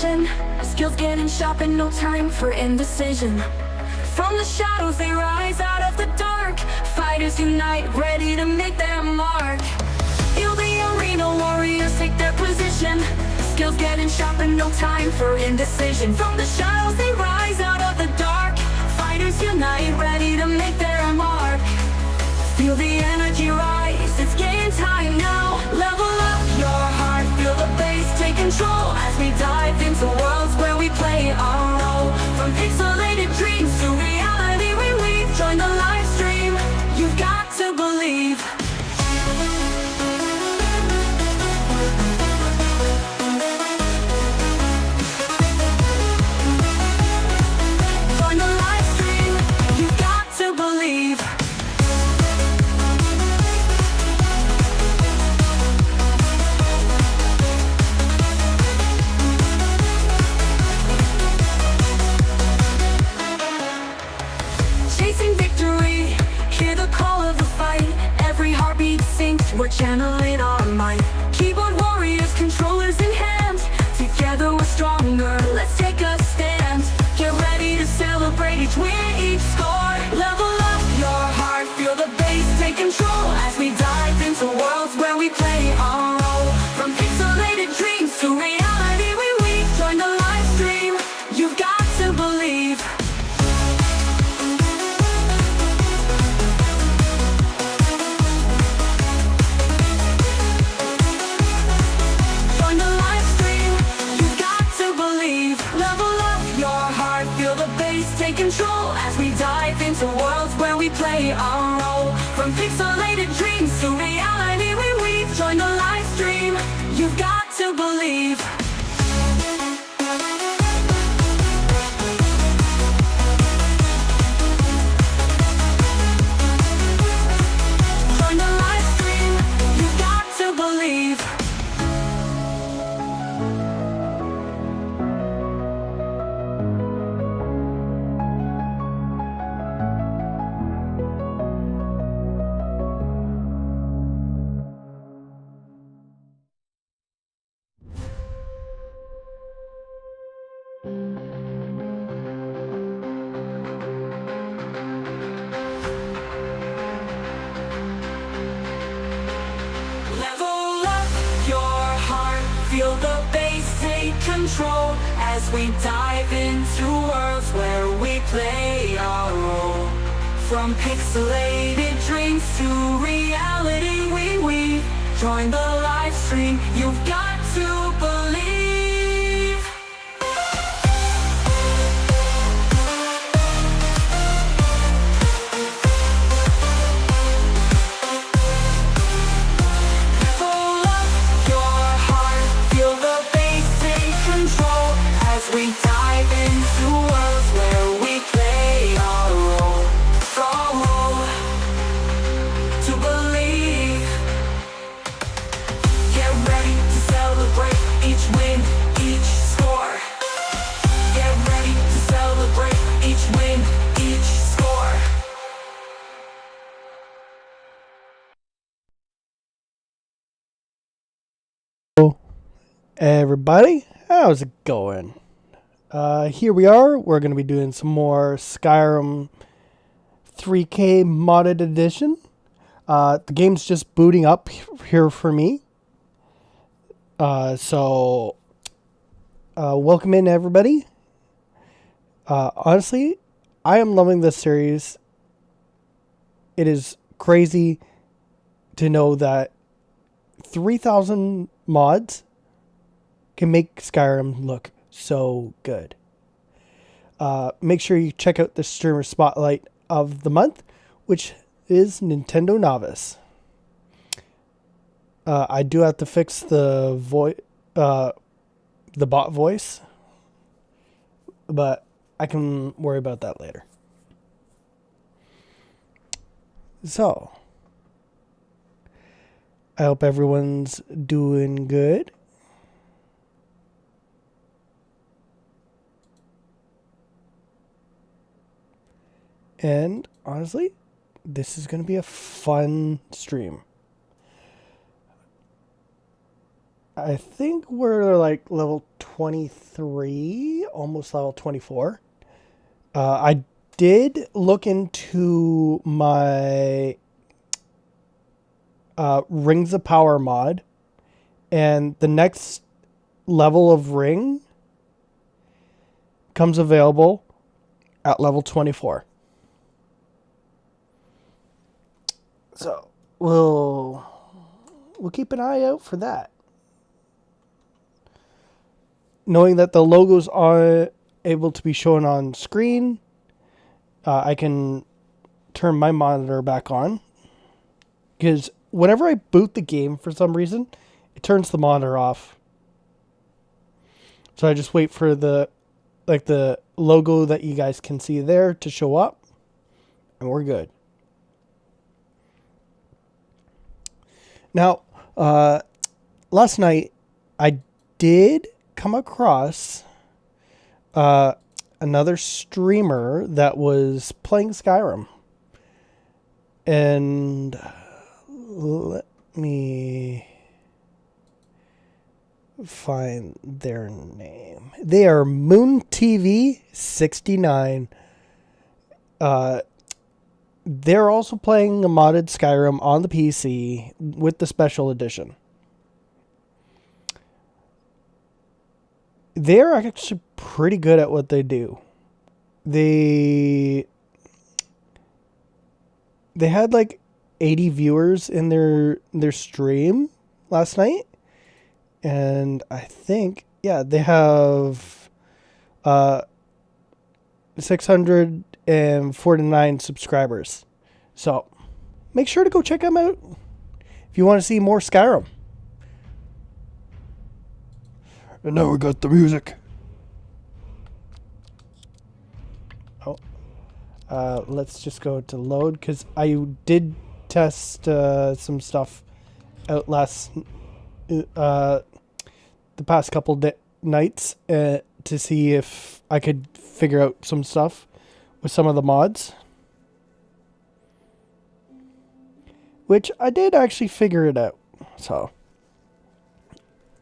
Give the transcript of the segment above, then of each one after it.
position. Skills getting sharp and no time for indecision. From the shadows they rise out of the dark. Fighters unite, ready to make their mark. Feel the arena, warriors take their position. Skills getting sharp and no time for indecision. From the shadows they rise out of the dark. Fighters unite, ready to make their mark. Feel the energy rise, it's game time now. Level up your heart, feel the bass take control as we dive into worlds where we play our role. From pixelated dreams to reality we weave. Join the live stream, you've got to believe. Join the live stream, you've got to believe. Chasing victory, hear the call of the fight. Every heartbeat synced, we're channeling our might. Keyboard warriors, controllers in hand. Together we're stronger, let's take a stand. Get ready to celebrate each win, each score. Level up your heart, feel the bass take control as we dive into worlds where we play our role. From pixelated dreams to reality we weave. Join the live stream, you've got to believe. Take control as we dive into worlds where we play our role. From pixelated dreams to reality we weave. Join the live stream, you've got to believe. Join the live stream, you've got to believe. Feel the bass take control as we dive into worlds where we play our role. From pixelated dreams to reality we weave. Join the live stream, you've got to believe. We dive into worlds where we play our role. From role to believe. Get ready to celebrate each win, each score. Get ready to celebrate each win, each score. Hello everybody, how's it going? Here we are. We're going to be doing some more Skyrim 3K modded edition. The game's just booting up here for me. So welcome in everybody. Honestly, I am loving this series. It is crazy to know that 3,000 mods can make Skyrim look so good. Make sure you check out the streamer spotlight of the month, which is Nintendo Novice. I do have to fix the bot voice, but I can worry about that later. So, I hope everyone's doing good. And honestly, this is going to be a fun stream. I think we're like level 23, almost level 24. I did look into my Rings of Power mod, and the next level of ring comes available at level 24. So we'll keep an eye out for that. Knowing that the logos are able to be shown on screen, I can turn my monitor back on, because whenever I boot the game for some reason, it turns the monitor off. So I just wait for the logo that you guys can see there to show up, and we're good. Now, last night I did come across another streamer that was playing Skyrim, and let me find their name. They are Moon TV 69. They're also playing a modded Skyrim on the PC with the special edition. They're actually pretty good at what they do. They had like 80 viewers in their stream last night, and I think they have 649 subscribers. So make sure to go check them out if you want to see more Skyrim. And now we got the music. Let's just go to load, because I did test some stuff out the past couple nights to see if I could figure out some stuff with some of the mods, which I did actually figure it out. So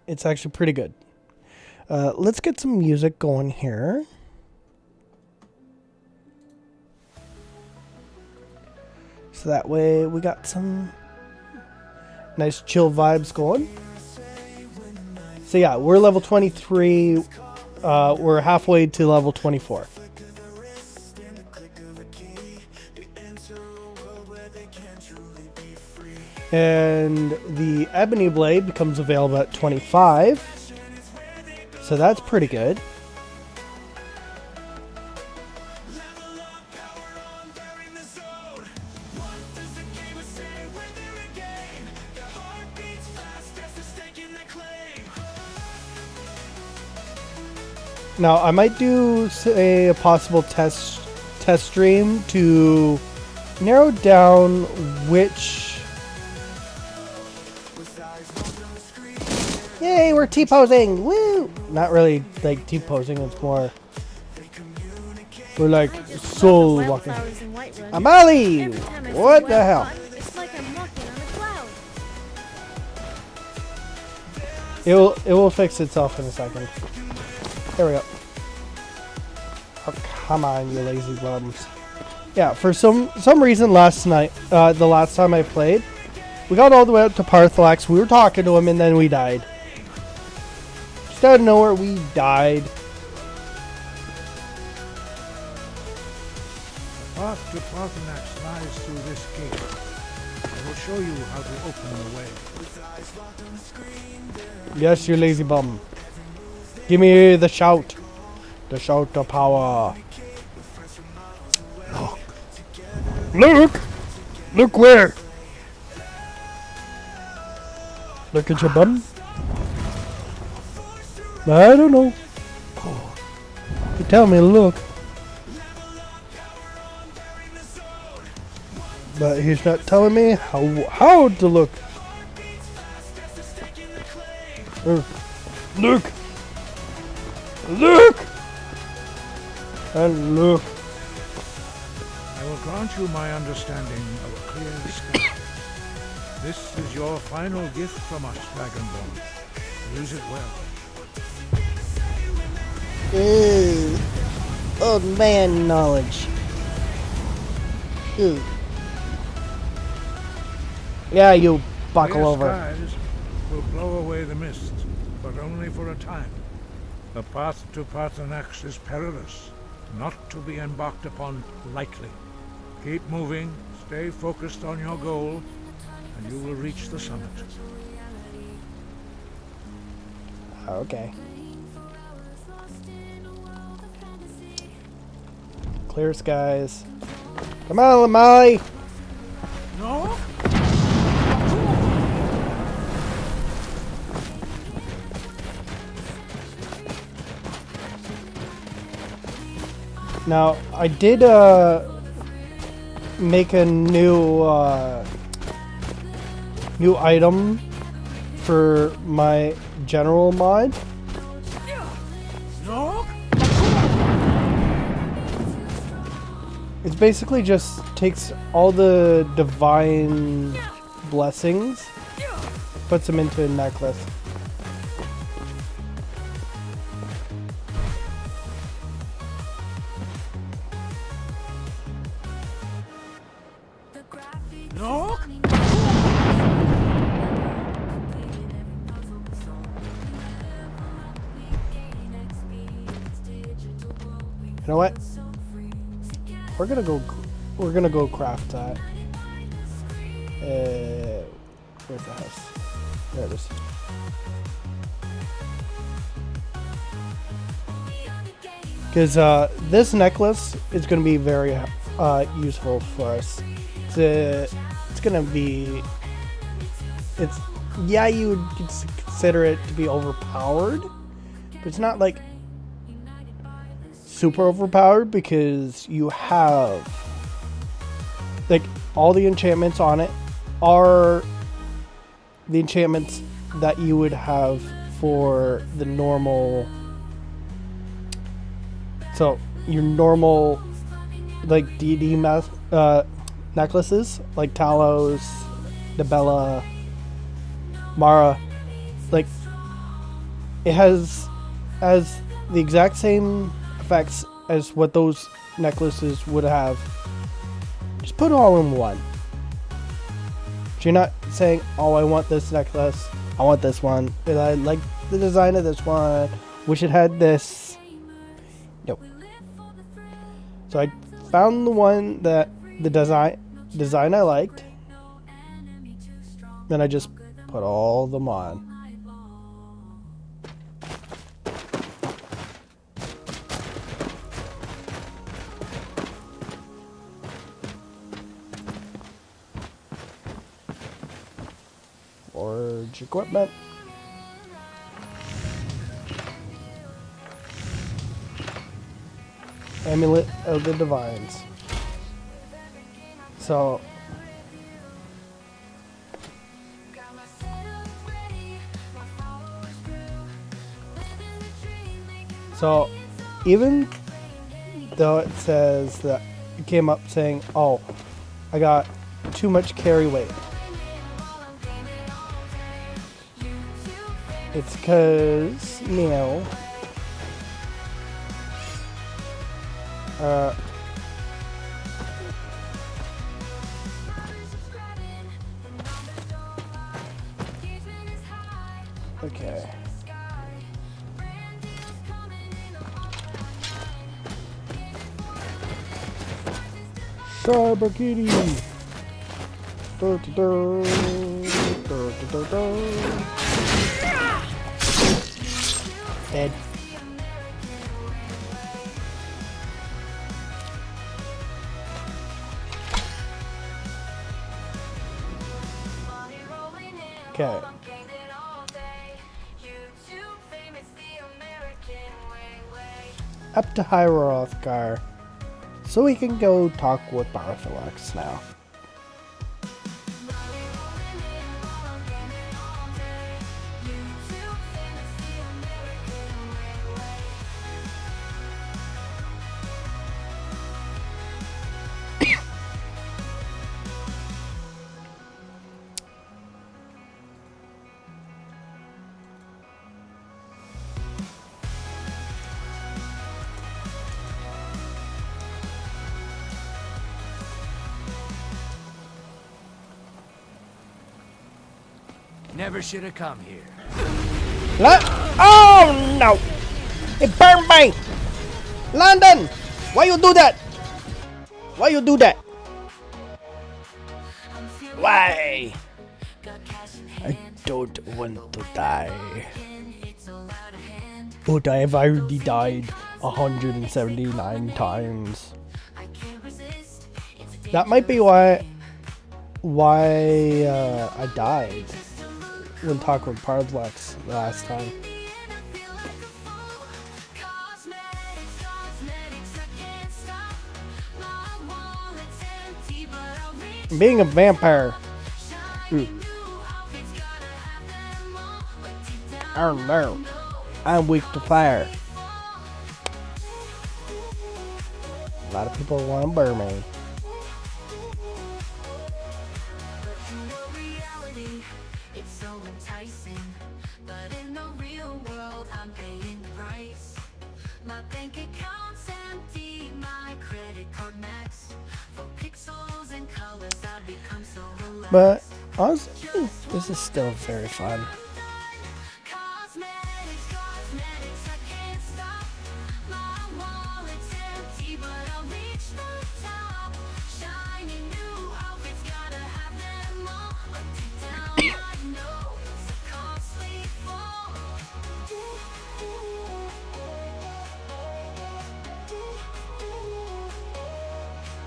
it's actually pretty good. Let's get some music going here. So that way we got some nice chill vibes going. So yeah, we're level 23. We're halfway to level 24. And the Ebony Blade becomes available at 25. So that's pretty good. Now I might do a possible test stream to narrow down which. Yay, we're T-posing! Woo! Not really like T-posing, it's more. We're like soul walking. Amali! What the hell? It's like I'm walking on a cloud. It will fix itself in a second. There we go. Oh, come on, you lazy bums. Yeah, for some reason last night, the last time I played, we got all the way up to Parthalax. We were talking to him, and then we died. Just out of nowhere, we died. The path to Parthenax lies through this gate. I will show you how to open the way. Yes, you lazy bum. Give me the shout. The shout of power. Look! Look where? Look at your bum. I don't know. You tell me to look. But he's not telling me how to look. Look! Look! And look. I will grant you my understanding of a clear sky. This is your final gift from us, Dragonborn. Use it well. Ew. Old man knowledge. Ew. Yeah, you buckle Clear over. skies will blow away the mist, but only for a time. The path to Parthenax is perilous, not to be embarked upon lightly. Keep moving, stay focused on your goal, and you will reach the summit. Okay. Clear skies. Come on, Lamai! No? Now, I did make a new new item for my general mod. No? It's basically just takes all the divine blessings, puts them into a necklace. No? You know what? We're gonna go craft that. Where's the house? There it is. Because this necklace is gonna be very useful for us. It's gonna be. Yeah, you would consider it to be overpowered, but it's not like super overpowered because you have like all the enchantments on it are the enchantments that you would have for the normal. So your normal like DD necklaces like Talos, Nabella, Mara, like it has the exact same effects as what those necklaces would have. Just put it all in one. But you're not saying, oh, I want this necklace, I want this one, and I like the design of this one, wish it had this. Nope. So I found the one that the design I liked, then I just put all of them on. Forge equipment. Amulet of the Divines. So even though it says that it came up saying, oh, I got too much carry weight, it's because, you know, okay. Cyber Kitty. Dead. Okay. Up to Hrothgar, so we can go talk with Bartholux now. Never should have come here. Oh no! It burned me! London! Why you do that? Why you do that? Why? I don't want to die. But I have already died 179 times. That might be why I died when talking with Parlex last time. Being a vampire. Ooh. I don't know. I'm weak to fire. A lot of people want to burn me. It's so enticing, but in the real world I'm paying the price. My bank account's empty, my credit card max. For pixels and colors I've become so relaxed. But honestly, this is still very fun. Cosmetics, I can't stop. My wallet's empty, but I'll reach the top. Shiny new outfits, gotta have them all. But deep down I know it's a costly fall.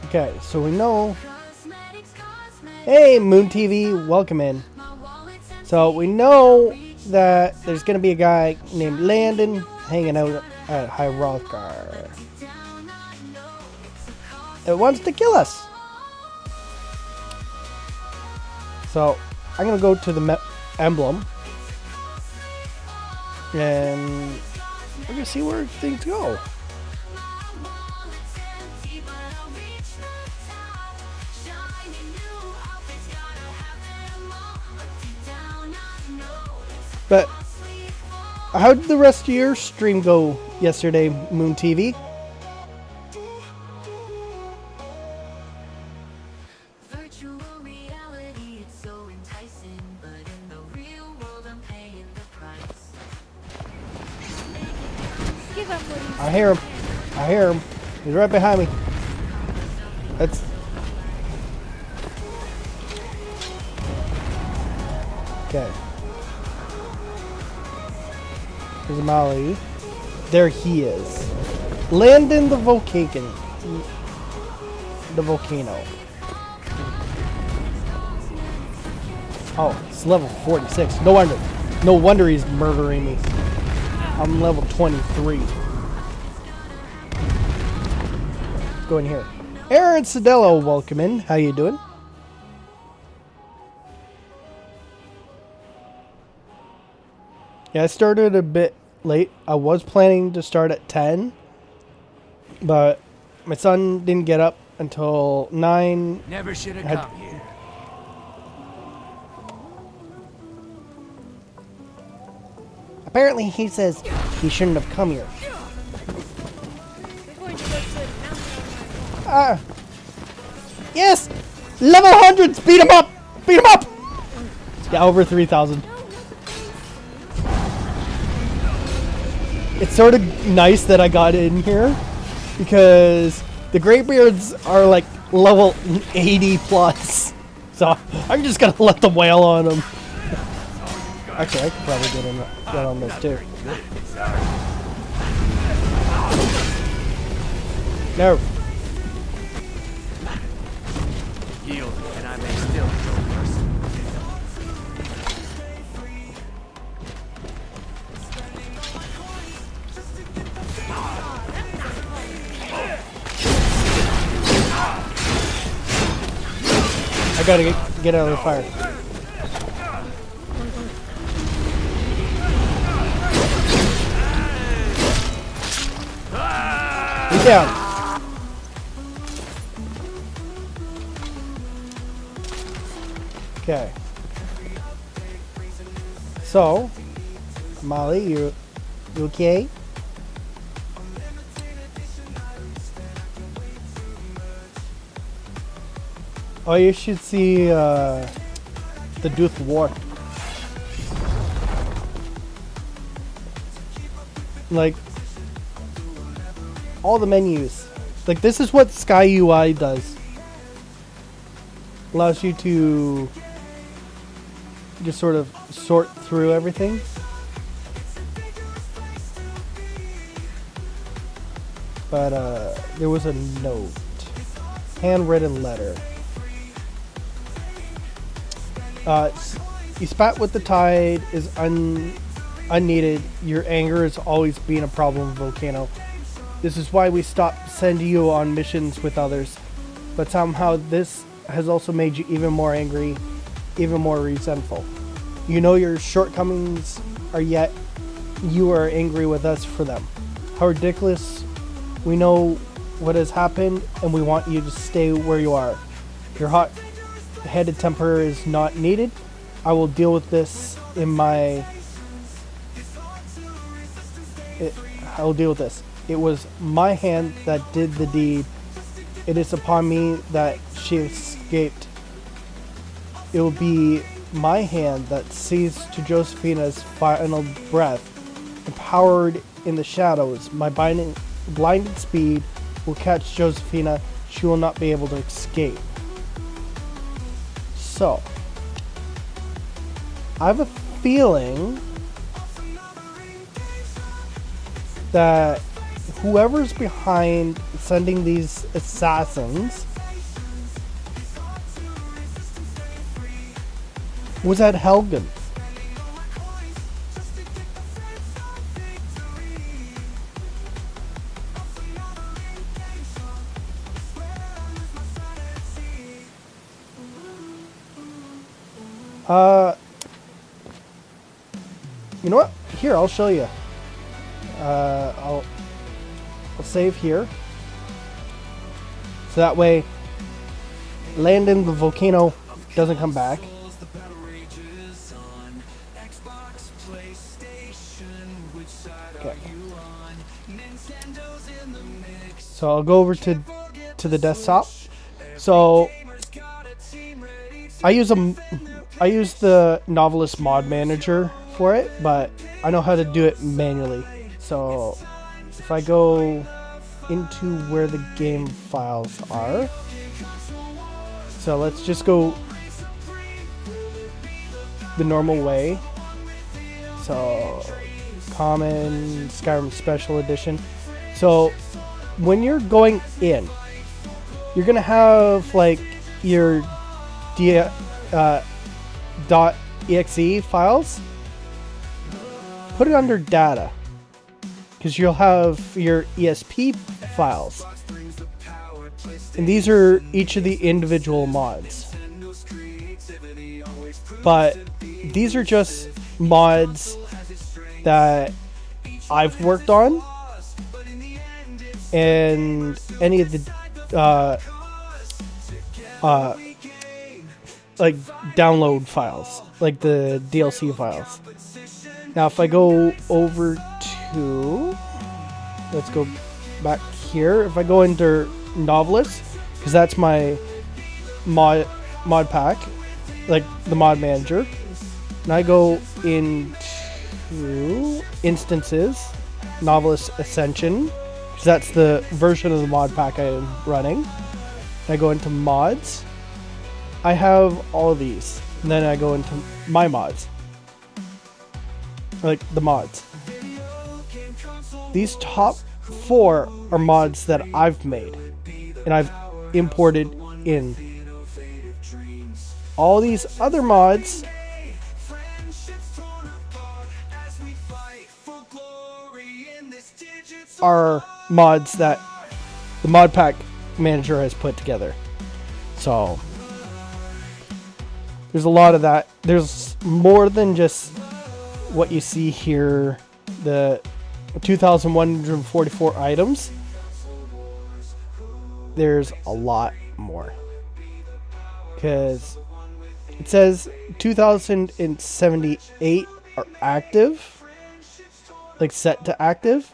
Okay, so we know. Cosmetics, Hey, Moon TV, welcome in. my wallet's empty. So we know that there's gonna be a guy named Landon hanging out at High Hrothgar. It wants to kill us. So I'm gonna go to the emblem and we're gonna see where things go. But how did the rest of your stream go yesterday, Moon TV? Virtual reality, it's so enticing, but in the real world I'm paying the price. Give up what you I hear him. I hear him. He's right behind me. That's. Okay. There's Molly. There he is. Landon the volcano. The volcano. Oh, it's level 46. No wonder. No wonder he's murdering me. I'm level 23. Let's go in here. Aaron Sadello, welcome in. How you doing? Yeah, I started a bit late. I was planning to start at 10, but my son didn't get up until 9. Never should have Had- come here. Apparently, he says he shouldn't have come here. We're going to go to the mountain. Ah, yes, level 100s. Beat him up. Beat him up. Yeah, over 3,000. It's sort of nice that I got in here because the Greybeards are like level 80 plus. So I'm just gonna let them wail on them. Actually, I could probably get on this too. No. Yield, and I may still go first. I gotta get out of the fire. He's down. Okay. So, Molly, you okay? Oh, you should see the Duth War. Like, all the menus. Like, this is what Sky UI does. Allows you to just sort of sort through everything. But there was a note. Handwritten letter. You spat with the tide is unneeded. Your anger is always being a problem, Volcano. This is why we stopped sending you on missions with others. But somehow this has also made you even more angry, even more resentful. You know your shortcomings are, yet you are angry with us for them. How ridiculous. We know what has happened and we want you to stay where you are. Your hot-headed temper is not needed. I will deal with this in my... I will deal with this. It was my hand that did the deed. It is upon me that she escaped. It will be my hand that sees to Josephina's final breath. Empowered in the shadows, my blinded speed will catch Josephina. She will not be able to escape. So, I have a feeling that whoever's behind sending these assassins was at Helgen. You know what? Here, I'll show you. I'll save here. So that way, Landon the volcano doesn't come back. Okay. So I'll go over to the desktop. So I use the Novelist mod manager for it, but I know how to do it manually. So if I go into where the game files are, so let's just go the normal way. So common, Skyrim special edition. So when you're going in, you're gonna have like your .exe files. Put it under data, because you'll have your ESP files, and these are each of the individual mods. But these are just mods that I've worked on, and any of the like download files, like the DLC files. Now if I go over to, let's go back here. If I go into Novelist, because that's my mod pack, like the mod manager, and I go into instances, Novelist Ascension, because that's the version of the mod pack I am running. And I go into mods. I have all these, and then I go into my mods, like the mods. These top 4 are mods that I've made and I've imported in. All these other mods are mods that the mod pack manager has put together. So there's a lot of that. There's more than just what you see here, the 2,144 items. There's a lot more, because it says 2,078 are active, like set to active,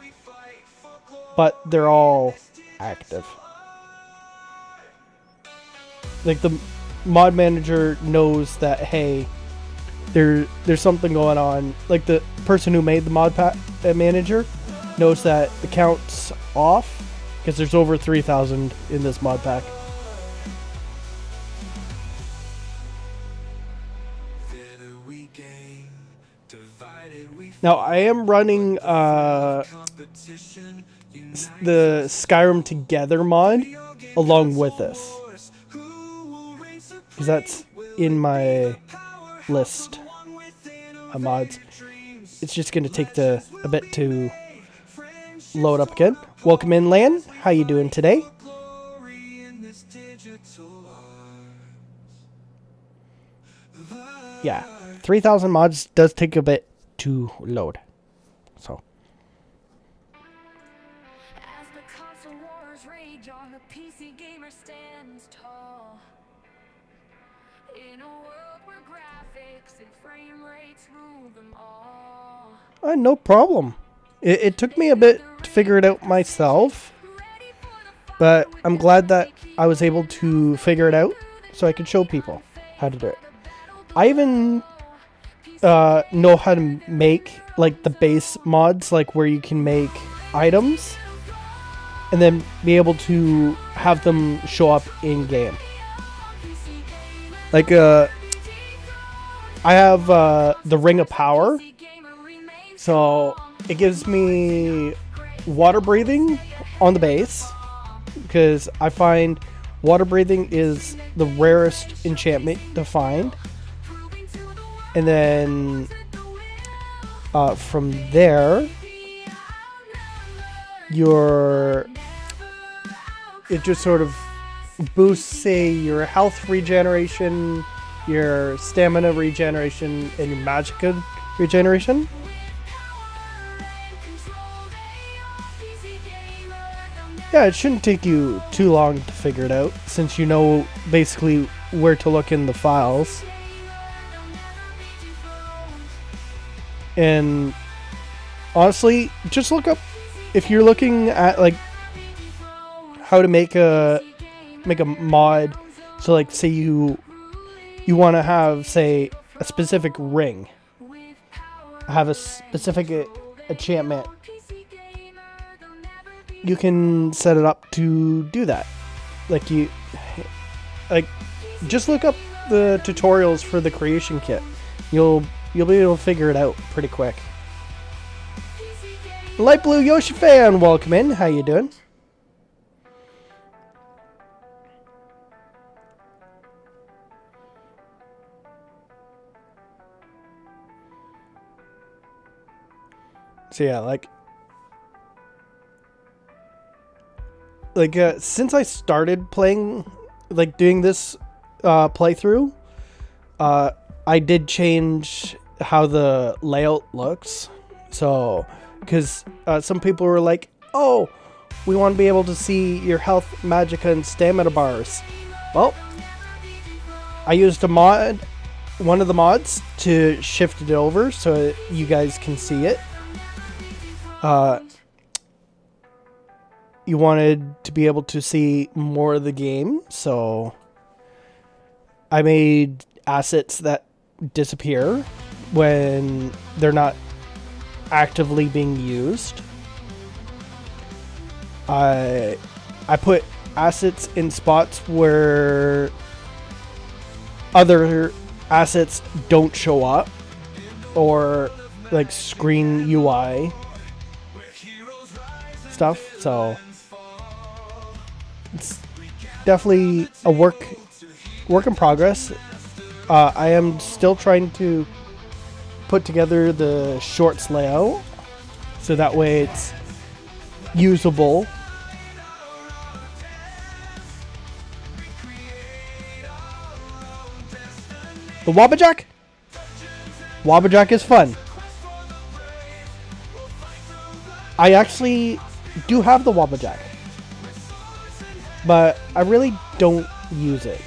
but they're all active. Like the mod manager knows that, hey, there's something going on. Like the person who made the mod manager knows that the count's off because there's over 3,000 in this mod pack. Now I am running the Skyrim Together mod along with this, because that's in my list of mods. It's just going to take a bit to load up again. Welcome in, Lan. How you doing today? Yeah, 3,000 mods does take a bit to load. So. As the console wars rage on, the PC gamer stands tall. In a world where graphics and frame rates rule them all. No problem. It took me a bit to figure it out myself, but I'm glad that I was able to figure it out so I could show people how to do it. I even know how to make like the base mods, like where you can make items and then be able to have them show up in game. Like I have the Ring of Power, so it gives me water breathing on the base, because I find water breathing is the rarest enchantment to find. And then from there, it just sort of boosts, say, your health regeneration, your stamina regeneration, and your magicka regeneration. Yeah, it shouldn't take you too long to figure it out, since you know basically where to look in the files. And honestly, just look up, if you're looking at like how to make a mod. So like, say you want to have, say, a specific ring, have a specific enchantment, you can set it up to do that. Just look up the tutorials for the creation kit. You'll be able to figure it out pretty quick. Light Blue Yoshi fan, welcome in. How you doing? So yeah, since I started playing, doing this playthrough, I did change how the layout looks. So, because some people were like, oh, we want to be able to see your health, magicka, and stamina bars. Well, I used one of the mods to shift it over so you guys can see it. You wanted to be able to see more of the game, so I made assets that disappear when they're not actively being used. I put assets in spots where other assets don't show up, or like screen UI stuff. So it's definitely a work in progress. I am still trying to put together the shorts layout so that way it's usable. The Wabbajack? Wabbajack is fun. I actually do have the Wabbajack, but I really don't use it.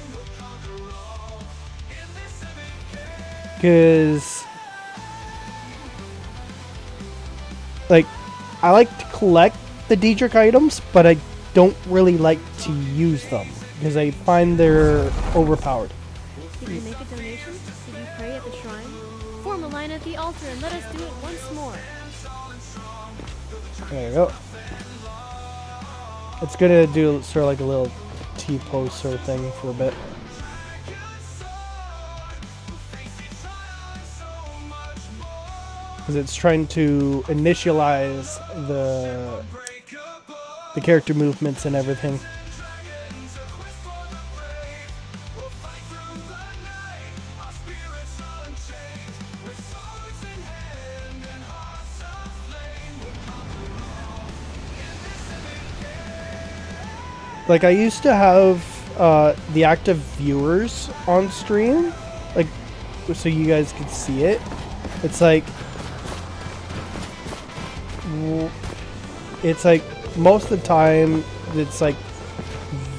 Because, I like to collect the Diedrich items, but I don't really like to use them because I find they're overpowered. Did you make a donation? Did you pray at the shrine? Form a line at the altar and let us do it once more. There you go. It's gonna do sort of like a little T-pose sort of thing for a bit. Because it's trying to initialize the character movements and everything. Like, I used to have the active viewers on stream, like, so you guys could see it. It's like most of the time it's like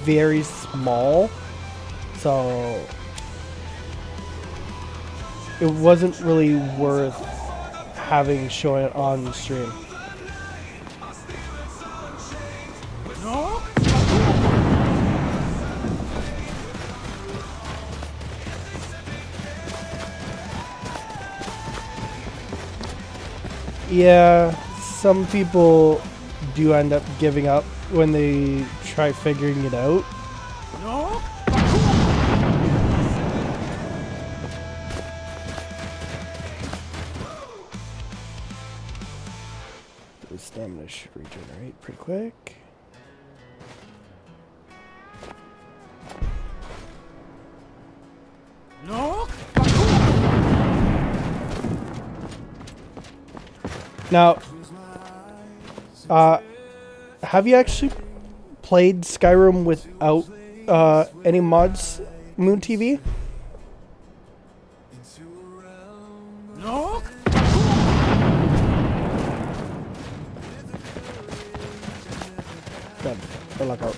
very small, so it wasn't really worth having showing it on the stream. Yeah, some people do end up giving up when they try figuring it out. The stamina should regenerate pretty quick. Now, have you actually played Skyrim without any mods, Moon TV? Good luck out.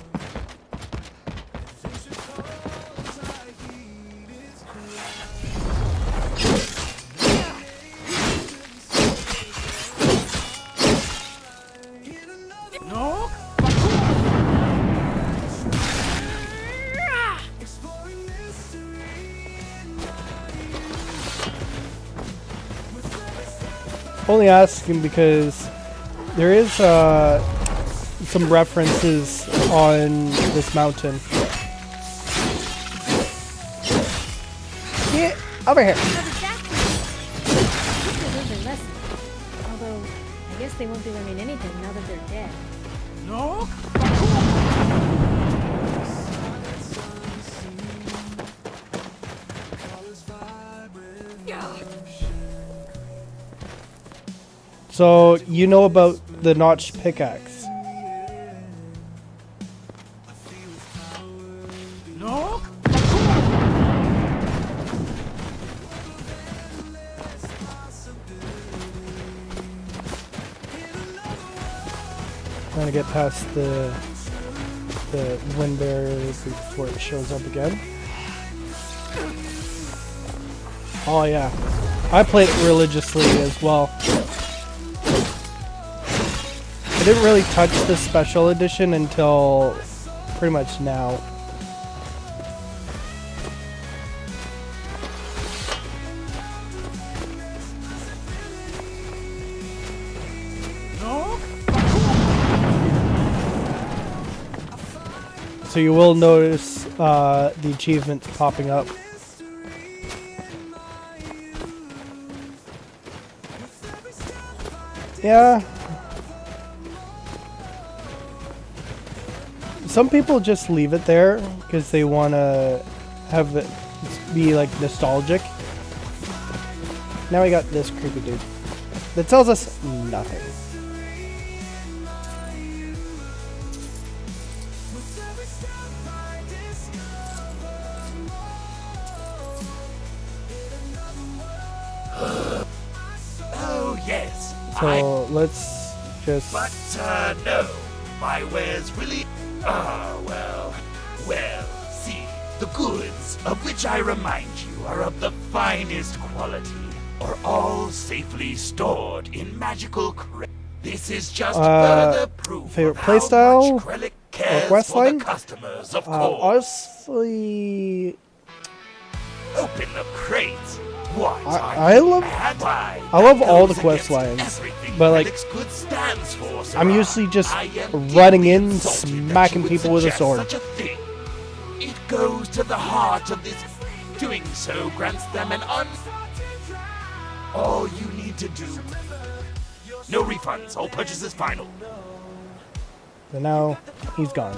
Only asking because there is some references on this mountain. Get over here. Although, I guess they won't be learning anything now that they're dead. So, you know about the notched pickaxe? Trying to get past the wind barrier before it shows up again. Oh yeah, I played it religiously as well. I didn't really touch the special edition until pretty much now. So you will notice the achievements popping up. Yeah. Some people just leave it there because they want to have it be like nostalgic. Now we got this creepy dude that tells us nothing. Oh yes. So let's just. But no, my wares really. Well, see, the goods of which I remind you are of the finest quality, are all safely stored in magical crates. This is just further proof favorite of how playstyle much Krellick cares quest for the line? customers, of course. Honestly, Open the crates. What I love all the quest lines, but like I'm usually just running in, smacking people with a sword. It goes to the heart of this. Doing so grants them an all you need to do. No refunds. All purchases final. So now he's gone.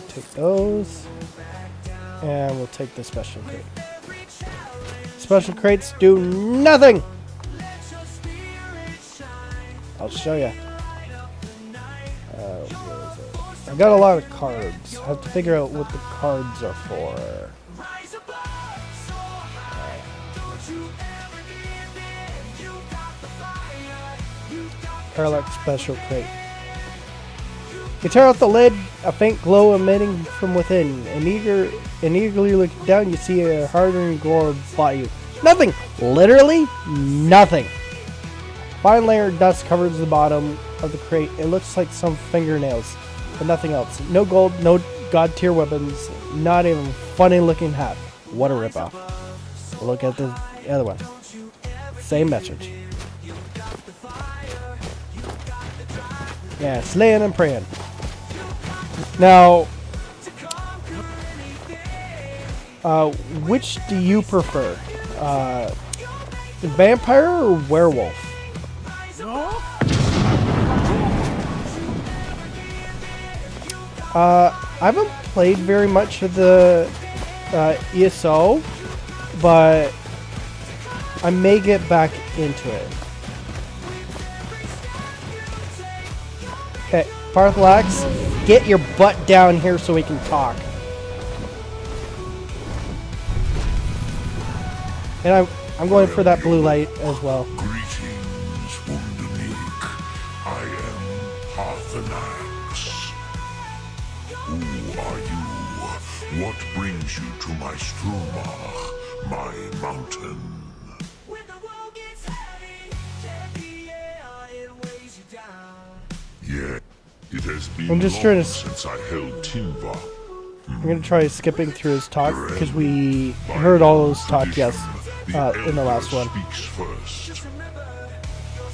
Take those, and we'll take the special crate. Special crates do nothing. I'll show you. I got a lot of cards. I have to figure out what the cards are for. Parallax special crate. You tear out the lid, a faint glow emitting from within. And eagerly looking down, you see a hardened gore bite you. Nothing! Literally nothing. Fine layer of dust covers the bottom of the crate. It looks like some fingernails, but nothing else. No gold, no god tier weapons, not even funny looking hat. What a ripoff. Look at the other one. Same message. Yeah, slaying and praying. Now, which do you prefer? Vampire or werewolf? I haven't played very much of the ESO, but I may get back into it. Okay, Parthlax, get your butt down here so we can talk. And I'm going for that blue light as well. Greetings, Wundermeek. I am Parthenax. Who are you? What brings you to my Strumach, my mountain? When the world gets heavy, it weighs you down. Yeah, it has been I'm just long trying to since I held Tinva. I'm gonna try skipping through his talk because we heard all those talk, yes, in the last one. Speaks first.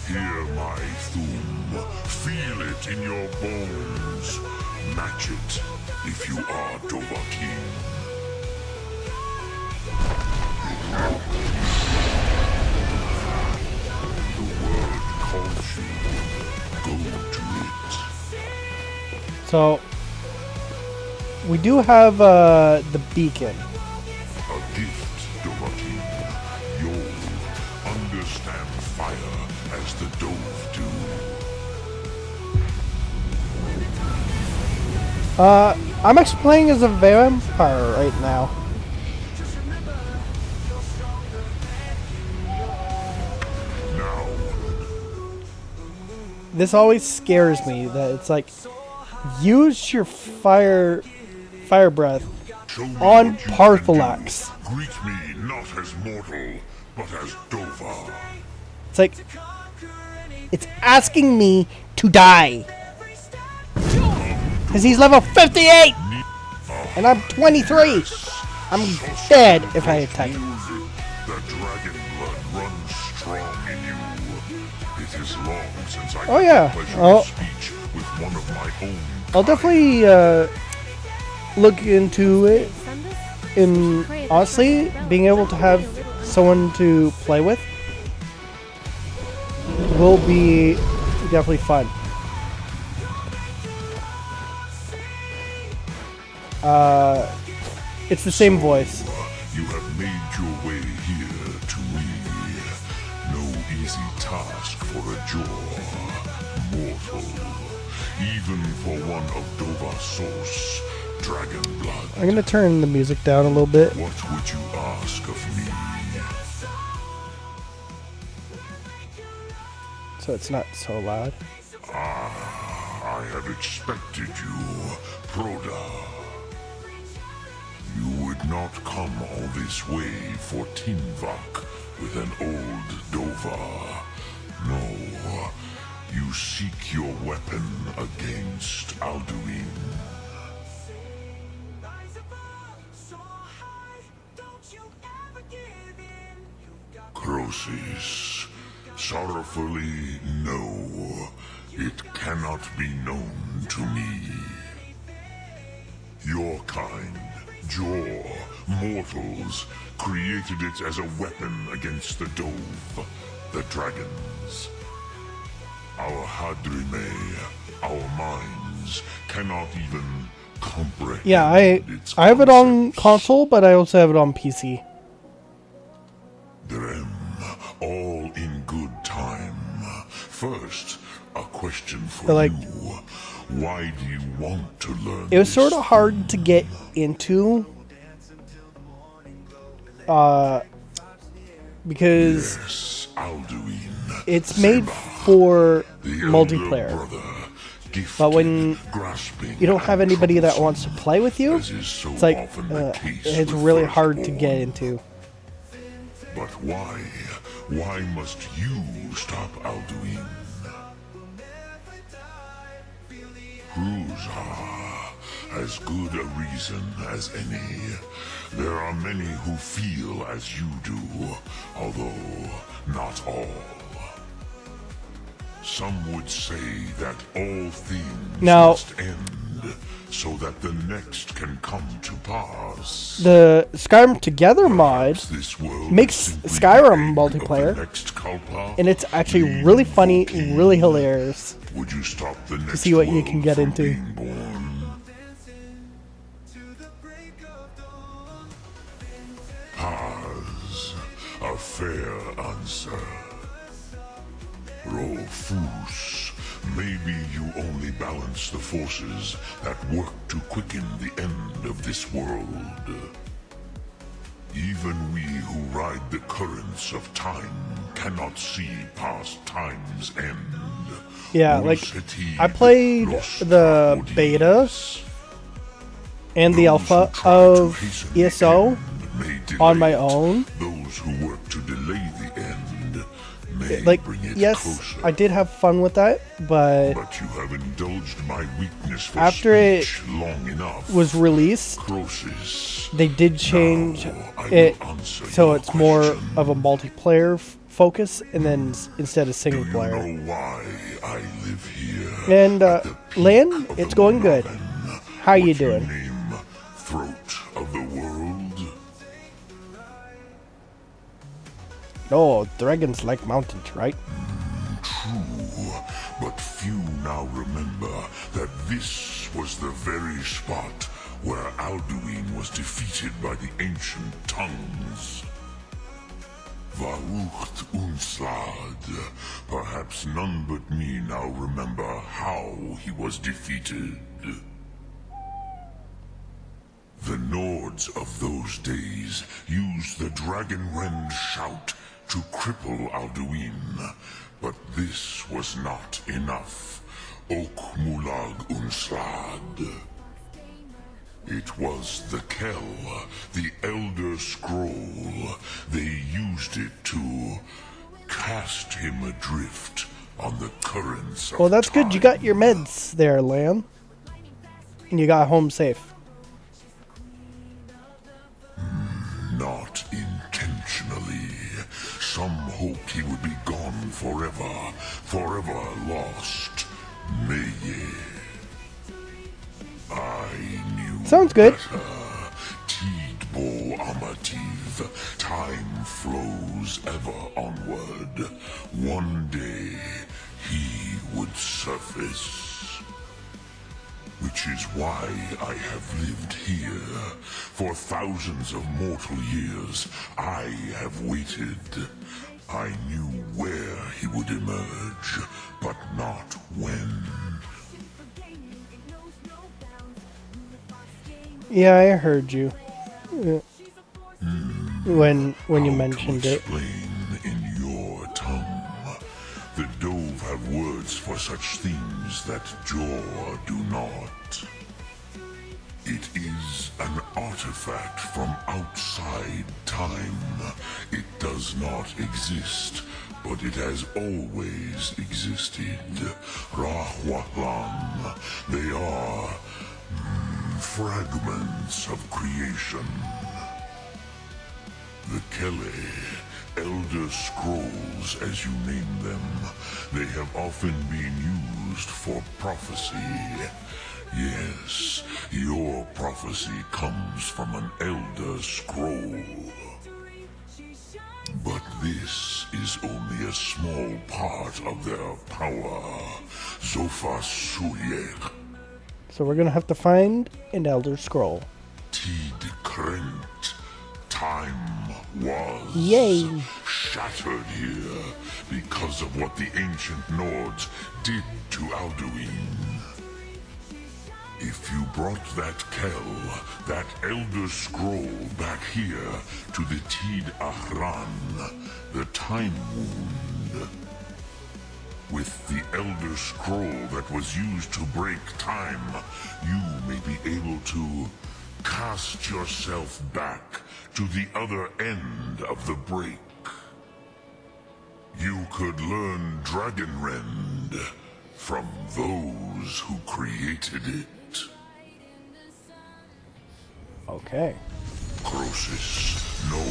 Hear my thum, feel it in your bones. Match it if you are Dovahkiin. The word calls you. Go to it. So we do have the beacon. A gift, Dovahkiin. You'll understand fire as the Dove do. I'm actually playing as a vampire right now. Now, This always scares me that it's like use your fire breath show me on what you can Parthlax. do. Greet me not as mortal, but as Dova. It's like it's asking me to die. Cause he's level 58 and I'm 23. I'm dead if I attack him. The dragon blood runs strong in you. It is long since I Oh, yeah. had the pleasure Oh. of speech with one of my own. I'll definitely look into it. In honestly, being able to have someone to play with will be definitely fun. It's the same voice. You have made your way here to me. No easy task for a jaw, mortal. Even for one of Dova's source, dragon blood. I'm gonna turn the music down a little bit. What would you ask of me? So it's not so loud. I have expected you, Proda. You would not come all this way for Tinvak with an old Dova. No, you seek your weapon against Alduin. Sorrowfully, no. It cannot be known to me. Your kind, Jaw, mortals, created it as a weapon against the Dove, the dragons. Our Hadrime, our minds, cannot even comprehend Yeah, its I have it on concepts. console, but I also have it on PC. Drem, all in good time. First, a question for But, like, you. Why do you want to learn It was this sort of hard thing? to get into. Because Yes, Alduin. it's made Zema, for the elder multiplayer. brother, gifted, But when grasping, you don't have and anybody that troublesome, wants to play with you, as is so it's like often the case it's with really hard to firstborn. get into. But why? Why must you stop Alduin? Cruzar, as good a reason as any. There are many who feel as you do, although not all. Some would say that all things Now- must end, so that the next can come to pass. The Skyrim Together mod, Perhaps this world makes is simply Skyrim the egg of multiplayer, the next Kalpa, and it's actually the really funny, invoking. really hilarious. Would you stop the next see what you world can get from into. being born? Paz, a fair answer. Rofus, maybe you only balance the forces that work to quicken the end of this world. Even we who ride the currents of time cannot see past time's end. Yeah, like, Ursetid I played los the Traodis. beta and the Those alpha who try to of hasten the ESO end may delay on my it. own. Those who work to delay the end may Like, bring it yes, closer. I did have fun with that, but But you have indulged my weakness for After it speech long enough. was released, Croesus, they did change now I will it answer so your it's more question. of a multiplayer focus, and then instead of single Do you player. know why I live here? And at the peak Lynn, of it's the going good. mountain? How you What doing? name Throat of the World? Oh, dragons like mountains, right? True, but few now remember that this was the very spot where Alduin was defeated by the ancient tongues. Vaucht Unslad. Perhaps none but me now remember how he was defeated. The Nords of those days used the Dragon Rend shout to cripple Alduin, but this was not enough. Ok Mulag Unslad. It was the Kell, the Elder Scroll. They used it to cast him adrift on the currents of Well, that's good. You got your time. meds there, Lamb. And you got home safe. Not intentionally. Some hoped he would be gone forever, forever lost. Meye. I knew Sounds good. better. Tidbo Amativ. Time flows ever onward. One day he would surface. Which is why I have lived here. For thousands of mortal years, I have waited. I knew where he would emerge, but not when. Yeah, I heard you. When you How mentioned to it. explain in your tongue. The Dove have words for such things that Jaw do not. It is an artifact from outside time. It does not exist, but it has always existed. Rahwahlam. They are fragments of creation. The Kele, Elder Scrolls, as you name them, they have often been used for prophecy. Yes, your prophecy comes from an Elder Scroll. But this is only a small part of their power. Zofa Suyek. So we're gonna have to find an Elder Scroll. Tid Krent. Time was Yay! shattered here because of what the ancient Nords did to Alduin. If you brought that Kell, that Elder Scroll back here to the Tid Ahran, the Time Wound, with the Elder Scroll that was used to break time, you may be able to cast yourself back to the other end of the break. You could learn Dragonrend from those who created it. Okay. Croesus, no.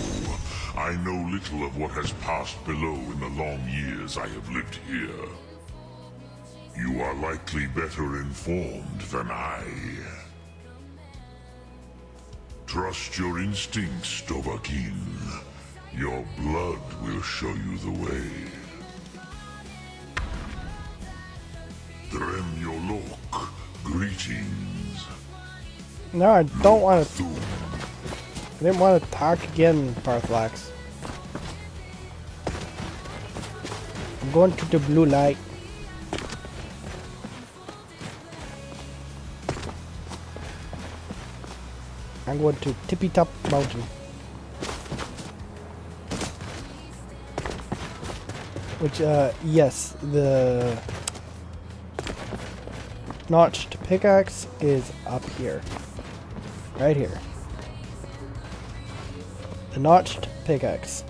I know little of what has passed below in the long years I have lived here. You are likely better informed than I. Trust your instincts, Dovahkiin. Your blood will show you the way. Dremyolok, greetings. No, I don't want to. Thum, I didn't want to talk again, Parthlax. I'm going to the blue light. I'm going to Tippy Top Mountain. Which, yes, the notched pickaxe is up here. Right here. The notched pickaxe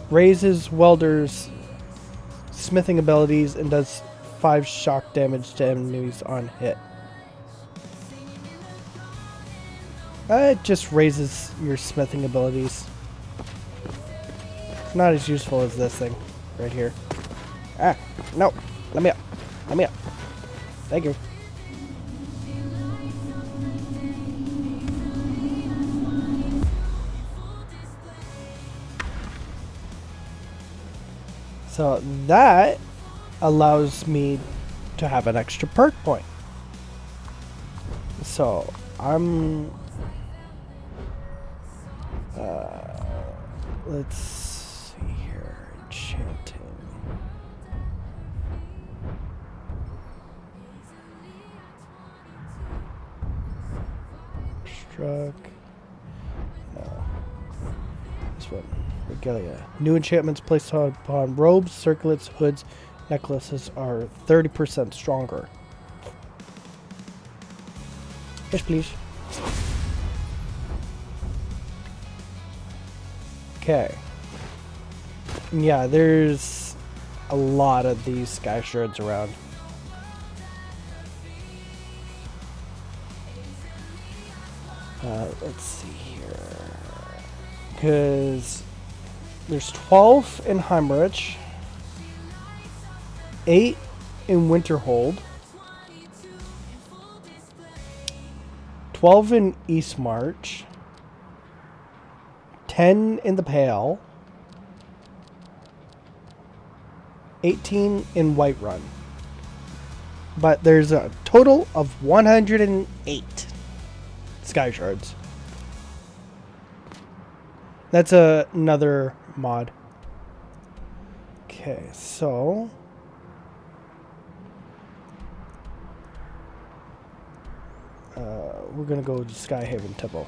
raises welders' smithing abilities and does 5 shock damage to enemies on hit. It just raises your smithing abilities. It's not as useful as this thing right here. Ah, no. Let me up. Let me up. Thank you. So that allows me to have an extra perk point. So I'm let's see here. Enchanting. Struck. No. This one. Regalia. New enchantments placed upon robes, circlets, hoods, necklaces are 30% stronger. Yes, please. Okay. Yeah, there's a lot of these sky shards around. Let's see here. Because there's 12 in Heimrich, 8 in Winterhold, 12 in Eastmarch, 10 in the Pale, 18 in Whiterun. But there's a total of 108 sky shards. That's another mod. Okay, so we're gonna go to Skyhaven Temple.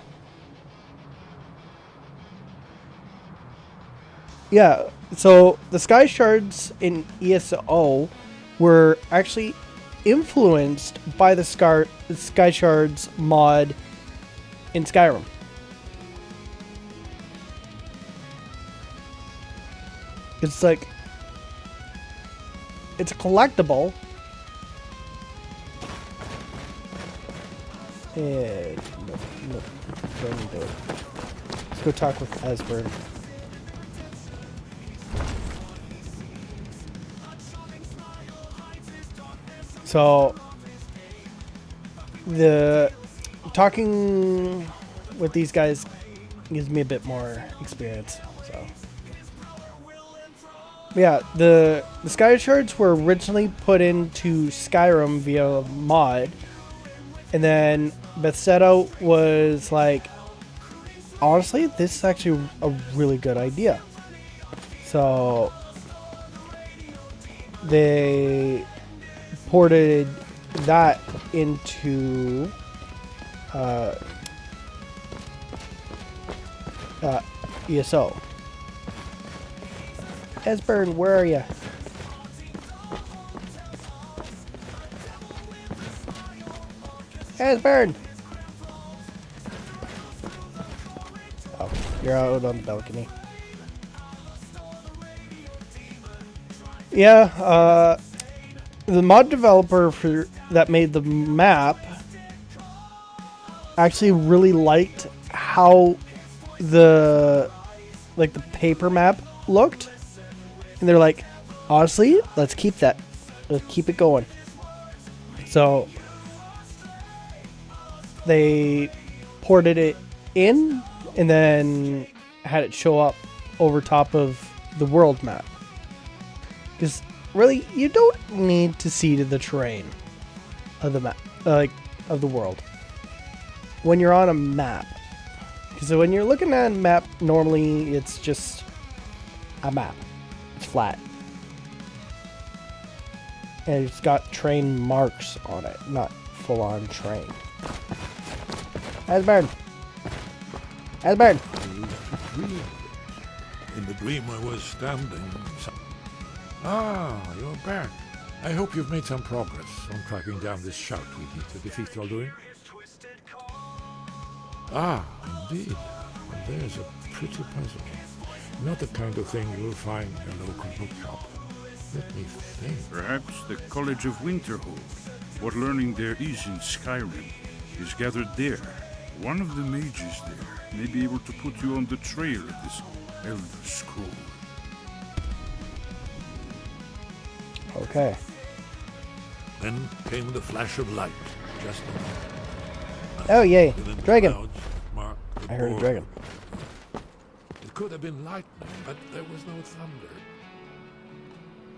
Yeah, so the sky shards in ESO were actually influenced by the sky shards mod in Skyrim. It's like, it's a collectible. And no, don't do it. Let's go talk with Esbern. So the talking with these guys gives me a bit more experience. So yeah, the sky shards were originally put into Skyrim via a mod, and then Bethesda was like, honestly, this is actually a really good idea. So they ported that into ESO. Esbern, where are you? Esbern! Oh, you're out on the balcony. Yeah, the mod developer that made the map actually really liked how the paper map looked, and they're like, honestly, let's keep that. Let's keep it going. So they ported it in and then had it show up over top of the world map. Because really, you don't need to see the terrain of the map, of the world, when you're on a map. Because when you're looking at a map, normally it's just a map. It's flat. And it's got terrain marks on it, not full-on terrain. Asburn! Asburn! In the dream I was standing. Ah, you're back. I hope you've made some progress on tracking down this shout we need to defeat Alduin. Ah, indeed. Well, there's a pretty puzzle. Not the kind of thing you'll find in a local bookshop. Let me think. Perhaps the College of Winterhold. What learning there is in Skyrim is gathered there. One of the mages there may be able to put you on the trail of this Elder Scroll. Okay. Then came the flash of light, just Oh, yay. within the Dragon. clouds marked the I heard a border. dragon. It could have been lightning, but there was no thunder.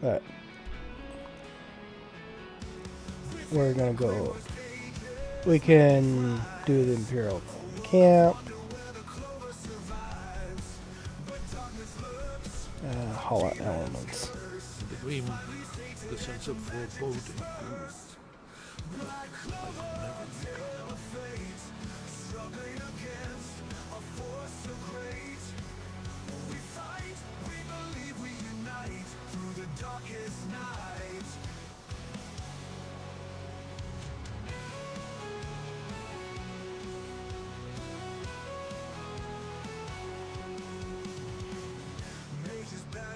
Alright. We're gonna go. We can do the Imperial Camp. Hollow Elements. In the dream, the sense of foreboding grew.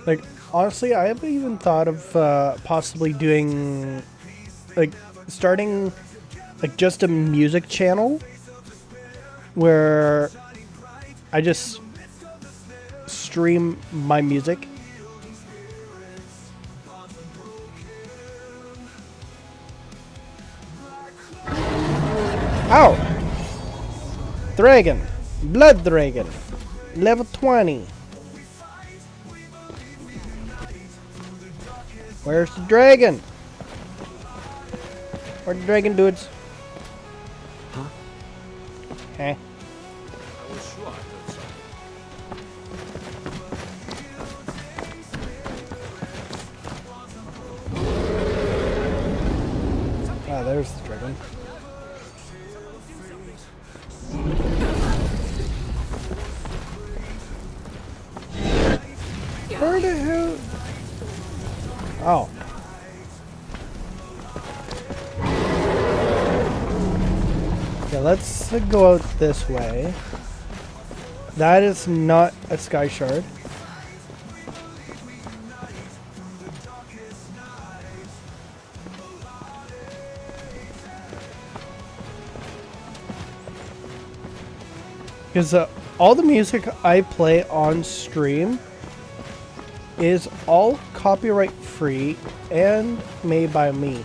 Like, honestly, I haven't even thought of possibly doing, like, starting, like, just a music channel where I just stream my music. Ow! Dragon! Blood Dragon! Level 20. Where's the dragon? Where'd the dragon dudes? Huh? Okay. I was sure I heard something. Ah, there's the dragon. Where the hell? Oh. Okay, let's go out this way. That is not a sky shard. Because all the music I play on stream is all copyright free and made by me.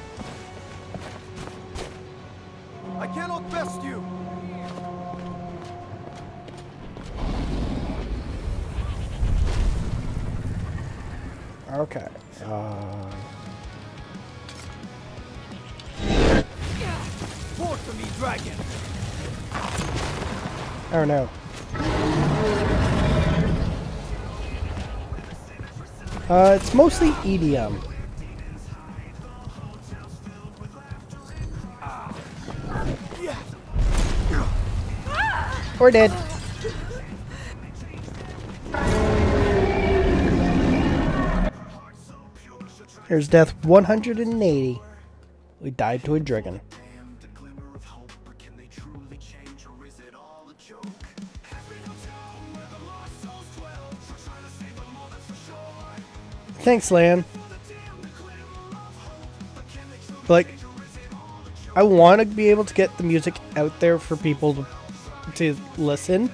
Okay. Force for me, dragon. Oh no. It's mostly EDM. Or dead. Here's death 180. We died to a dragon. Thanks, Lan. Like, I want to be able to get the music out there for people to listen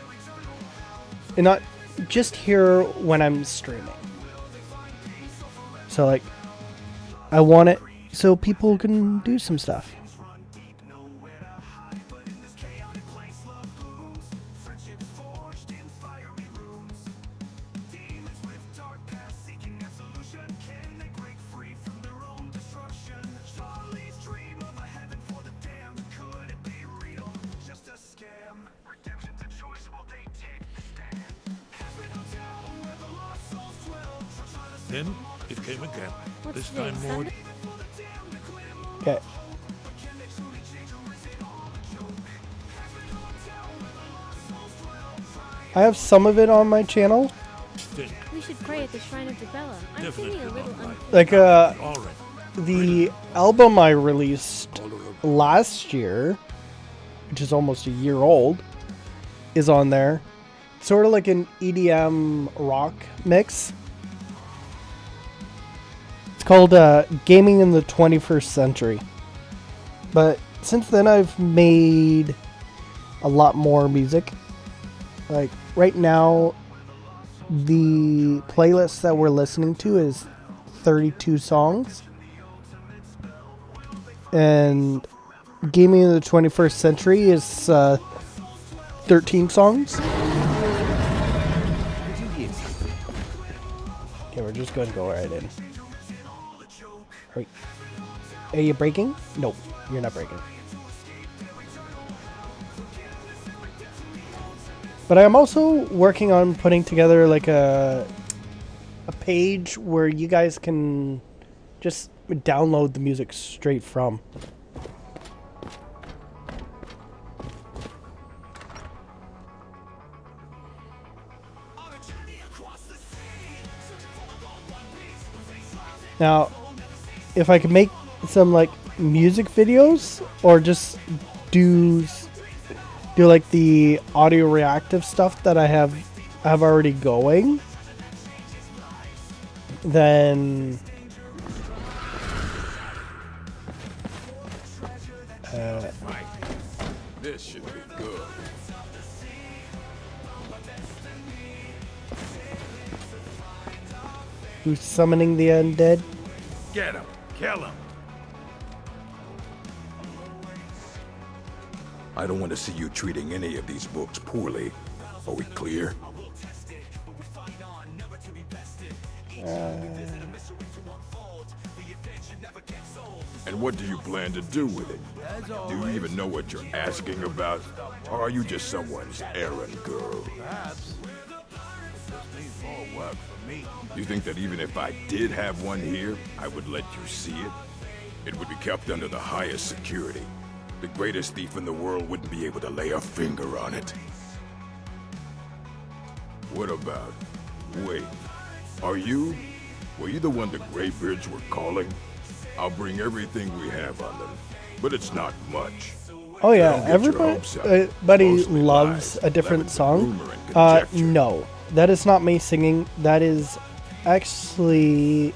and not just hear when I'm streaming. So, like, I want it so people can do some stuff. Then it came again. What's This time this? more. Okay. I have some of it on my channel. Stink. We should pray at the Shrine of Dibella. I'm Definitely feeling a little not like Like, Already. the album I released last year, which is almost a year old, is on there. Sort of like an EDM rock mix. It's called Gaming in the 21st Century. But since then I've made a lot more music. Like right now the playlist that we're listening to is 32 songs. And Gaming in the 21st Century is 13 songs. Okay, we're just going to go right in. Are you breaking? Nope, you're not breaking. But I'm also working on putting together like a page where you guys can just download the music straight from. Now, if I could make some like music videos or just do like the audio reactive stuff that I have already going, then This should be good. who's summoning the undead? Get him. Kill him. I don't want to see you treating any of these books poorly. Are we clear? And what do you plan to do with it? Do you even know what you're asking about? Or are you just someone's errand girl? Perhaps. Just needs more work for me. You think that even if I did have one here, I would let you see it? It would be kept under the highest security. The greatest thief in the world wouldn't be able to lay a finger on it. What about... Wait. Were you the one the Greybeards were calling? I'll bring everything we have on them. But it's not much. Oh yeah, Don't get your hopes up. everybody Mostly loves lies, a different left song. rumor and conjecture. No, that is not me singing. That is actually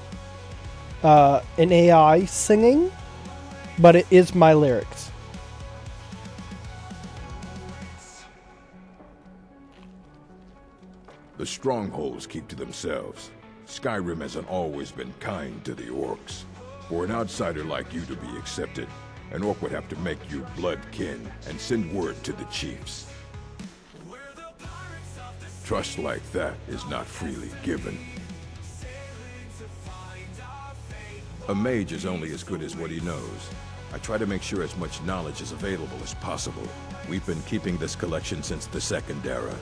an AI singing, but it is my lyrics. The strongholds keep to themselves. Skyrim hasn't always been kind to the orcs. For an outsider like you to be accepted, an orc would have to make you blood kin and send word to the chiefs. Trust like that is not freely given. A mage is only as good as what he knows. I try to make sure as much knowledge is available as possible. We've been keeping this collection since the Second Era.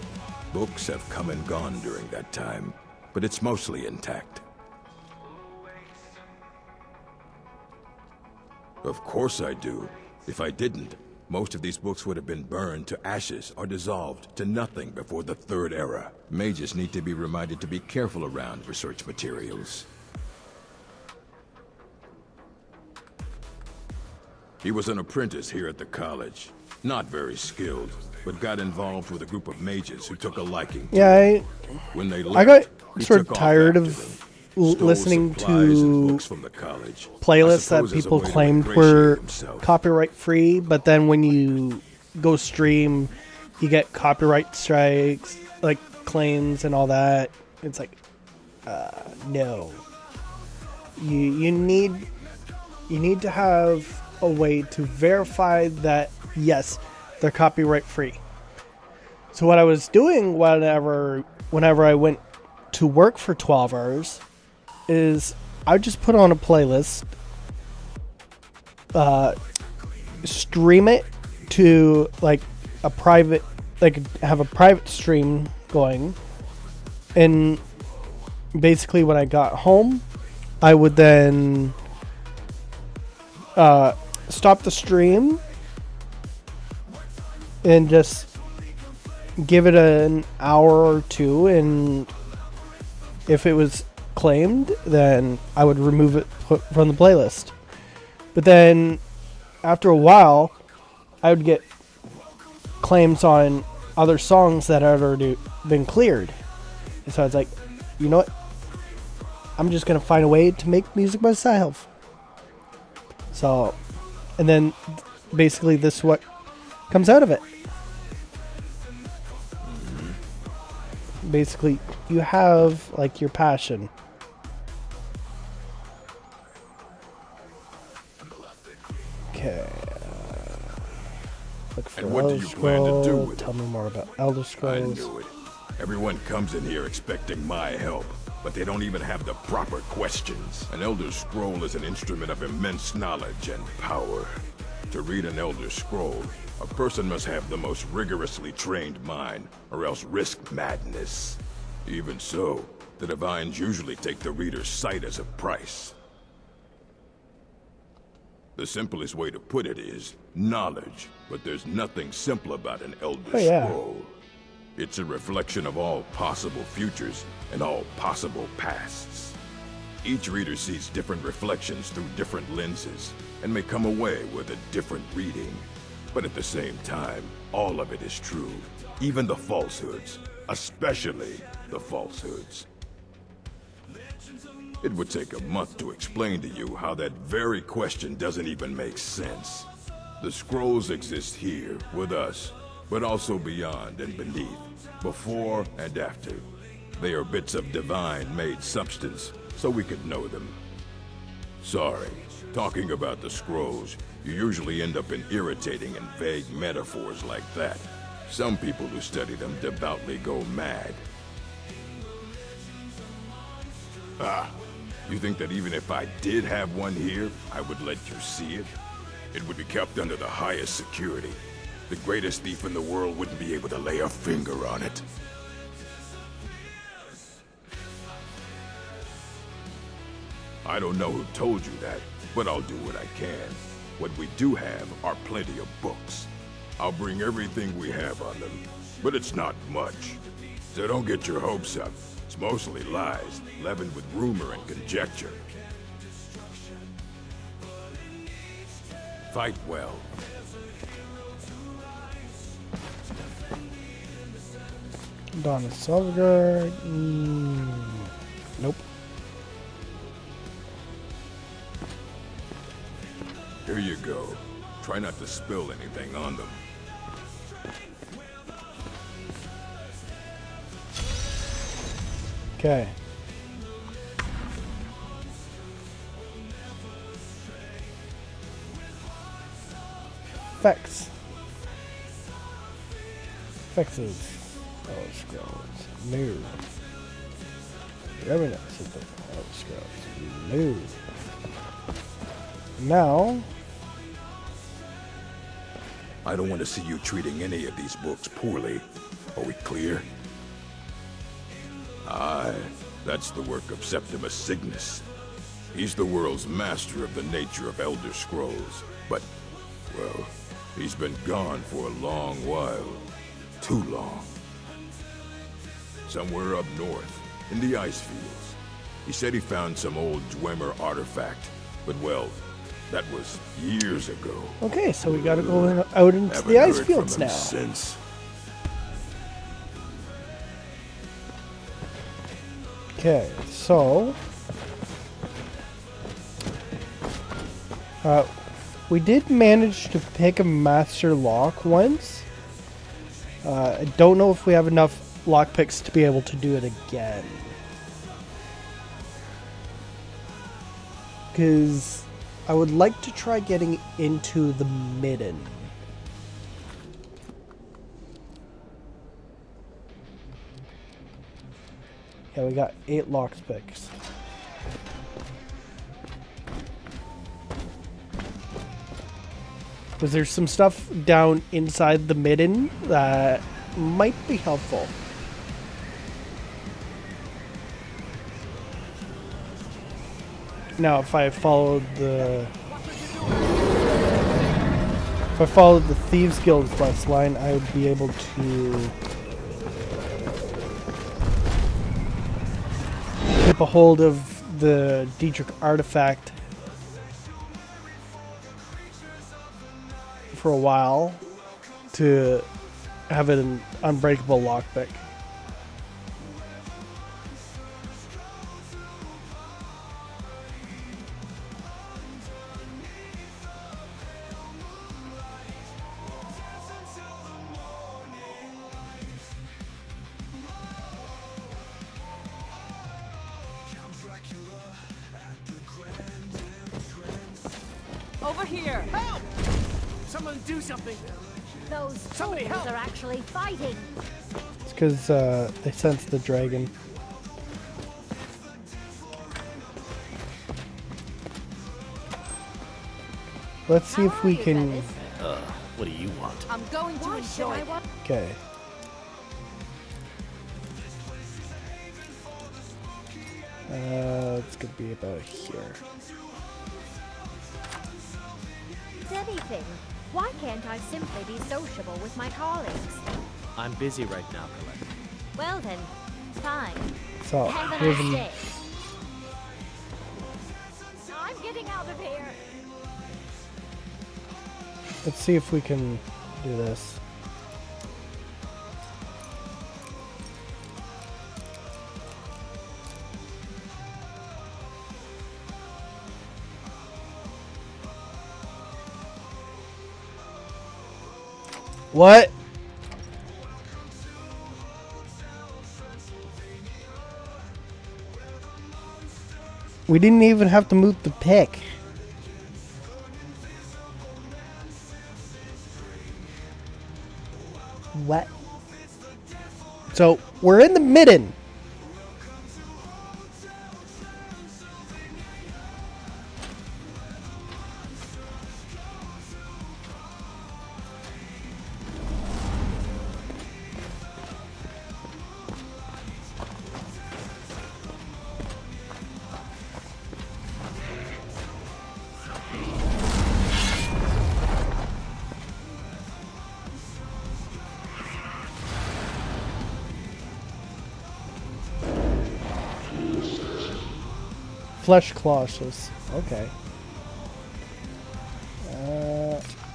Books have come and gone during that time, but it's mostly intact. Of course I do. If I didn't, most of these books would have been burned to ashes or dissolved to nothing before the Third Era. Mages need to be reminded to be careful around research materials. He was an apprentice here at the college. Not very skilled, but got involved with a group of mages who took a liking to Yeah, him. When they left, I got he sort of took off tired after of them, stole listening supplies and to books from the college. playlists I that suppose as a people way to claimed ingratiate were himself. copyright free, but then when you go stream, you get copyright strikes, like claims and all that. It's like, no. You need to have a way to verify that yes, they're copyright free. So what I was doing whenever I went to work for 12 hours is I would just put on a playlist, stream it to like a private, like have a private stream going, and basically when I got home, I would then stop the stream and just give it an hour or two, and if it was claimed, then I would remove it from the playlist. But then after a while, I would get claims on other songs that had already been cleared. And so I was like, you know what? I'm just going to find a way to make music myself. So, and then basically this is what comes out of it. Basically, you have like your passion. Okay. Look for And what do Elder you plan to do Scroll. with Tell it? me more about Elder I Scrolls. knew it. Everyone comes in here expecting my help, but they don't even have the proper questions. An Elder Scroll is an instrument of immense knowledge and power. To read an Elder Scroll, a person must have the most rigorously trained mind, or else risk madness. Even so, the Divines usually take the reader's sight as a price. The simplest way to put it is knowledge, but there's nothing simple about an Elder Oh, yeah. Scroll. It's a reflection of all possible futures and all possible pasts. Each reader sees different reflections through different lenses and may come away with a different reading. But at the same time, all of it is true, even the falsehoods, especially the falsehoods. It would take a month to explain to you how that very question doesn't even make sense. The scrolls exist here, with us, but also beyond and beneath, before and after. They are bits of divine-made substance, so we could know them. Sorry, talking about the scrolls, you usually end up in irritating and vague metaphors like that. Some people who study them devoutly go mad. Ah, you think that even if I did have one here, I would let you see it? It would be kept under the highest security. The greatest thief in the world wouldn't be able to lay a finger on it. I don't know who told you that, but I'll do what I can. What we do have are plenty of books. I'll bring everything we have on them, but it's not much. So don't get your hopes up. It's mostly lies, leavened with rumor and conjecture. Fight well. Donna Silverguard. Nope. Here you go. Try not to spill anything on them. Okay. Effects. Effects. Elder Scrolls. New. Remnants of the Elder Scrolls. New. Now, I don't want to see you treating any of these books poorly. Are we clear? Aye, that's the work of Septimus Cygnus. He's the world's master of the nature of Elder Scrolls. But, well, he's been gone for a long while. Too long. Somewhere up north, in the ice fields. He said he found some old Dwemer artifact. But, well, that was years ago. okay, so we gotta go out into the ice heard fields from him now. Since. Okay, so we did manage to pick a master lock once. I don't know if we have enough lockpicks to be able to do it again. Because I would like to try getting into the midden. Yeah, we got 8 lockpicks. Because there's some stuff down inside the midden that might be helpful. Now, if I followed the Thieves Guild quest line, I would be able to keep a hold of the Dietrich artifact for a while to have it an unbreakable lockpick. Over here! Help! Someone do something! Those Somebody fools help! are actually fighting. It's because they sense the dragon. Let's see if we can... What do you want? I'm going to enjoy it. Okay. It's gonna be about here. Anything. Why can't I simply be sociable with my colleagues? I'm busy right now, Colette. Well then, fine. So, Have a here's nice an, day. I'm getting out of here. let's see if we can do this. What? We didn't even have to move the pick. What? So, we're in the midden. Flesh Colossus. Okay.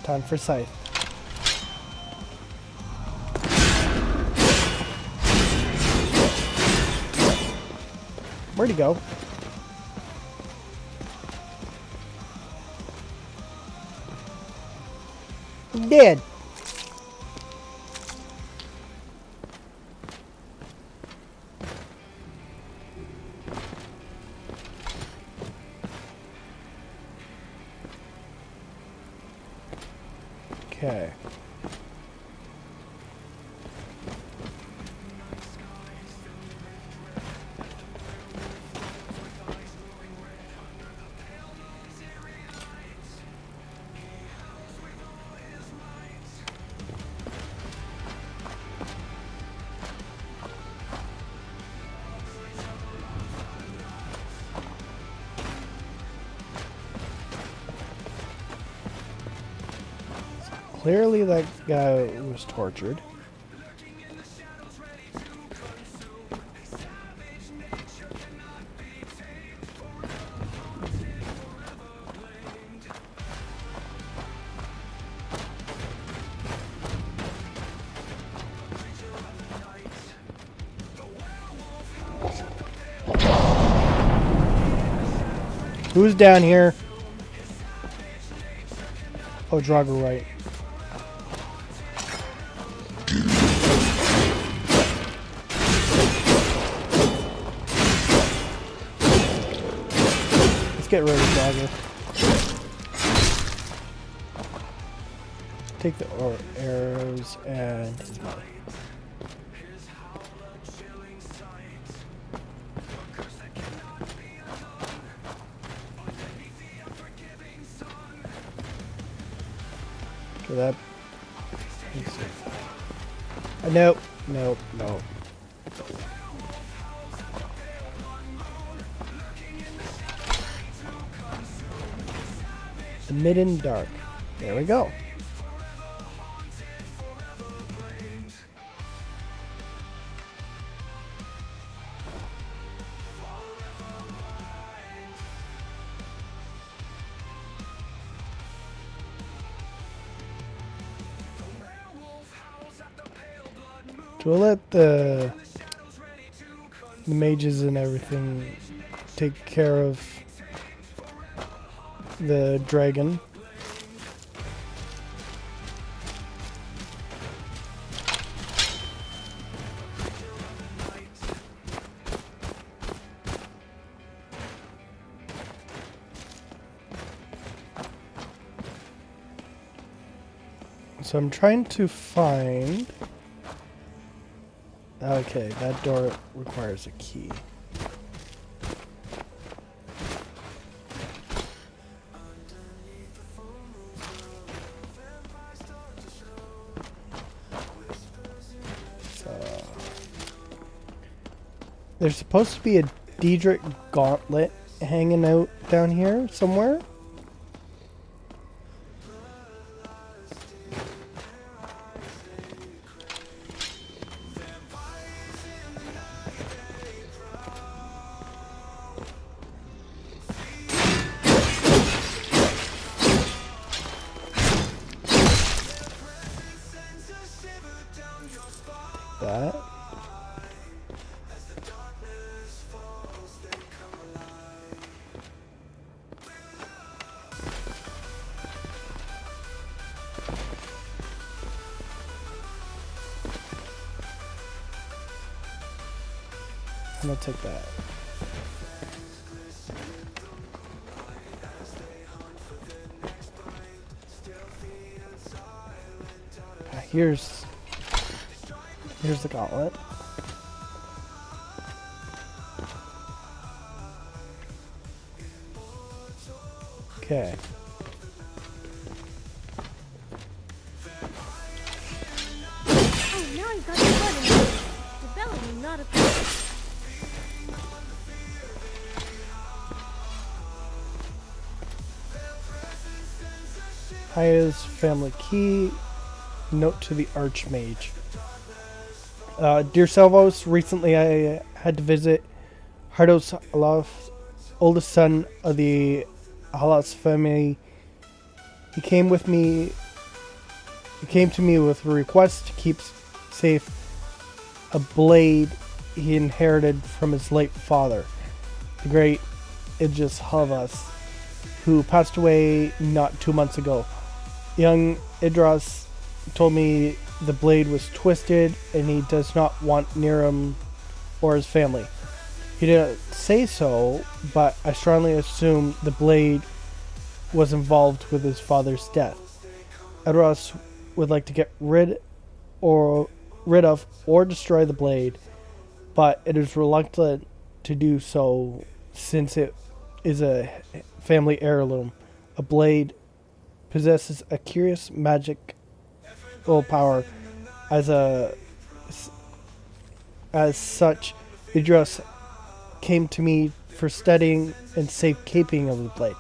Time for Scythe. Where'd he go? Dead. Okay. Clearly that guy was tortured. Who's down here? Oh, Drago, right. Let's get rid of Drago. Take the arrows and his money. Okay, that. Nope, nope, nope. The Midden Dark. There we go. So we'll let the mages and everything take care of the dragon. So I'm trying to find... Okay, that door requires a key. So there's supposed to be a Daedric gauntlet hanging out down here somewhere. That. I'm gonna take that. Here's the gauntlet. Okay. Oh, now you've got your blood in you. Rebelling, not a thing. Haya's family key. Note to the Archmage. Dear Salvos, recently I had to visit Hardos Alaf's oldest son of the Halas family. He came to me with a request to keep safe a blade he inherited from his late father, the great Idris Havas, who passed away not 2 months ago. Young Idris told me the blade was twisted and he does not want near him or his family. He didn't say so, but I strongly assume the blade was involved with his father's death. Idris would like to get rid of or destroy the blade, but it is reluctant to do so since it is a family heirloom. A blade possesses a curious magical power. As such, Idris came to me for studying and safekeeping of the blade.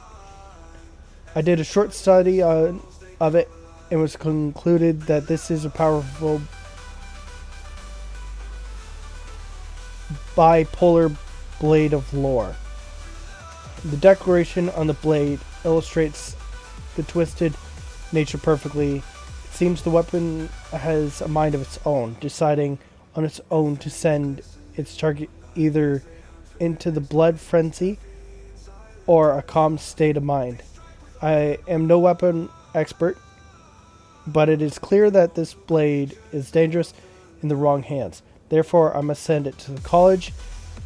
I did a short study of it it was concluded that this is a powerful bipolar blade of lore. The decoration on the blade illustrates the twisted nature perfectly. It seems the weapon has a mind of its own, deciding on its own to send its target either into the blood frenzy or a calm state of mind. I am no weapon expert, but it is clear that this blade is dangerous in the wrong hands. Therefore, I must send it to the college.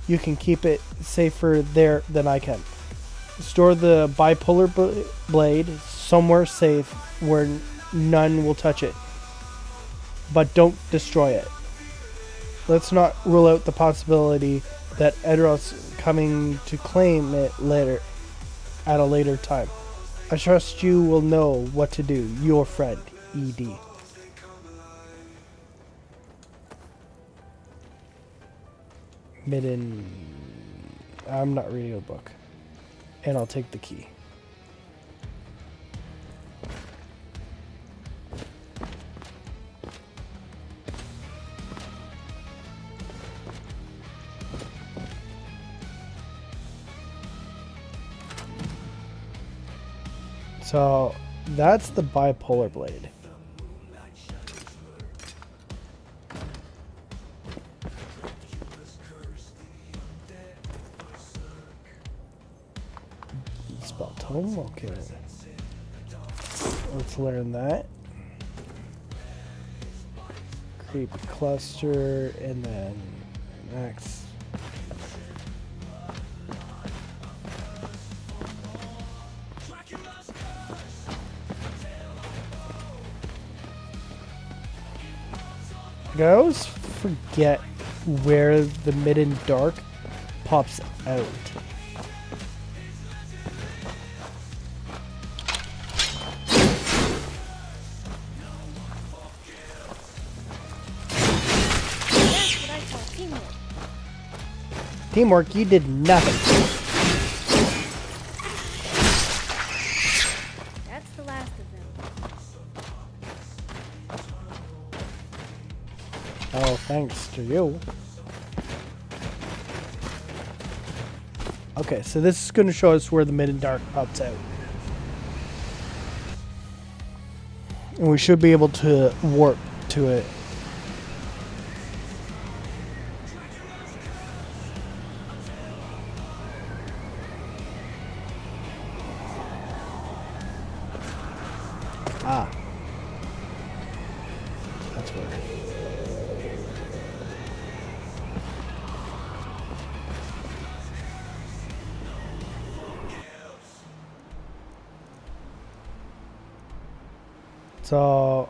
You can keep it safer there than I can. Store the bipolar blade somewhere safe where none will touch it. But don't destroy it. Let's not rule out the possibility that Edros coming to claim it later, at a later time. I trust you will know what to do. Your friend, ED. Midden. I'm not reading a book. And I'll take the key. So that's the bipolar blade. Spell tome, okay. Let's learn that. Creep cluster and then next. I always forget where the mid and dark pops out. That's what I call teamwork. Teamwork, you did nothing. That's the last of them. Oh, thanks to you. Okay, so this is going to show us where the mid and dark pops out. And we should be able to warp to it. Ah. That's where. So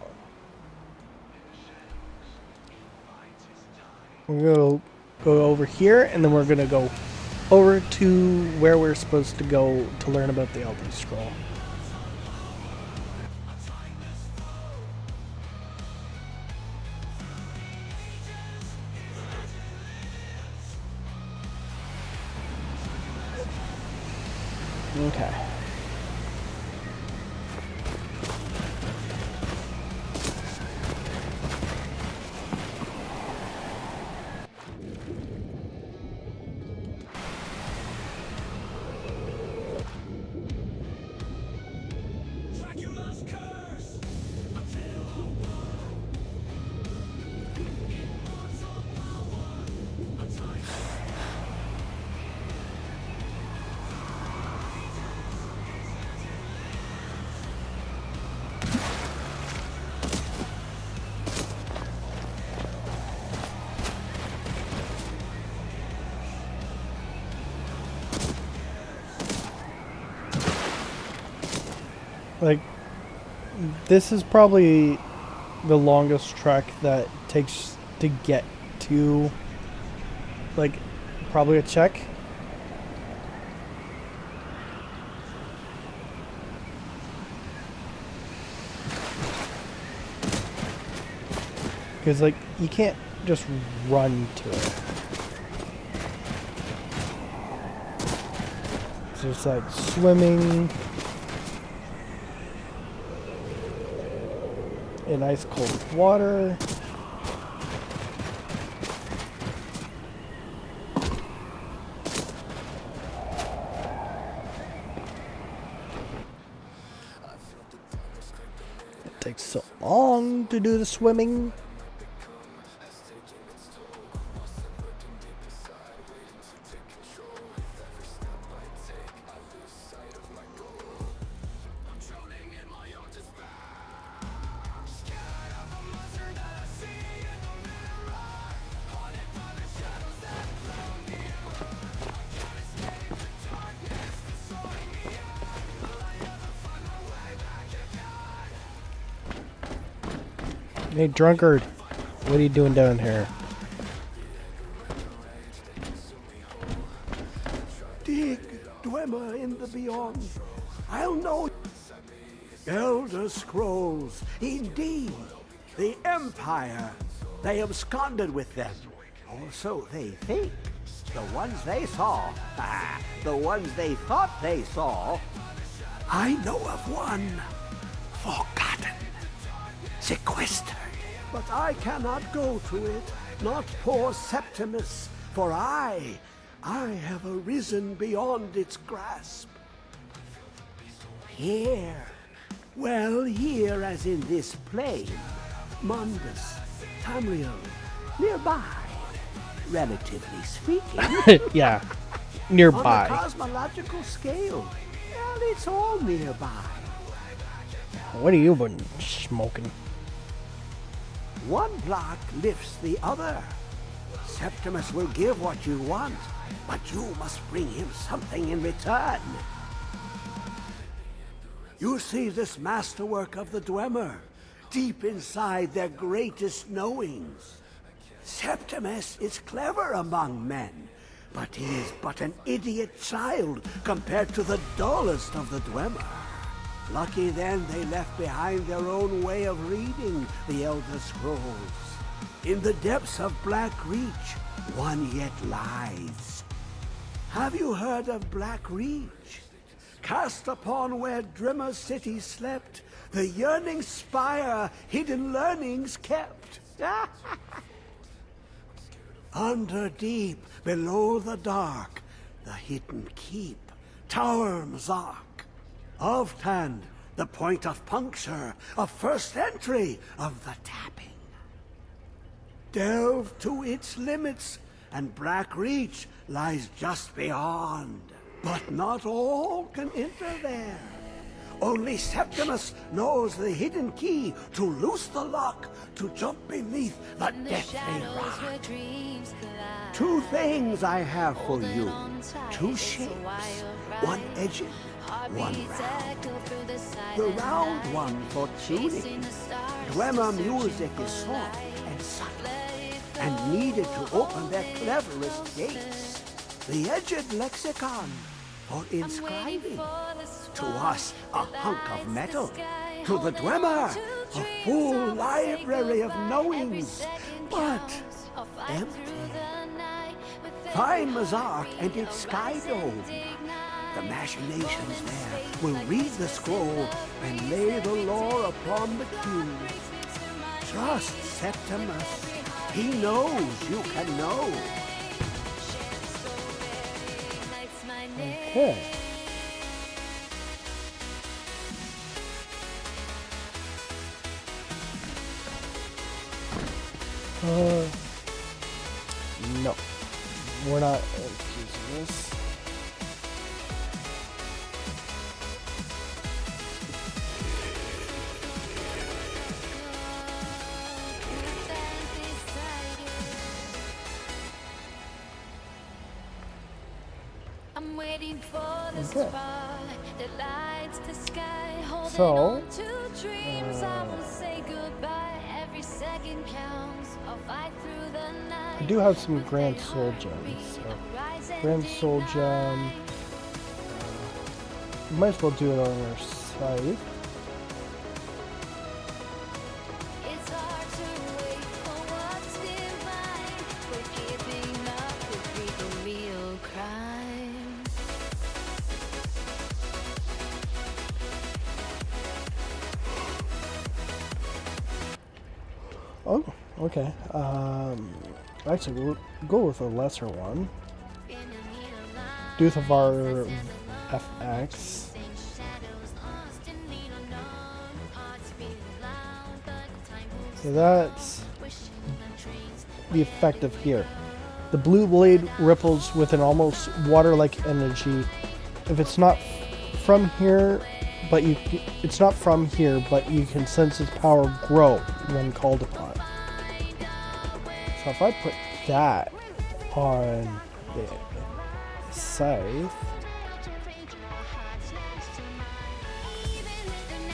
we're gonna go over here, and then we're gonna go over to where we're supposed to go to learn about the Elder Scroll. Okay. Like, this is probably the longest trek that takes to get to, like, probably a check. Because, like, you can't just run to it. So it's like swimming. in ice cold water. It takes so long to do the swimming. Hey, drunkard, what are you doing down here? Dig, Dwemer in the beyond. I'll know. Elder Scrolls, indeed. The Empire. They absconded with them. Or so they think. The ones they saw. The ones they thought they saw. I know of one. Forgotten. Sequestered. But I cannot go to it, not poor Septimus, for I have arisen beyond its grasp. Here, well, here as in this plane, Mundus, Tamriel, nearby, relatively speaking. Yeah, nearby. On a cosmological scale, well, it's all nearby. What have you been smoking? One block lifts the other. Septimus will give what you want, but you must bring him something in return. You see this masterwork of the Dwemer, deep inside their greatest knowings. Septimus is clever among men, but he is but an idiot child compared to the dullest of the Dwemer. Lucky then they left behind their own way of reading the Elder Scrolls. In the depths of Black Reach, one yet lies. Have you heard of Black Reach? Cast upon where Drimmer's city slept, the yearning spire hidden learnings kept. Under deep, below the dark, the hidden keep, Tower Mzark. Oftand, the point of puncture, of first entry, of the tapping. Delve to its limits, and Black Reach lies just beyond. But not all can enter there. Only Septimus knows the hidden key to loose the lock, to jump beneath the deathly rock. Two things I have for you. Two shapes, one edged, one round. The round one for tuning. Dwemer music is soft and subtle, and needed to open their cleverest gates. The edged lexicon for inscribing. To us, a hunk of metal. To the Dwemer, a full library of knowings, but empty. Find Mzark and its sky dome. The machinations there will read the scroll and lay the lore upon the cube. Trust Septimus. He knows you can know. Okay. No. We're not using this. I'm waiting for the spark that lights the sky. Holding So, on to dreams, I will say goodbye. Every second counts. I'll fight through the night. I do have some Grand Soul Gems. So Grand Soul Gem. Might as well do it on our site. It's hard to wait for what's divine. We're giving up the real crime. Oh, okay. Actually, we'll go with a lesser one. Duthavar FX. So that's the effect of here. The blue blade ripples with an almost water-like energy. If it's not from here, but it's not from here, but you can sense its power grow when called upon. So if I put that on the scythe,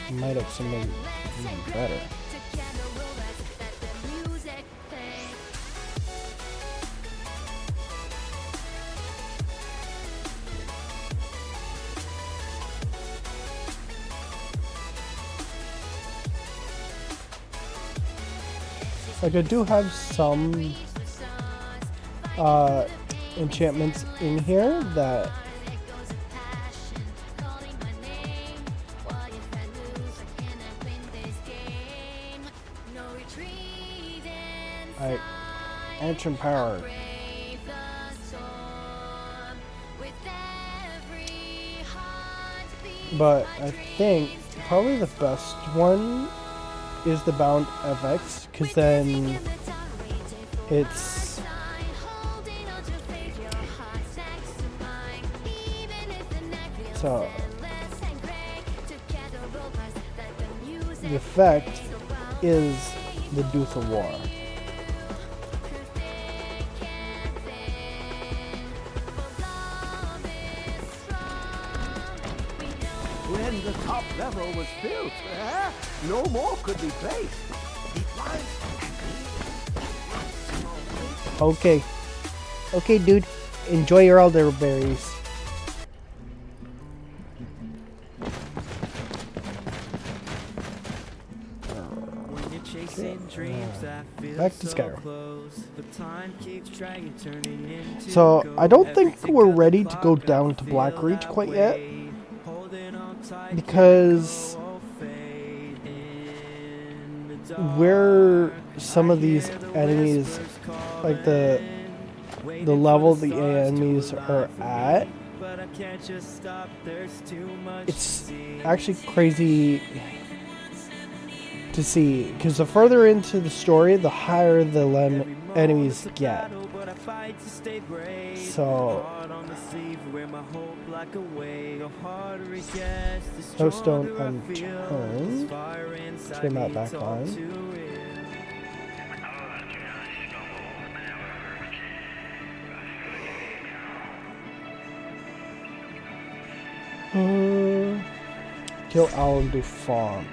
I might have something even better. Like, I do have some enchantments in here that ancient power. But I think probably the best one is the Bound FX, because then it's so the effect is the Duthavar. When the top level was built, no more could be placed. It was Okay. Okay, dude. Enjoy your elderberries. When you're chasing dreams that feel Back to so Skyrim. close, but time keeps dragging, turning into So, I don't think everything we're got ready the to go clock, down I to feel Blackreach that quite yet, way. Holding on tight, because fade in the dark. where some of these enemies, like the level the enemies are at, But I can't just stop, there's too much it's actually crazy to see, because the further into the story, the higher the enemies get. So, no stone unturned. Turn that back on. Kill Alan Dufont.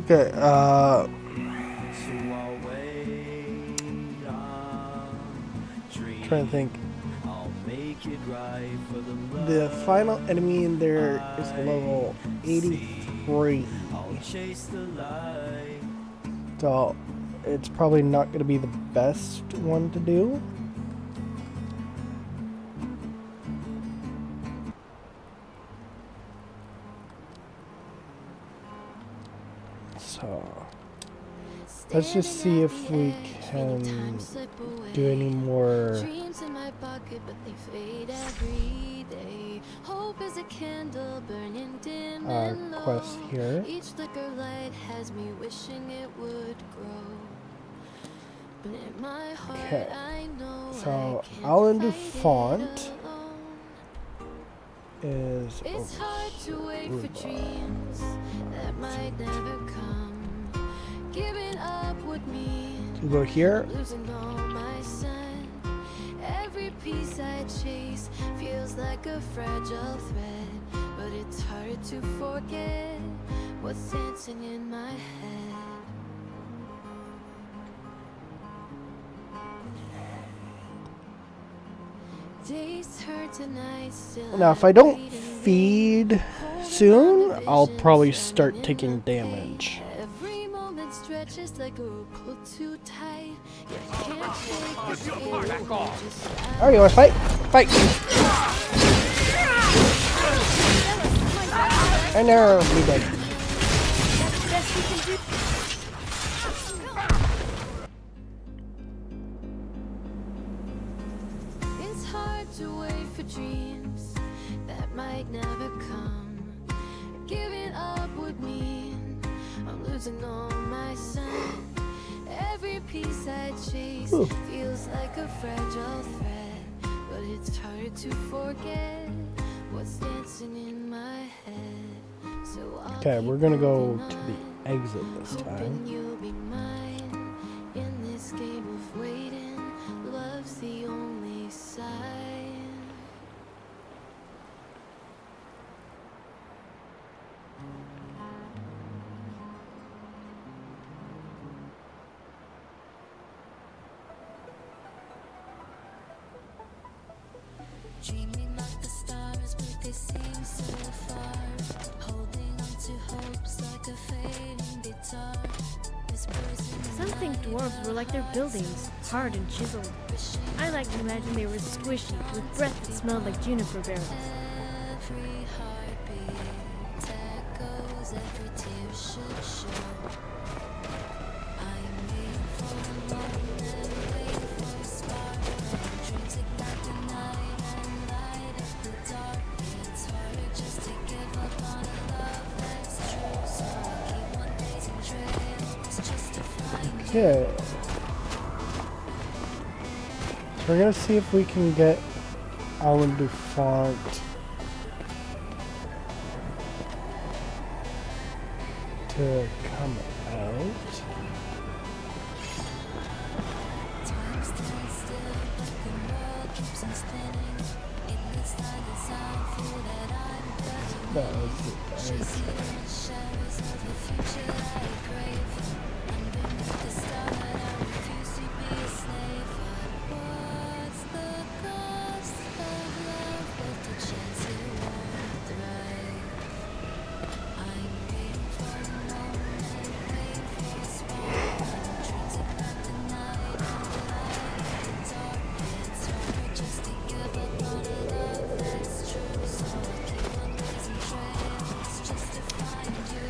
Okay, trying to think. The final enemy in there is level 83. So, it's probably not going to be the best one to do. So, let's just see if we can do any more Dreams in my pocket, but they fade every day. Hope is a candle burning dim and low. quests here. Each flicker light has me wishing it would grow. But in my heart, Okay. I know So, I can't Alan fight Dufont it alone. is It's hard to wait over for dreams that might never come. Giving up would mean to go here. losing all my sun. Every piece I chase feels like a fragile thread, but it's hard to forget what's dancing in my head. Days hurt tonight, still Now, if I don't feed soon, I'll probably start taking damage. every moment stretches like a rope pulled too tight. You can't shake this feeling. Alright, you wanna fight? Fight! I know, be dead. It's hard to wait for dreams that might never come. Giving up would mean I'm losing all my sun. Every piece I chase feels like a fragile thread, but it's hard to forget what's dancing in my head. So Okay, we're gonna go to the exit this time. you'll be mine in this game of waiting. Love's the only sign. Dreaming of the stars, but they seem so far. Holding on to hopes like a fading guitar. Some think dwarves were like their buildings, hard and chiseled. I like to imagine they were squishy, with breath that smelled like juniper barrels. Every heartbeat echoes, every tear should show. I'm made for love and wait for a spark. Dreams ignite the night and light up the dark. It's harder just to give up on a love that's true. So I'll keep on blazing trails just to find you. Okay. So we're gonna see if we can get Alan Dufont to come out. Time stands still, but the world keeps on spinning. In this tiny sound, feel that I'm burning. That was it. Chasing the shadows of the future I crave. Underneath the stars, I refuse to be a slave. But what's the cost of love with the chance it won't thrive? I'm waiting for a moment, waiting for a spark. Dreams about the night and the light of the dark. It's harder just to give up on a love that's true. So I'll keep on blazing trails just to find you.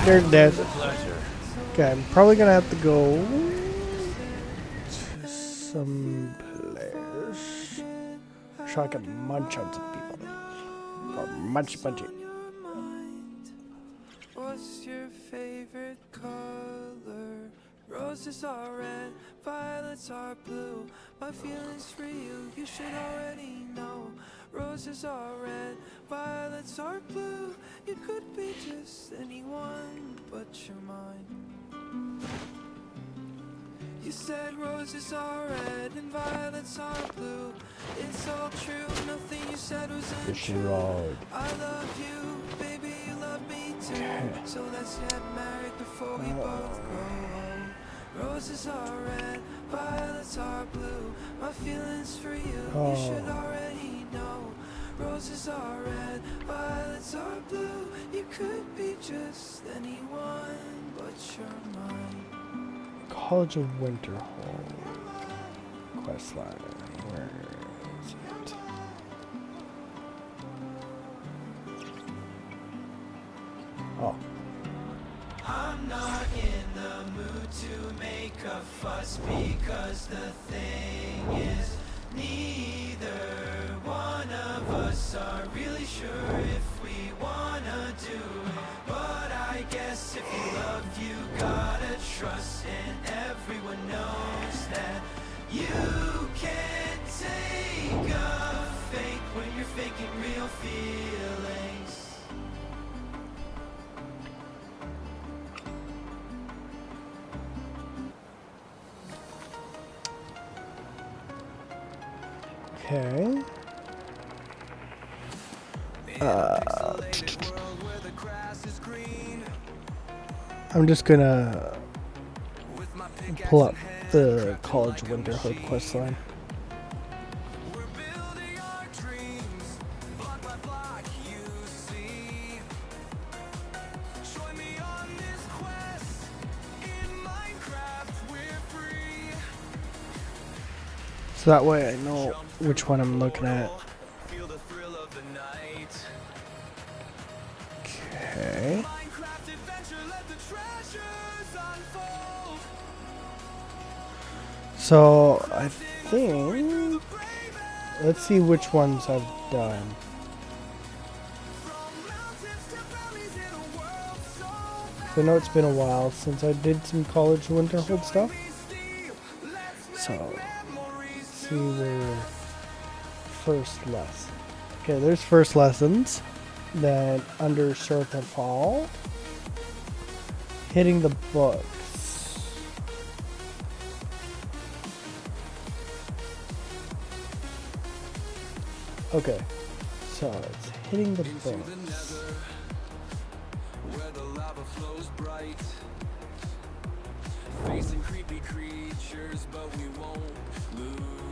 They're dead. Okay, I'm probably gonna have to go to some place so I can munch on some people. Or munchy. What's your favorite color? Roses are red, violets are blue. My feelings for you, you should already know. Roses are red, violets are blue. You could be just anyone, but you're mine. You said roses are red and violets are blue. It's all true, nothing you said was untrue. I love you, baby, you love me too. So let's get married before we both grow old. Roses are red, violets are blue. My feelings for you, you should already know. Roses are red, violets are blue. You could be just anyone, but you're mine. College of Winterhold. Questline. Where is it? Oh. I'm not in the mood to make a fuss because the thing is neither one of us are really sure if we wanna do it. But I guess if you love, you gotta trust, and everyone knows that you can't take a fake when you're faking real feelings. Okay. I'm just gonna pull up the College Winterhood questline. So that way I know which one I'm looking at. Okay. So I think, let's see which ones I've done. So I know it's been a while since I did some College Winterhold stuff. So let's see where first lesson. Okay, there's first lessons. Then under Serpent Hall, hitting the books. Okay, so it's hitting the books.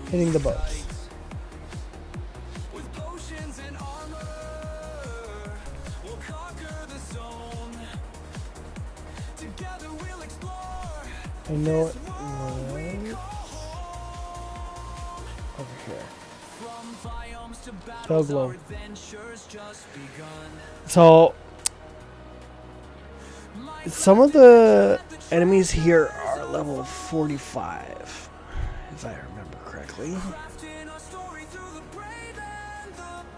Hitting the books. I know it right over here. Belglow. So some of the enemies here are level 45, if I remember correctly.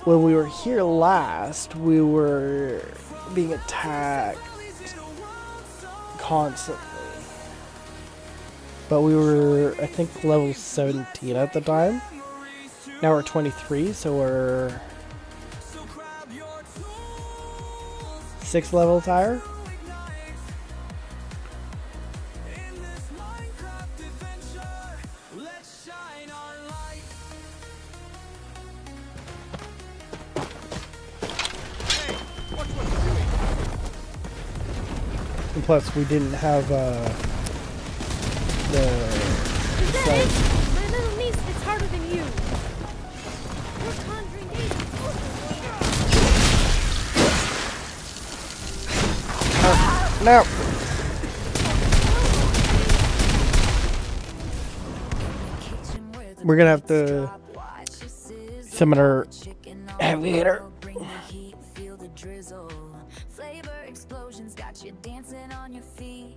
When we were here last, we were being attacked constantly. But we were, I think, level 17 at the time. Now we're 23, so we're 6 levels higher. And plus, we didn't have Is that it? My little niece is harder than you. You're conjuring No. We're gonna have to summon our heavy hitter. Flavor explosions got you dancing on your feet.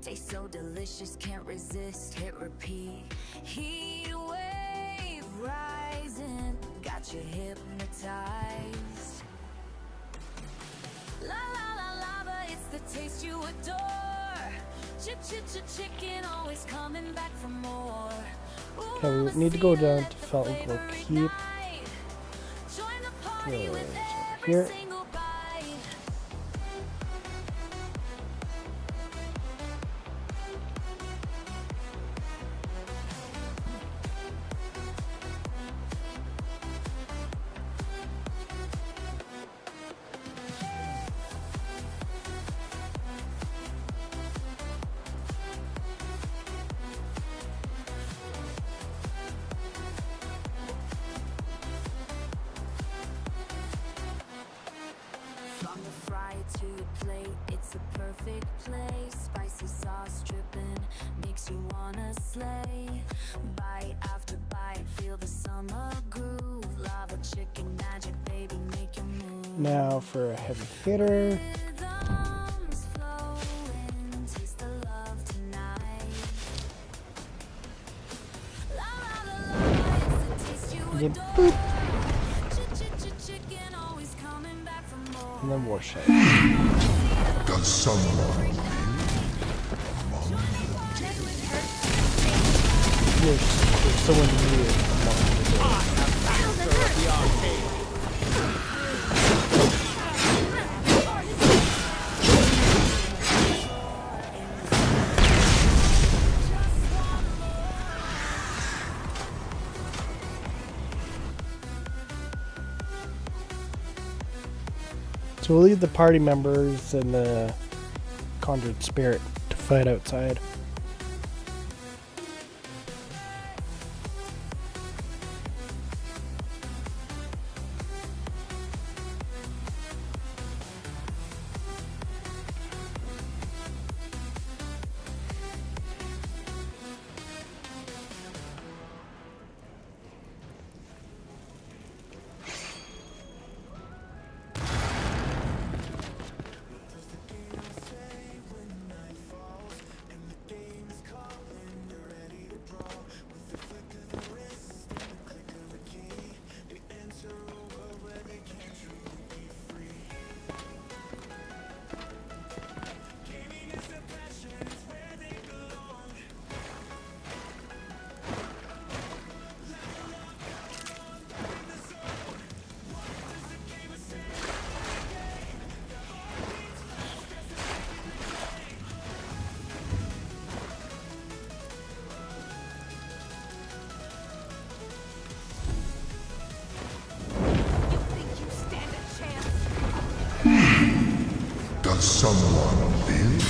Taste so delicious, can't resist, hit repeat. Heat wave rising, got you hypnotized. La la la lava, it's the taste you adore. Chicken, always coming back for more. Okay, we need to go down to Felglow Keep. Here. From the fry to plate, it's a perfect place. Spicy sauce dripping, makes you wanna slay. Bite after bite, feel the summer groove. Lava chicken magic, baby, make you move. Now for a heavy hitter. again. Boop. And then war shit. Does someone There's someone new among the dead. So we'll leave the party members and the conjured spirit to fight outside. Does someone live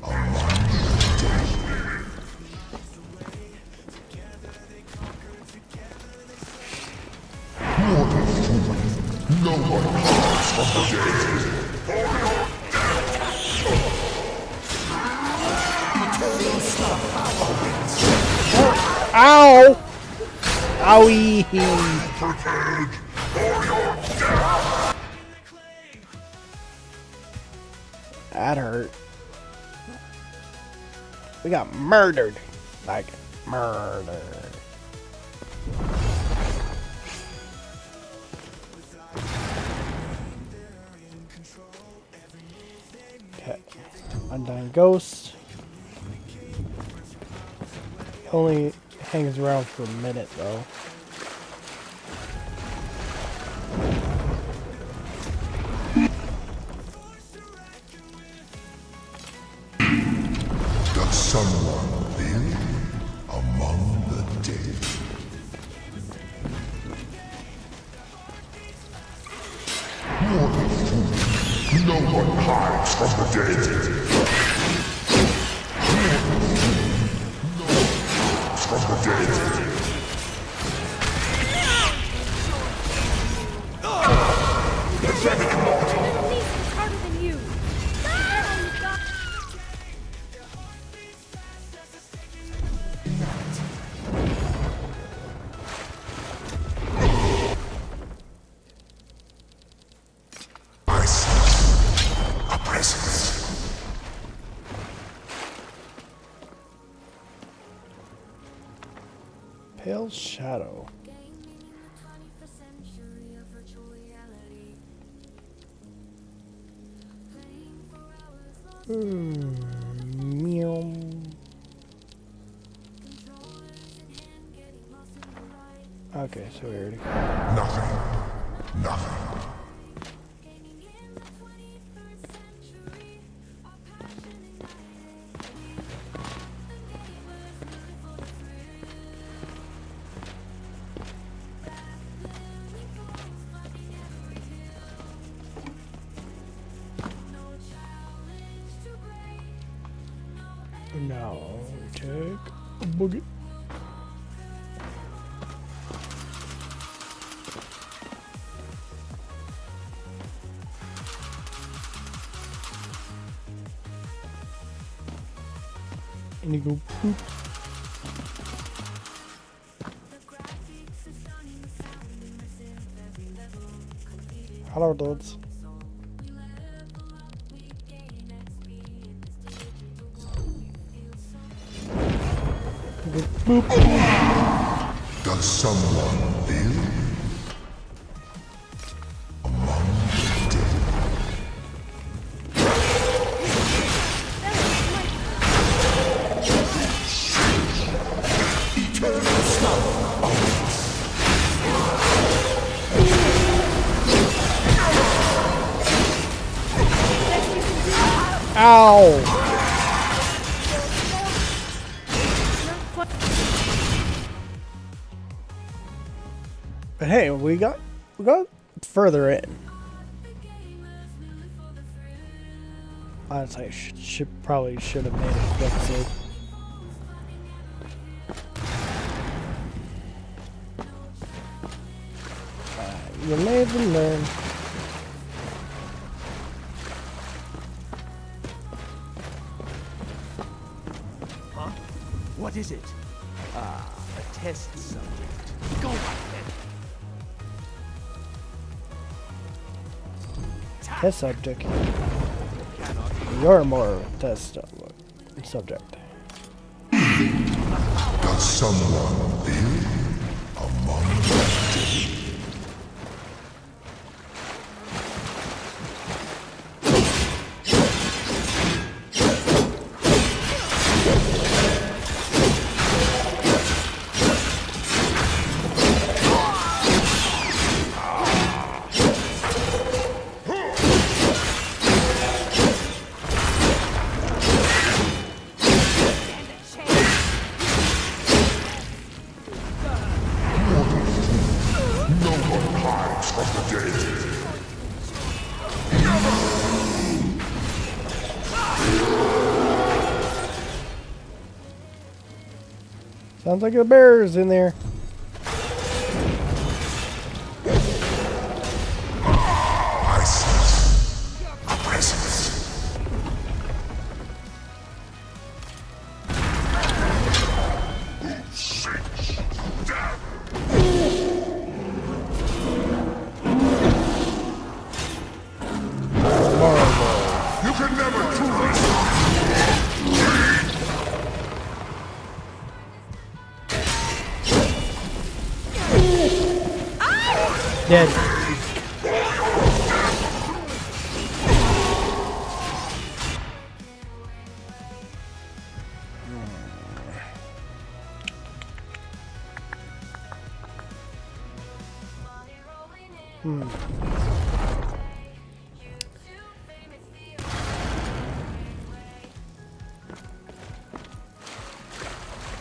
among the dead? Mortal fool, no one hides from the dead. Ow! Owie! Prepared. That hurt. We got murdered. Like, murdered. Okay. Undying Ghost. Only hangs around for a minute, though. Does someone live among the dead? Mortal fool, no one hides from the dead. From the dead. Pathetic mortal. It's harder than you. I sense a presence. Pale Shadow. Meow. Okay, so we already got Nothing. Nothing. now. Take a boogie. And you go poop. Hello, dudes. Good. Does someone live among the dead? Eternal snow. Ow! But hey, we got further in. Honestly, I probably should have made a episode. You live and learn. Huh? What is it? Ah, a test subject. Go on then. Test subject. You're more test subject. Does someone live among the dead? Sounds like a bear's in there. I sense a presence. Who seeks death? You can never truly stop. Dead.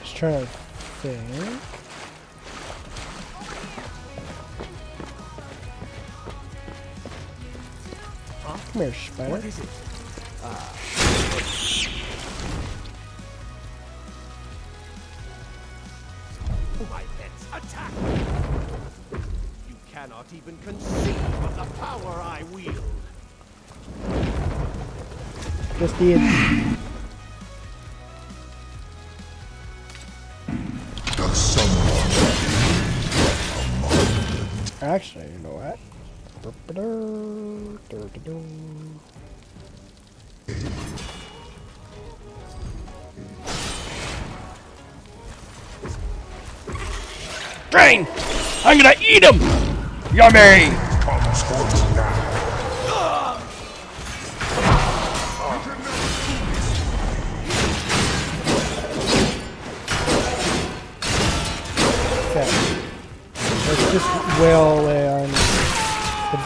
Just trying to think. Come here, spider. What is it? My pets, attack! You cannot even conceive of the power I wield. Just the. Does someone Actually, you know what? Drain! I'm gonna eat him! Yummy! comes for you now? Okay. Let's just wail away on the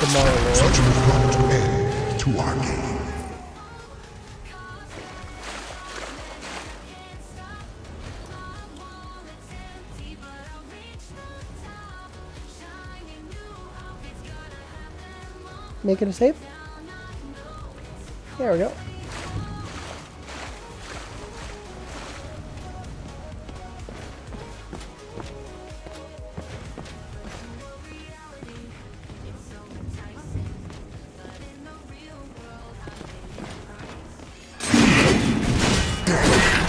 tomorrow. Such an abrupt end to our game. Making a save? There we go.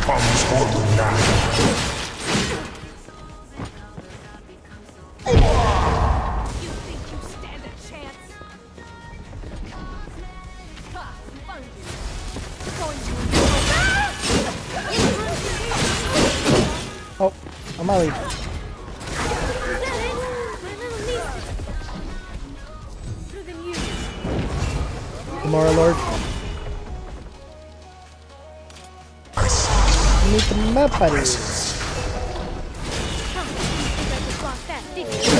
Comes for you now. You think you stand a chance? Ha! Found you. Going to Oh. Molly. Is that it? My little niece. Better than you. Gamora Lord. Meet the map buddies. Huh. You think I could block that, didn't you?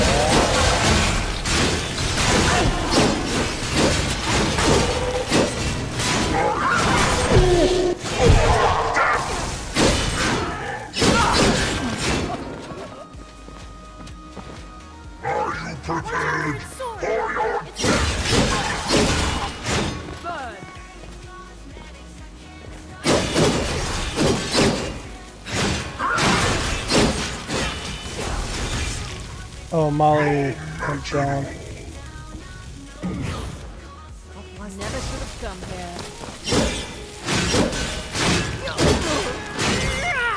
Prepared for your Oh, Molly went down. I never should have come here.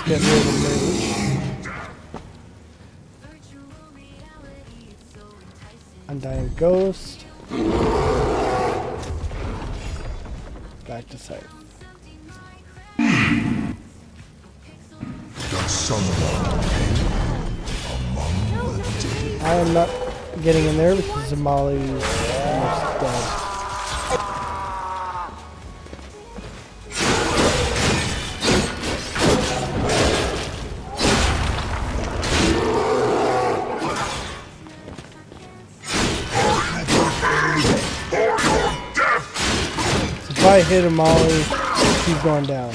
Get rid of the mage. Undying Ghost. Back to sight. Does someone I am not getting in there because Molly is almost dead. So if I hit a Molly, she's going down.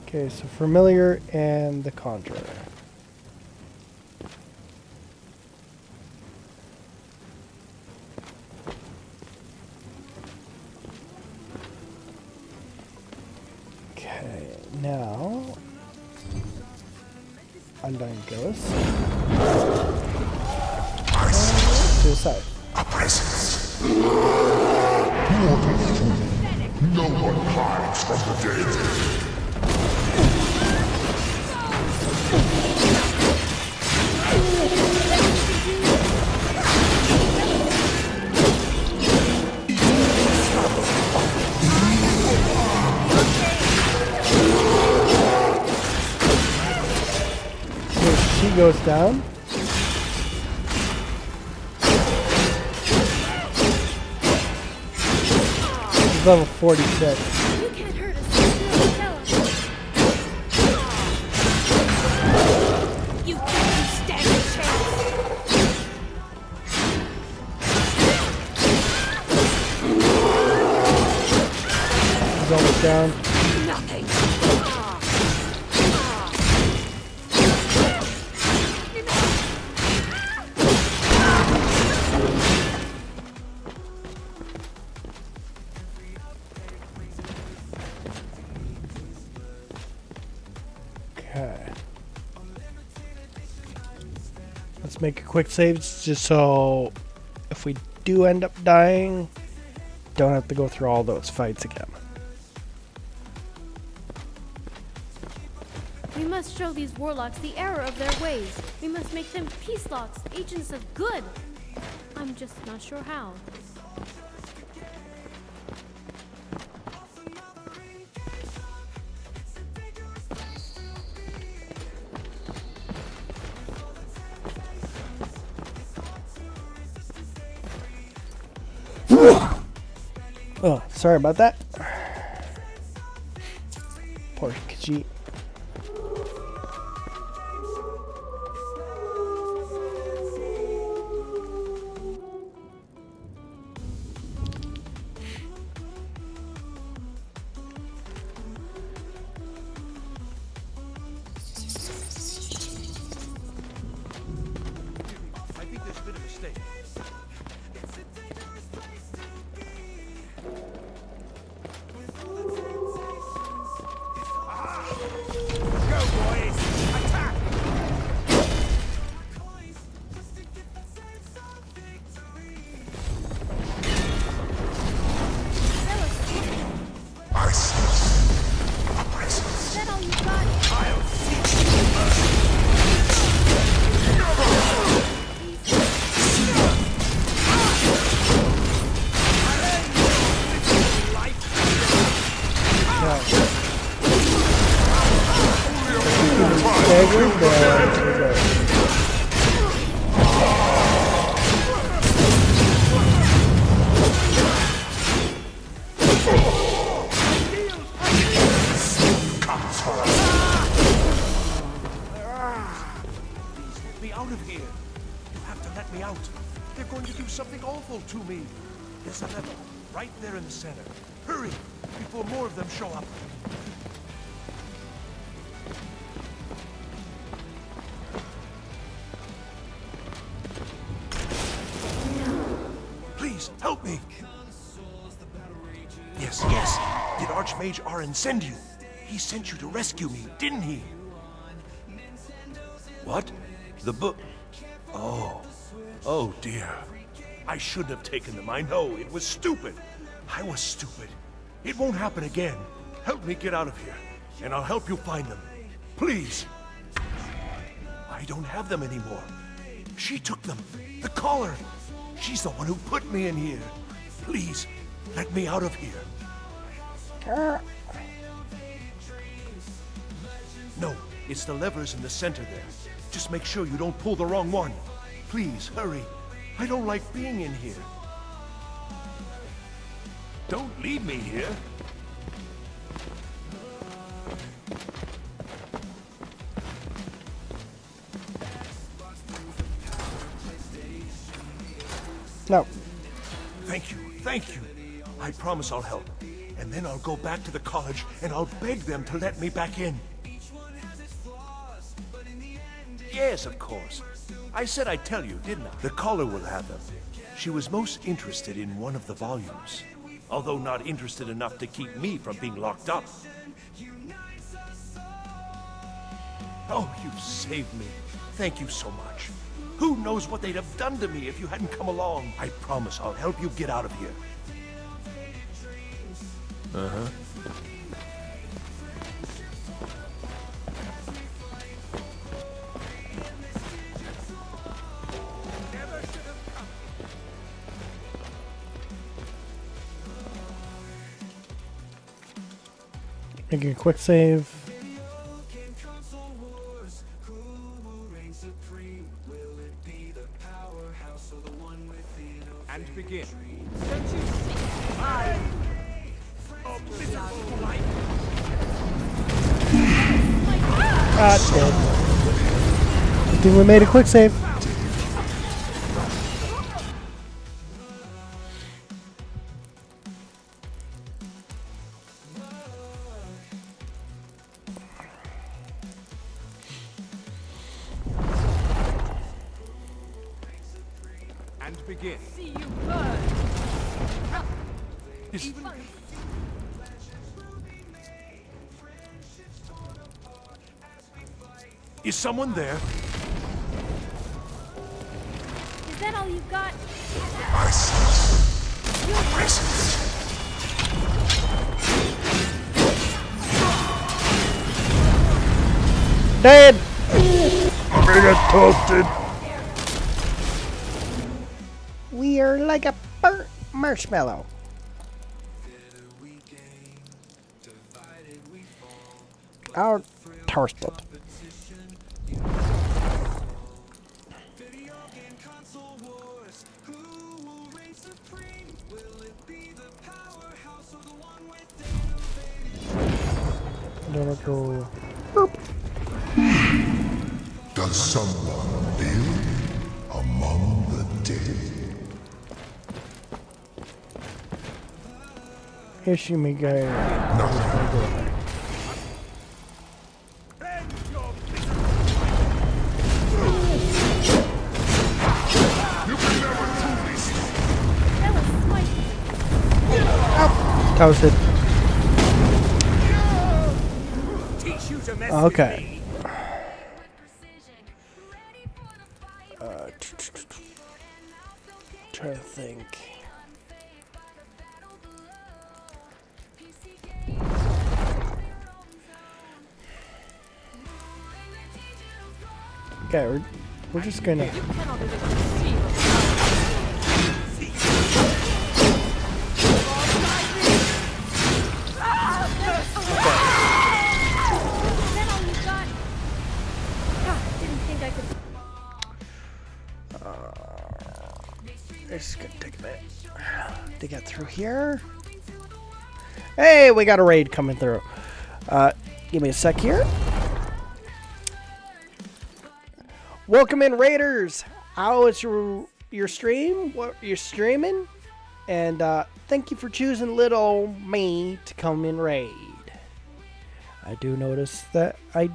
Okay, so Familiar and the Conjurer. Okay, now Undying Ghost. To the side. a presence? No one hides from the dead. So she goes down. She's level 46. You can't hurt us. Still, tell us. You think you stand a chance? She's almost down. Nothing. Okay. Let's make a quick save just so if we do end up dying, don't have to go through all those fights again. We must show these warlocks the error of their ways. We must make them peace locks, agents of good. I'm just not sure how. Oh, sorry about that. Poor Khajiit. I think there's been a mistake. Staggered down. Let me out of here. You have to let me out. They're going to do something awful to me. There's a lever right there in the center. Hurry, before more of them show up. Please, help me. Yes, yes. Did Archmage Arin send you? He sent you to rescue me, didn't he? What? The book? Oh. Oh, dear. I shouldn't have taken them. I know. It was stupid. I was stupid. It won't happen again. Help me get out of here, and I'll help you find them. Please. I don't have them anymore. She took them. The collar. She's the one who put me in here. Please, let me out of here. No, it's the levers in the center there. Just make sure you don't pull the wrong one. Please, hurry. I don't like being in here. Don't leave me here. No. Thank you, thank you. I promise I'll help. And then I'll go back to the college and I'll beg them to let me back in. Yes, of course. I said I'd tell you, didn't I? The caller will have them. She was most interested in one of the volumes, although not interested enough to keep me from being locked up. Oh, you've saved me. Thank you so much. Who knows what they'd have done to me if you hadn't come along? I promise I'll help you get out of here. Uh-huh. Making a quick save. And begin. Ah, dead. I think we made a quick save. And begin. See you burn. Is someone there? Is that all you've got? I sense your presence. Dead! Bring it toasted. We are like a burnt marshmallow. I'll toast it. Then I'll go. Boop. Does someone live among the dead? Issue me, guy. Toasted. Okay. Try to think. Okay, we're just gonna. here. Hey, we got a raid coming through. Give me a sec here. Welcome in, raiders. How is your stream? What you're streaming? And thank you for choosing little me to come in raid. I do notice that I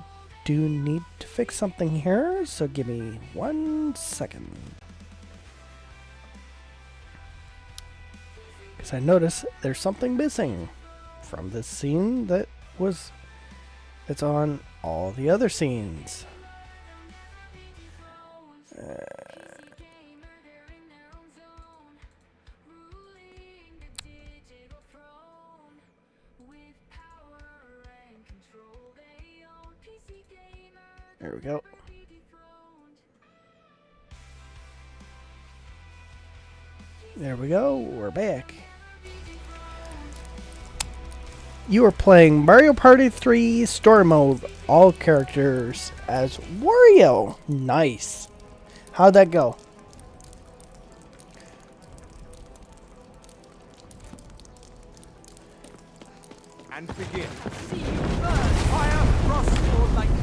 do need to fix something here, so give me 1 second. Because I notice there's something missing from this scene it's on all the other scenes. There we go. There we go. We're back. You are playing Mario Party 3 Story Mode. All characters as Wario. Nice. How'd that go? And begin. See you burn. Fire, frost, or lightning.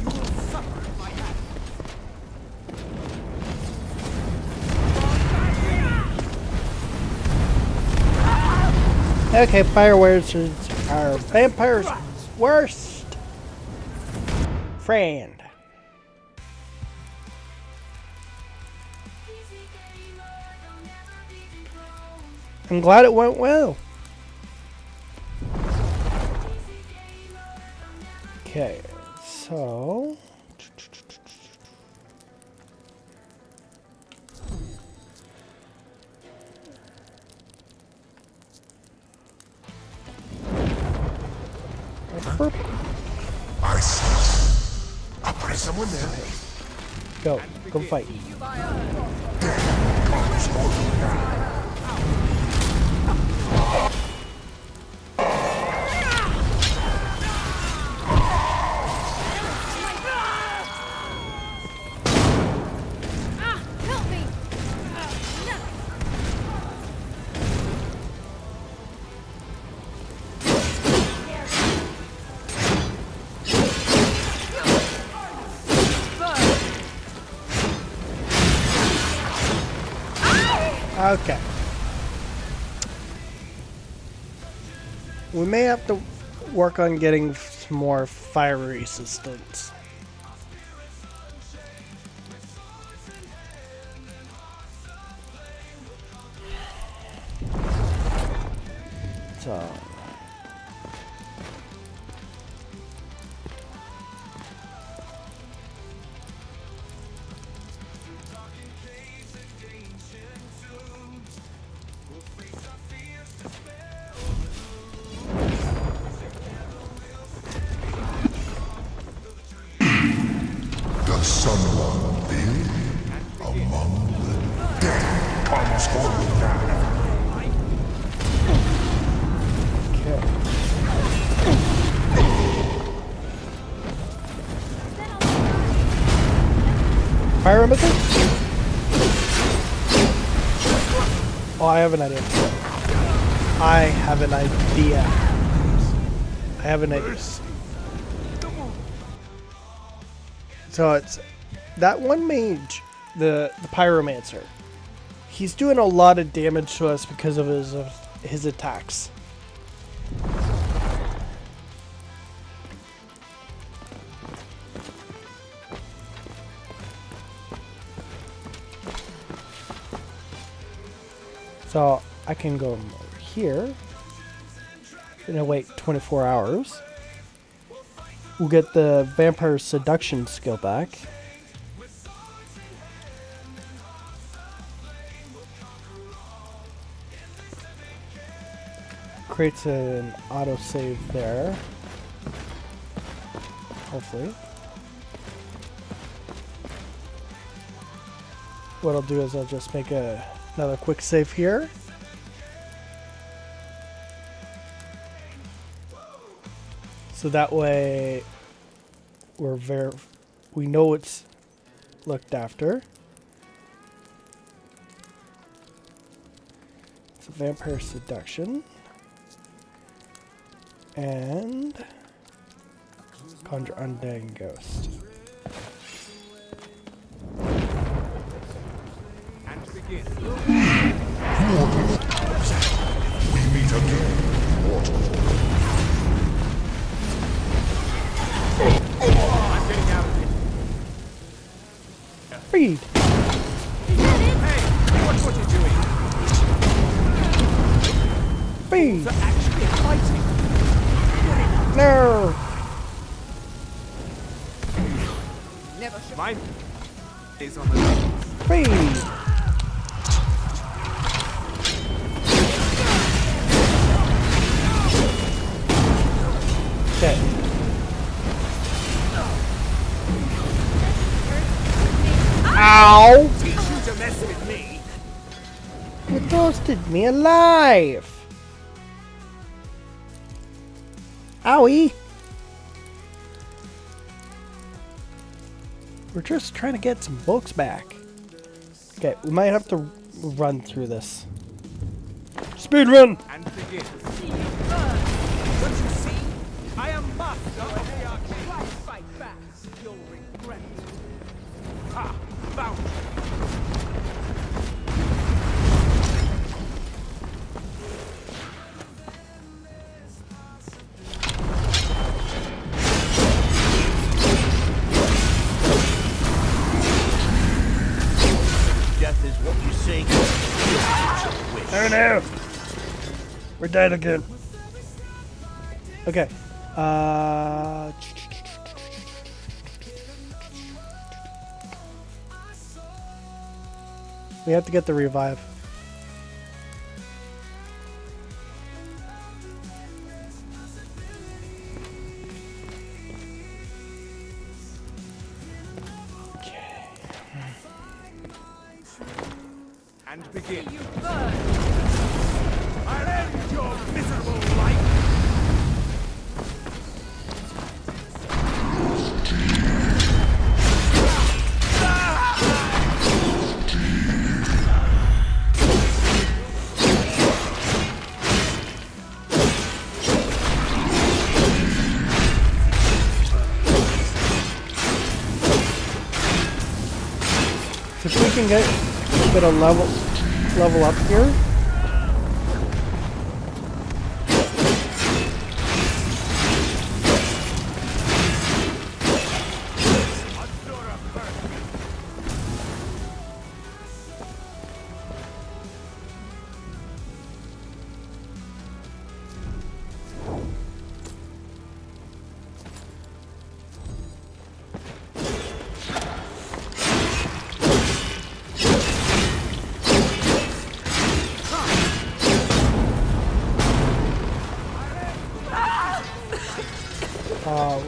You will suffer at my hand. Okay, fireworks are vampires' worst friend. I'm glad it went well. Okay, so I see. I'll put someone there. go fight. Okay. We may have to work on getting some more fire resistance. So Does someone live among the dead? Comes home now. okay. Fire emitter? Oh, I have an idea. I have an idea. So it's that one mage, the pyromancer. He's doing a lot of damage to us because of his attacks. So I can go over here. Gonna wait 24 hours. We'll get the vampire seduction skill back. Creates an autosave there. Hopefully. What I'll do is I'll just make another quick save here. So that way we know it's looked after. So vampire seduction and conjure undying ghost. And begin. We meet again, mortal. I'm getting out of here. Read. Hey, watch what you're doing. Read. They're actually fighting. No. Never should. Mine is on the left. Read. Okay. Ow! Teach you to mess with me. You toasted me alive! Owie! We're just trying to get some books back. Okay, we might have to run through this. Speed run! And begin. Don't you see? I am master of the arcade. Fight back. You'll regret it. Ha! Found you. Death is what you seek. Oh no! We're dead again. Okay. We have to get the revive. And begin. I'll end your miserable life. So if we can get a level up here.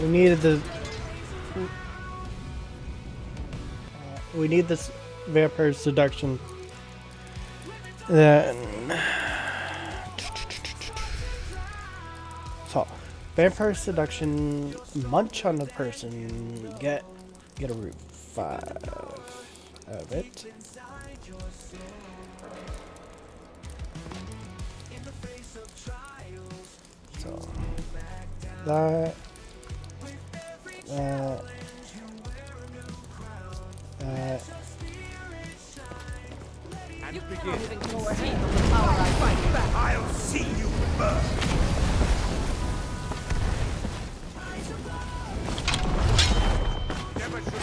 We needed the. We need this vampire seduction. Then. So, vampire seduction. Munch on a person. Get a root 5 of it. So that. And begin. I'll see you burn. Never should.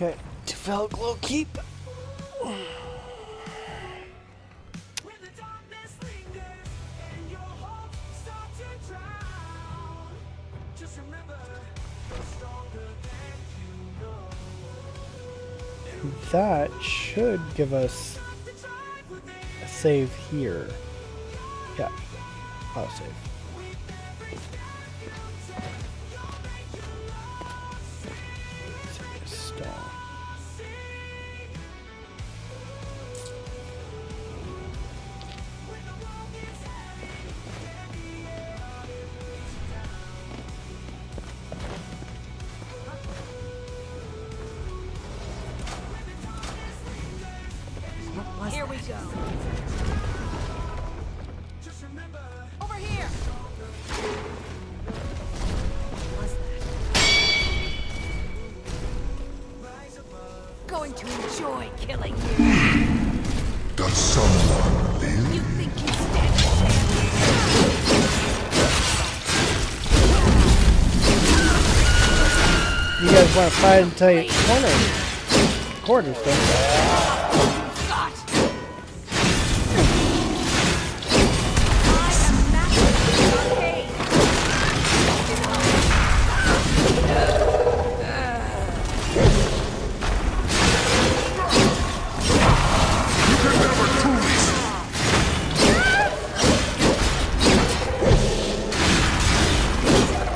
Okay, to Velglow keep. And that should give us a save here. Yeah, auto save. Here we go. Over here. What's that? Going to enjoy killing you. Does someone live? You think you stand a chance? You guys want to fight until you quarters, don't you?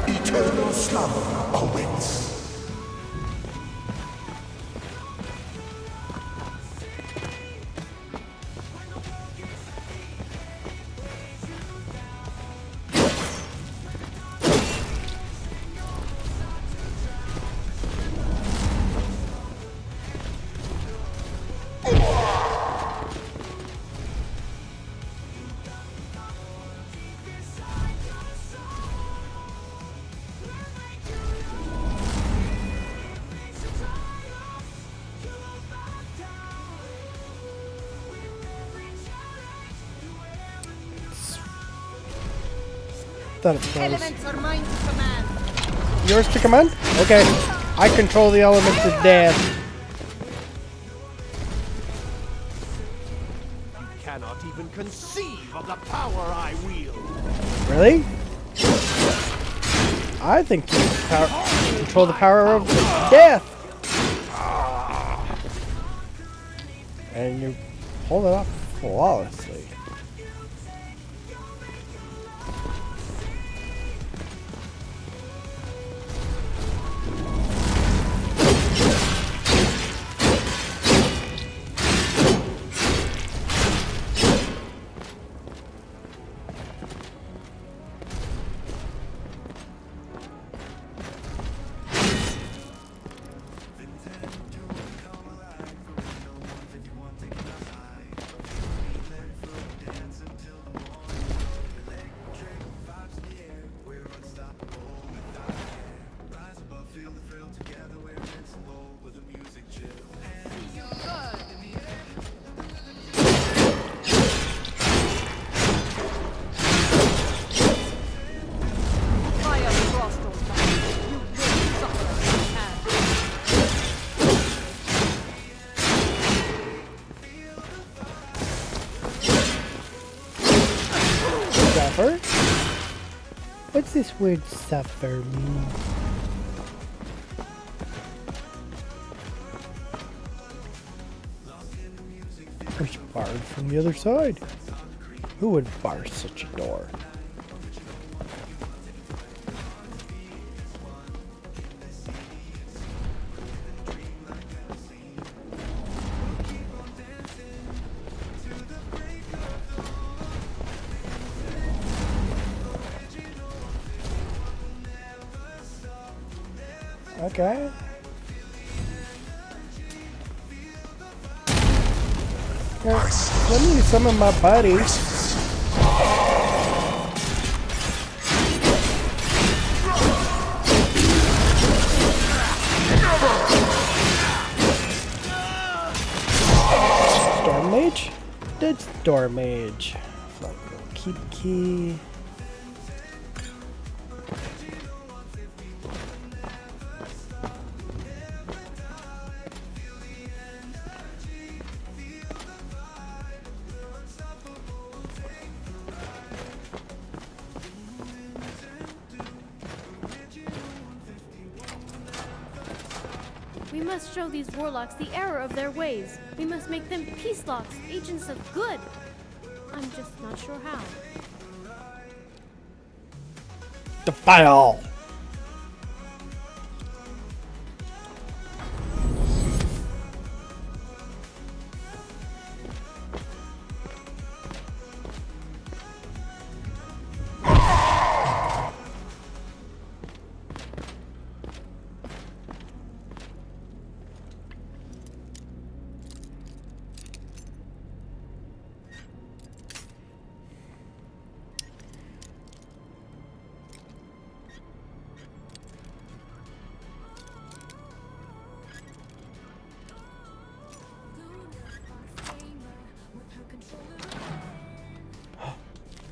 Eternal slumber awaits. Thought it froze. Elements are mine to command. Yours to command? Okay. I control the elements of death. You cannot even conceive of the power I wield. Really? I think you control the power of death. And you pull it off flawlessly. Suffer? What's this word suffer mean? There's barred from the other side. Who would bar such a door? Okay. Here, let me summon my buddies. Storm Mage? Dead Storm Mage. Keep key. We must show these warlocks the error of their ways. We must make them peace locks, agents of good. I'm just not sure how. The file.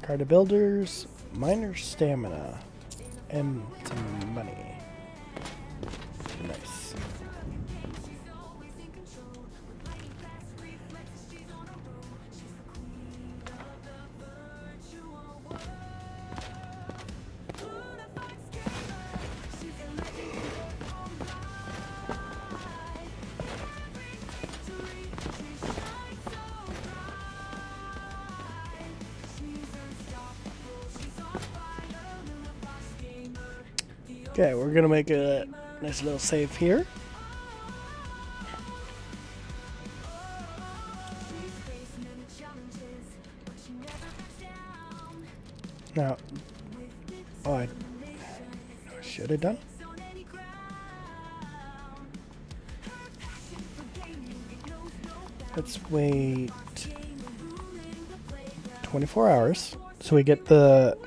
Card of builders, minor stamina, and some money. Nice. Okay, we're gonna make a nice little save here. Now, oh, I should have done. Let's wait 24 hours so we get the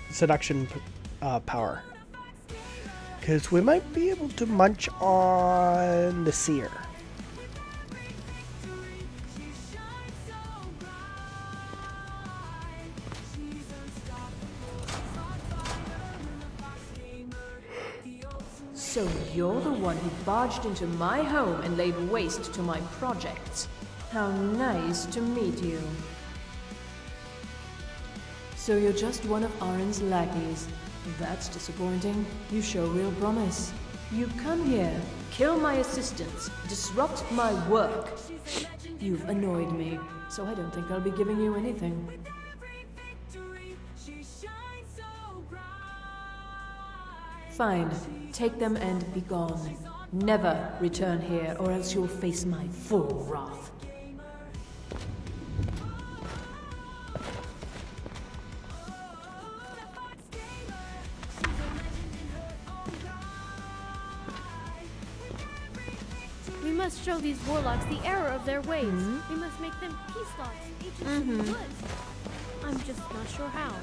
seduction power. Because we might be able to munch on the seer. So you're the one who barged into my home and laid waste to my projects. How nice to meet you. So you're just one of Arin's lackeys. That's disappointing. You show real promise. You come here, kill my assistants, disrupt my work. You've annoyed me, so I don't think I'll be giving you anything. Fine. Take them and be gone. Never return here, or else you'll face my full wrath. We must show these warlocks the error of their ways. We must make them peace locks, agents of good. I'm just not sure how.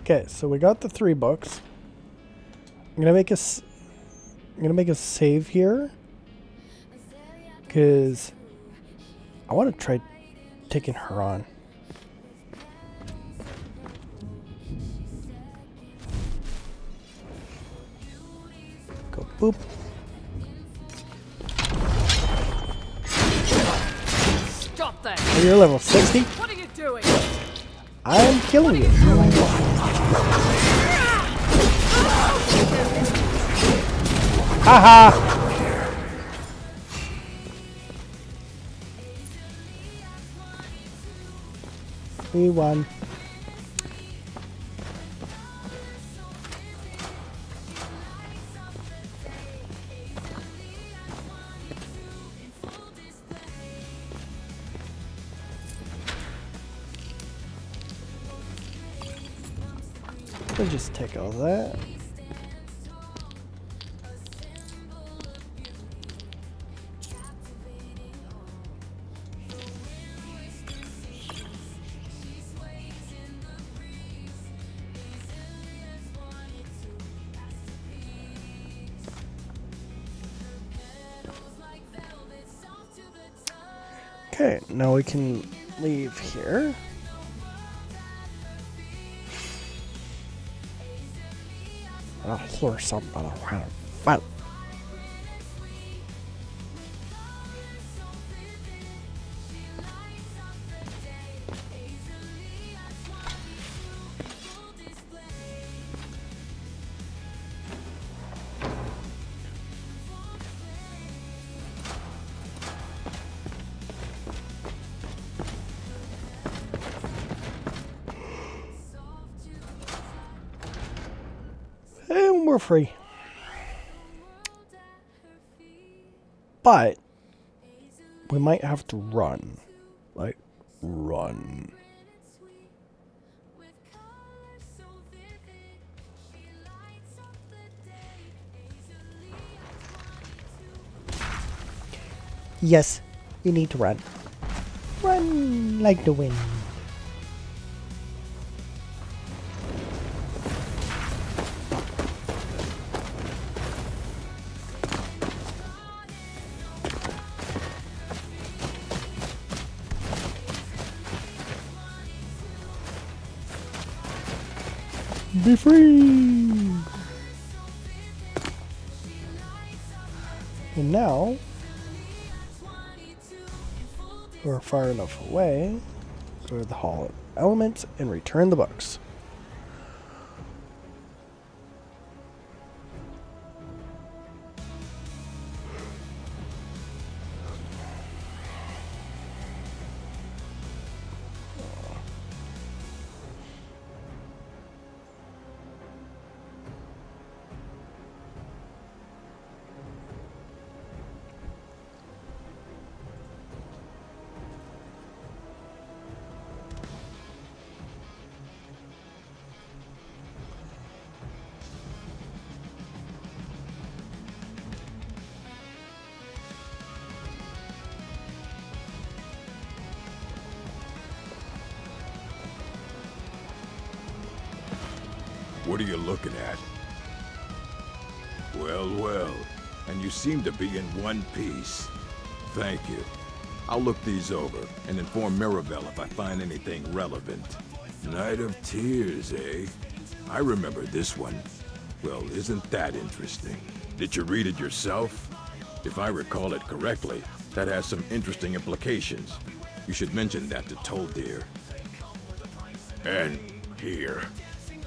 Okay, so we got the 3 books. I'm gonna make a save here, because I want to try taking her on. Go boop. Stop that! Oh, you're level 60? What are you doing? I'm killing you. Haha! We won. We'll just take all that. Okay, now we can leave here. A horse up on a well. we're free. But we might have to run. Like, run. Yes, you need to run. Run like the wind. Be free! And now, we're far enough away, go to the Hall of Elements and return the books. What are you looking at? Well, well, and you seem to be in one piece. Thank you. I'll look these over and inform Mirabelle if I find anything relevant. Night of Tears, eh? I remember this one. Well, isn't that interesting? Did you read it yourself? If I recall it correctly, that has some interesting implications. You should mention that to Toldir. And here.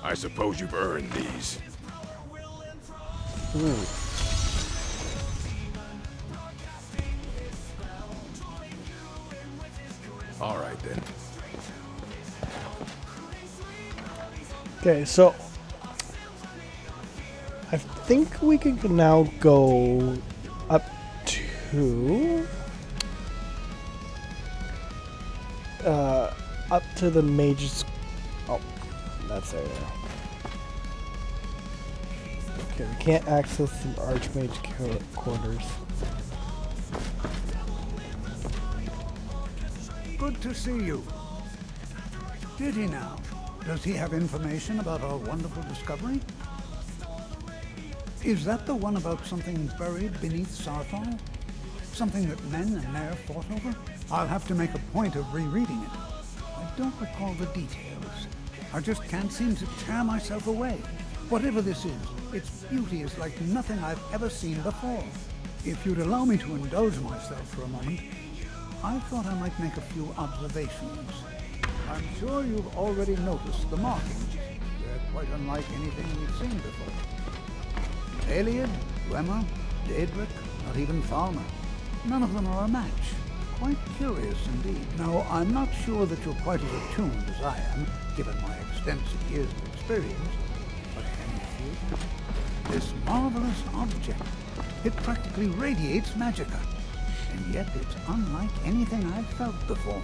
I suppose you've earned these. Ooh. All right, then. Okay, so I think we can now go up to the mage's. Oh, that's there. Okay, we can't access the Archmage quarters. Good to see you. Did he now? Does he have information about our wonderful discovery? Is that the one about something buried beneath Sarthal? Something that men and Nair fought over? I'll have to make a point of rereading it. I don't recall the details. I just can't seem to tear myself away. Whatever this is, its beauty is like nothing I've ever seen before. If you'd allow me to indulge myself for a moment, I thought I might make a few observations. I'm sure you've already noticed the markings. They're quite unlike anything we've seen before. Aliad, Dwemer, Daedric, not even Falmer. None of them are a match. Quite curious indeed. Now, I'm not sure that you're quite as attuned as I am, given my extensive years of experience, but can you feel that? This marvelous object, it practically radiates magicka, and yet it's unlike anything I've felt before.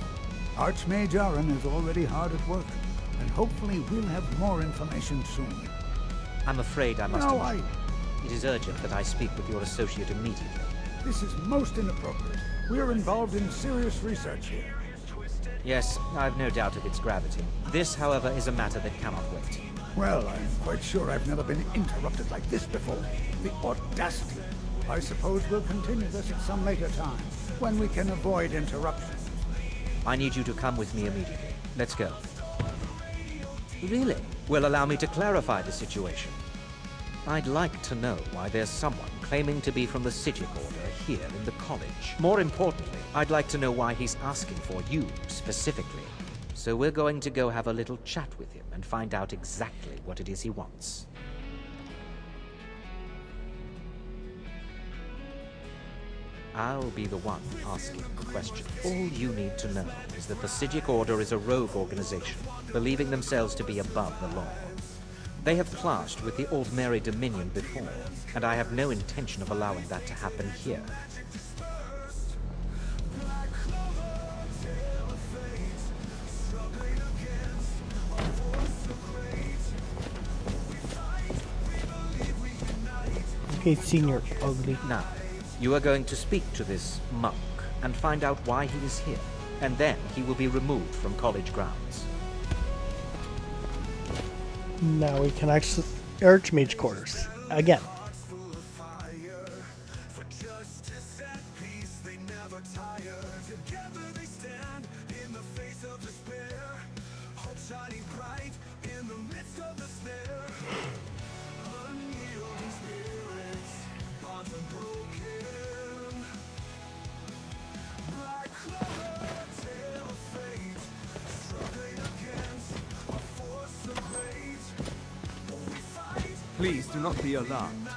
Archmage Aaron is already hard at work, and hopefully we'll have more information soon. I'm afraid I must... No, It is urgent that I speak with your associate immediately. This is most inappropriate. We're involved in serious research here. Yes, I've no doubt of its gravity. This, however, is a matter that cannot wait. Well, I'm quite sure I've never been interrupted like this before. The audacity. I suppose we'll continue this at some later time, when we can avoid interruptions. I need you to come with me immediately. Let's go. Really? Will allow me to clarify the situation. I'd like to know why there's someone claiming to be from the Sijic Order here in the college. More importantly, I'd like to know why he's asking for you specifically. So we're going to go have a little chat with him and find out exactly what it is he wants. I'll be the one asking the questions. All you need to know is that the Sijic Order is a rogue organization, believing themselves to be above the law. They have clashed with the Aldmeri Dominion before, and I have no intention of allowing that to happen here. Okay, senior ugly. Now, you are going to speak to this monk and find out why he is here, and then he will be removed from college grounds. Now we can access Archmage quarters again. Please do not be alarmed.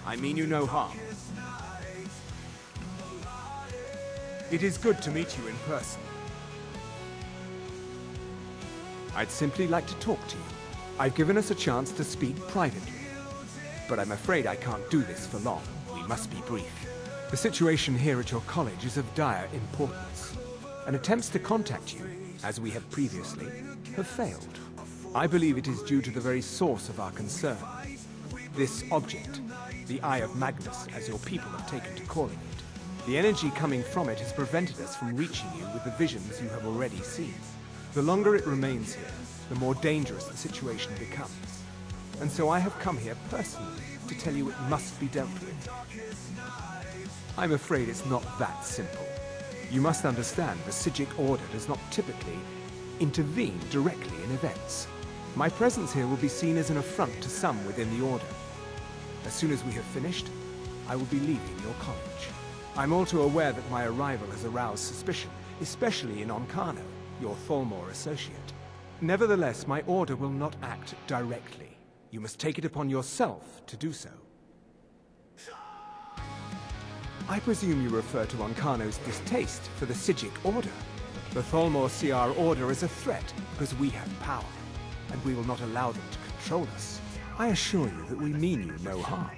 I mean you no harm. It is good to meet you in person. I'd simply like to talk to you. I've given us a chance to speak privately. But I'm afraid I can't do this for long. We must be brief. The situation here at your college is of dire importance. And attempts to contact you, as we have previously, have failed. I believe it is due to the very source of our concern. This object, the Eye of Magnus, as your people have taken to calling it. The energy coming from it has prevented us from reaching you with the visions you have already seen. The longer it remains here, the more dangerous the situation becomes. And so I have come here personally to tell you it must be dealt with. I'm afraid it's not that simple. You must understand the Psijic Order does not typically intervene directly in events. My presence here will be seen as an affront to some within the Order. As soon as we have finished, I will be leaving your college. I'm all too aware that my arrival has aroused suspicion, especially in Onkano, your Thalmor associate. Nevertheless, my order will not act directly. You must take it upon yourself to do so. I presume you refer to Onkano's distaste for the Psijic Order. The Thalmor see our order as a threat because we have power, and we will not allow them to control us. I assure you that we mean you no harm.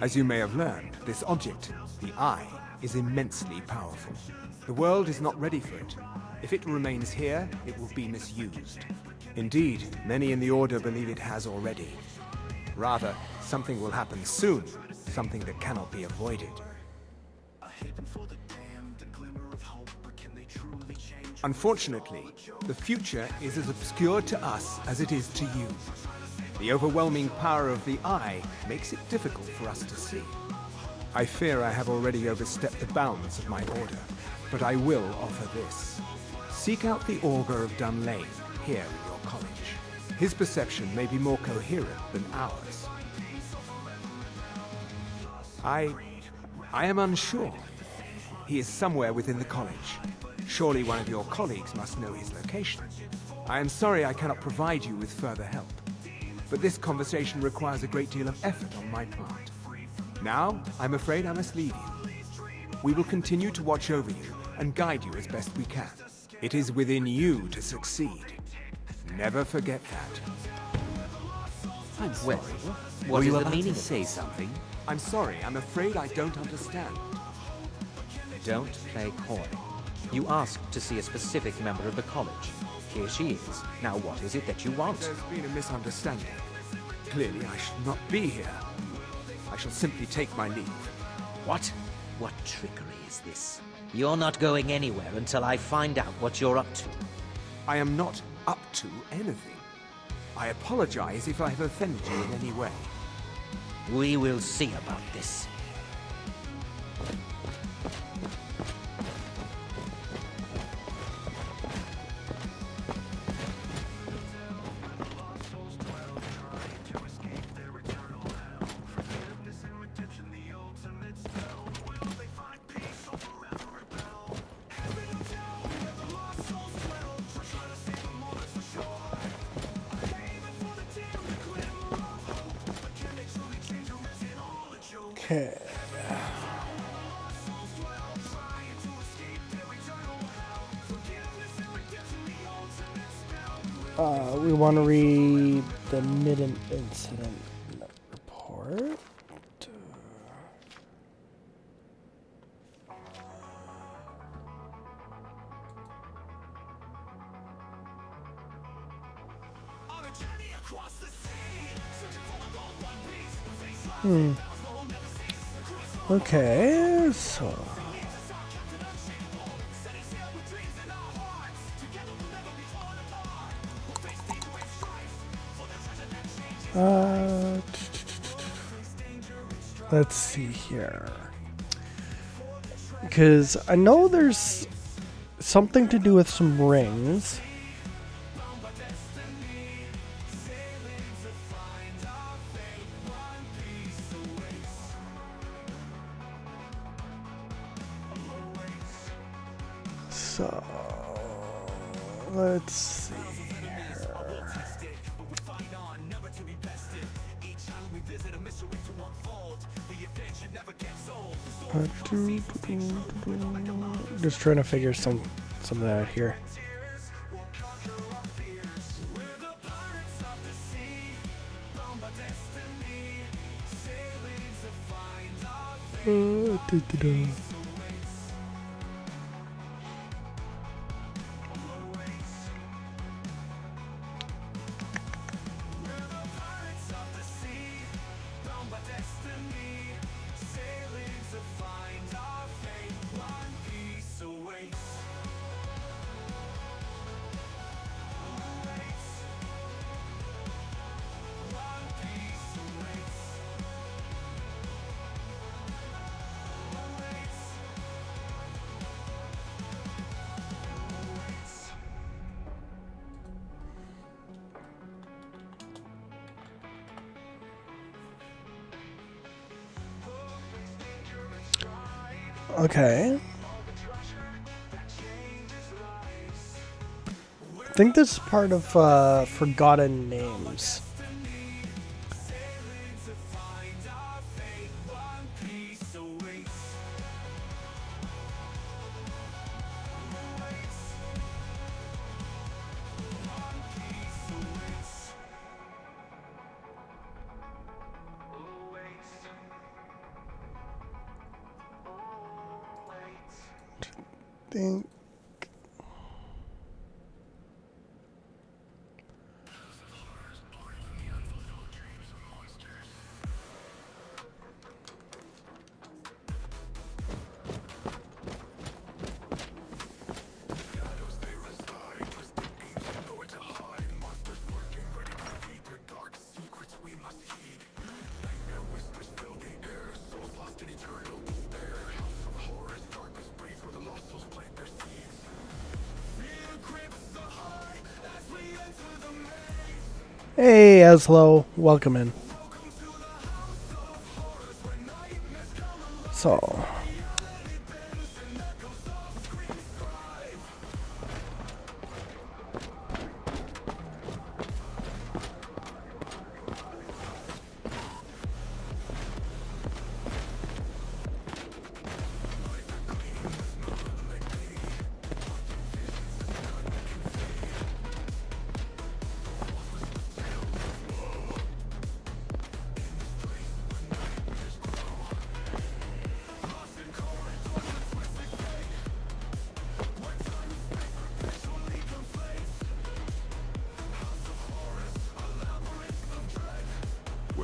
As you may have learned, this object, the Eye, is immensely powerful. The world is not ready for it. If it remains here, it will be misused. Indeed, many in the Order believe it has already. Rather, something will happen soon, something that cannot be avoided. Unfortunately, the future is as obscure to us as it is to you. The overwhelming power of the Eye makes it difficult for us to see. I fear I have already overstepped the bounds of my order, but I will offer this. Seek out the Augur of Dunlane here in your college. His perception may be more coherent than ours. I am unsure. He is somewhere within the college. Surely one of your colleagues must know his location. I am sorry I cannot provide you with further help, but this conversation requires a great deal of effort on my part. Now, I'm afraid I must leave you. We will continue to watch over you and guide you as best we can. It is within you to succeed. Never forget that. I'm sorry. What is the meaning of say something? I'm sorry, I'm afraid I don't understand. Don't play coy. You asked to see a specific member of the college. Here she is. Now what is it that you want? There's been a misunderstanding. Clearly I should not be here. I shall simply take my leave. What? What trickery is this? You're not going anywhere until I find out what you're up to. I am not up to anything. I apologize if I have offended you in any way. We will see about this. Okay. We want to read the midden incident report. Okay, so let's see here, because I know there's something to do with some rings. So let's see here. Just trying to figure some of that out here. Okay. I think this is part of Forgotten Names. Think. Hey, Aslo, welcome in. So,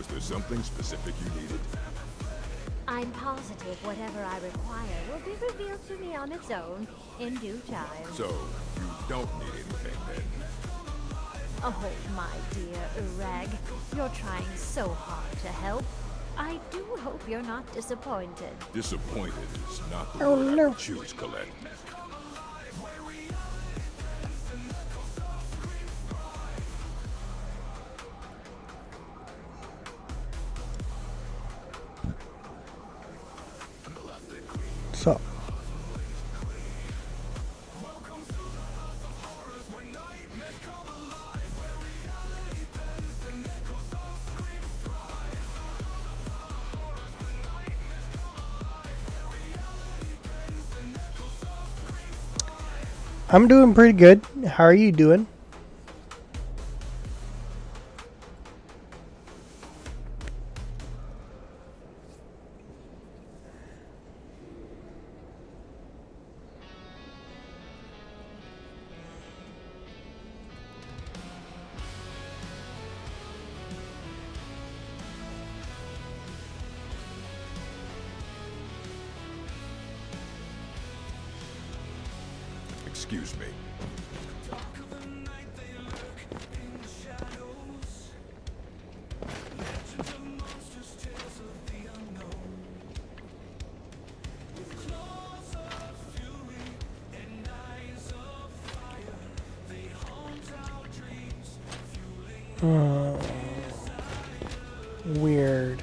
Was there something specific you needed? I'm positive whatever I require will be revealed to me on its own in due time. So, you don't need anything then? Oh, my dear Urag, you're trying so hard to help. I do hope you're not disappointed. Disappointed is not the word I would choose, Colette. so. I'm doing pretty good. How are you doing? excuse me. Weird.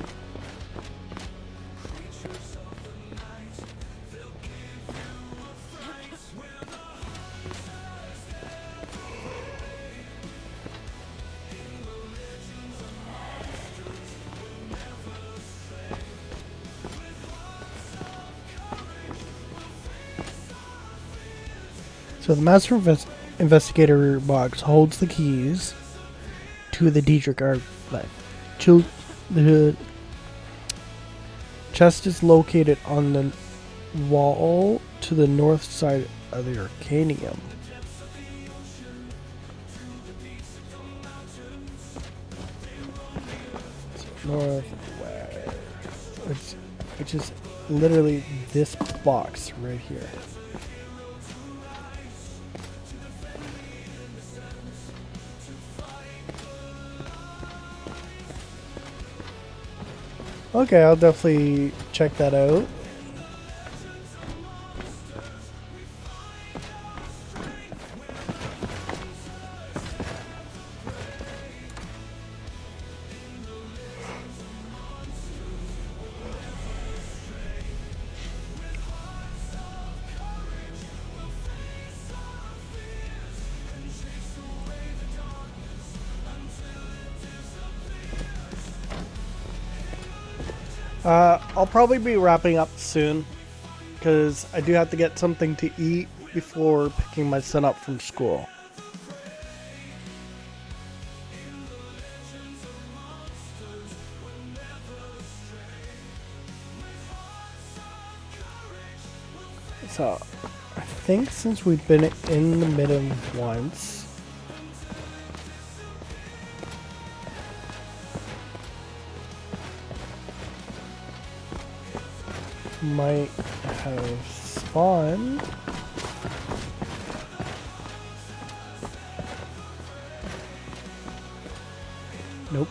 So the Master Investigator box holds the keys to the Diedrich archive. The chest is located on the wall to the north side of the Arcanium. So northwest, which is literally this box right here. Okay, I'll definitely check that out. I'll probably be wrapping up soon because I do have to get something to eat before picking my son up from school. So, I think since we've been in the midden once, might have spawned. Nope.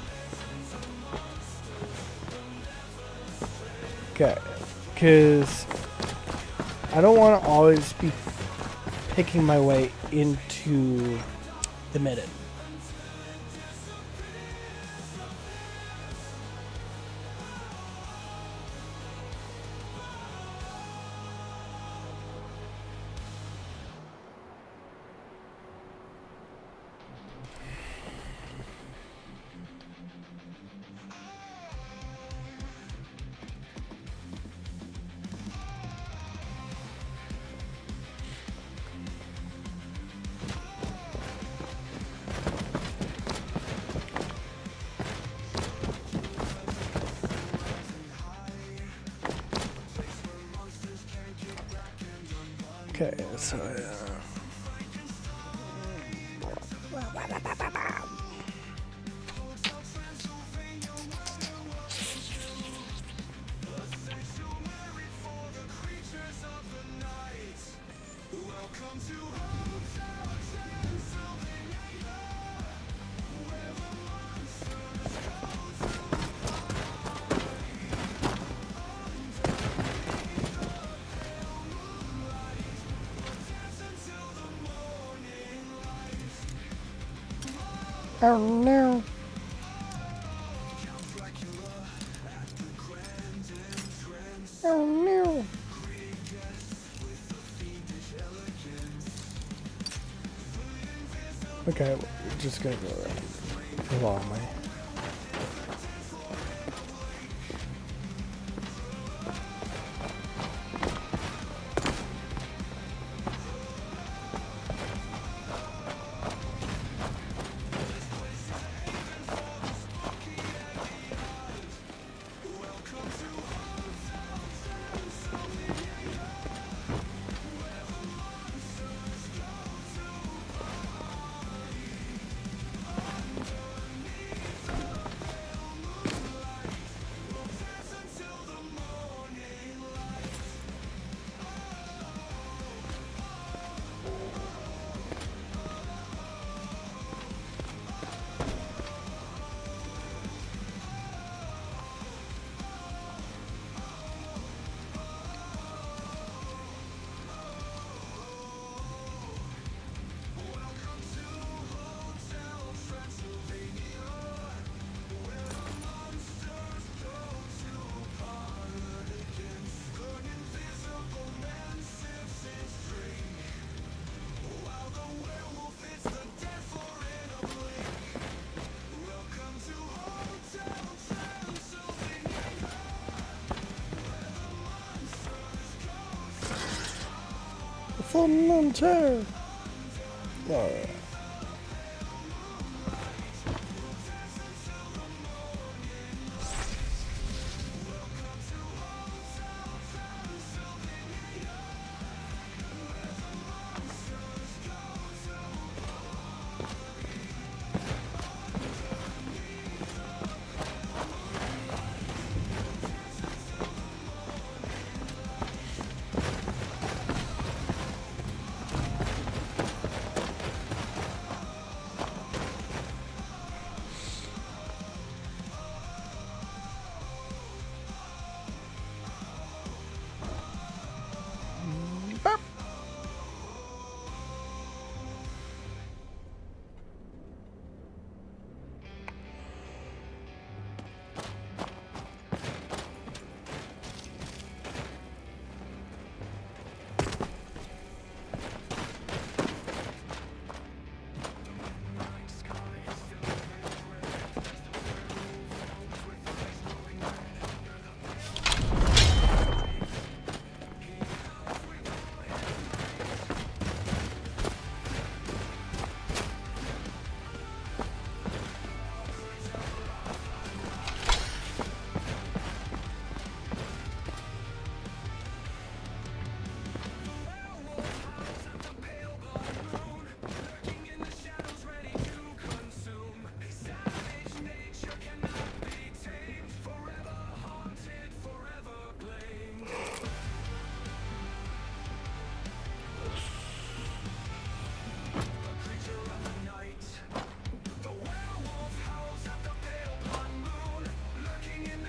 Okay, because I don't want to always be picking my way into the midden. Okay, so oh no. Oh no. Okay, we're just gonna go along my. floating on a chair. Yeah.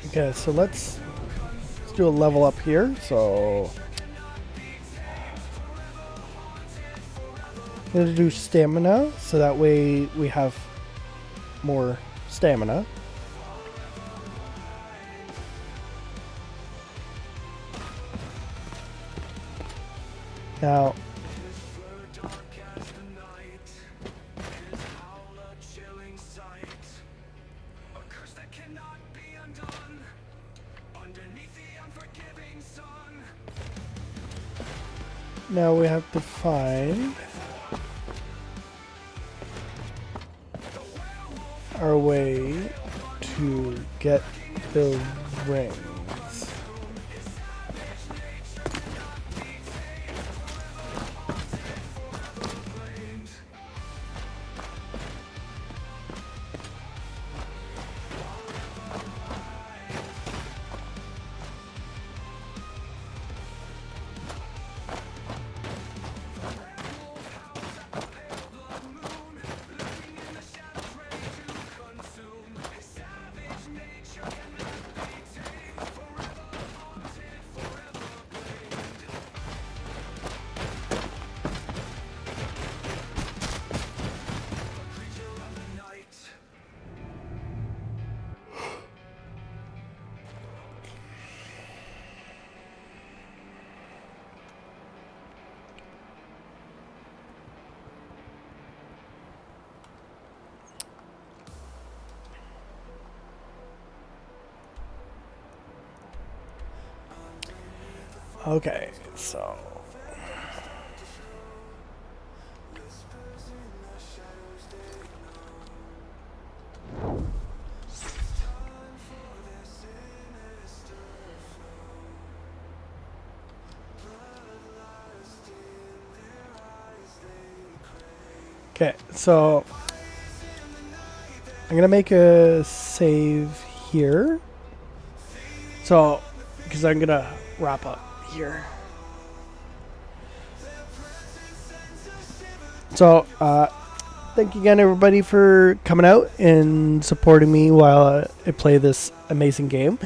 Okay, so let's do a level up here. So I'm gonna do stamina, so that way we have more stamina. Now, now we have to find our way to get the rings. Okay, so I'm gonna make a save here. So, because I'm gonna wrap up here. So, thank you again, everybody, for coming out and supporting me while I play this amazing game.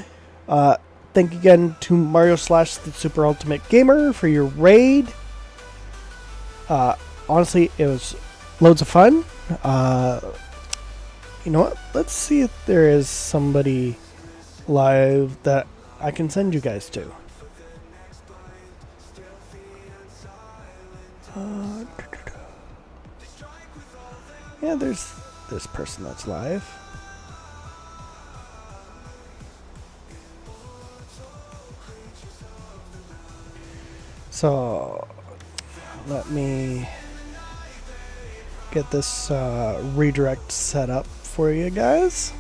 Thank you again to Mario / the Super Ultimate Gamer for your raid. Honestly, it was loads of fun. You know what? Let's see if there is somebody live that I can send you guys to. Yeah, there's this person that's live. So let me get this redirect set up for you guys.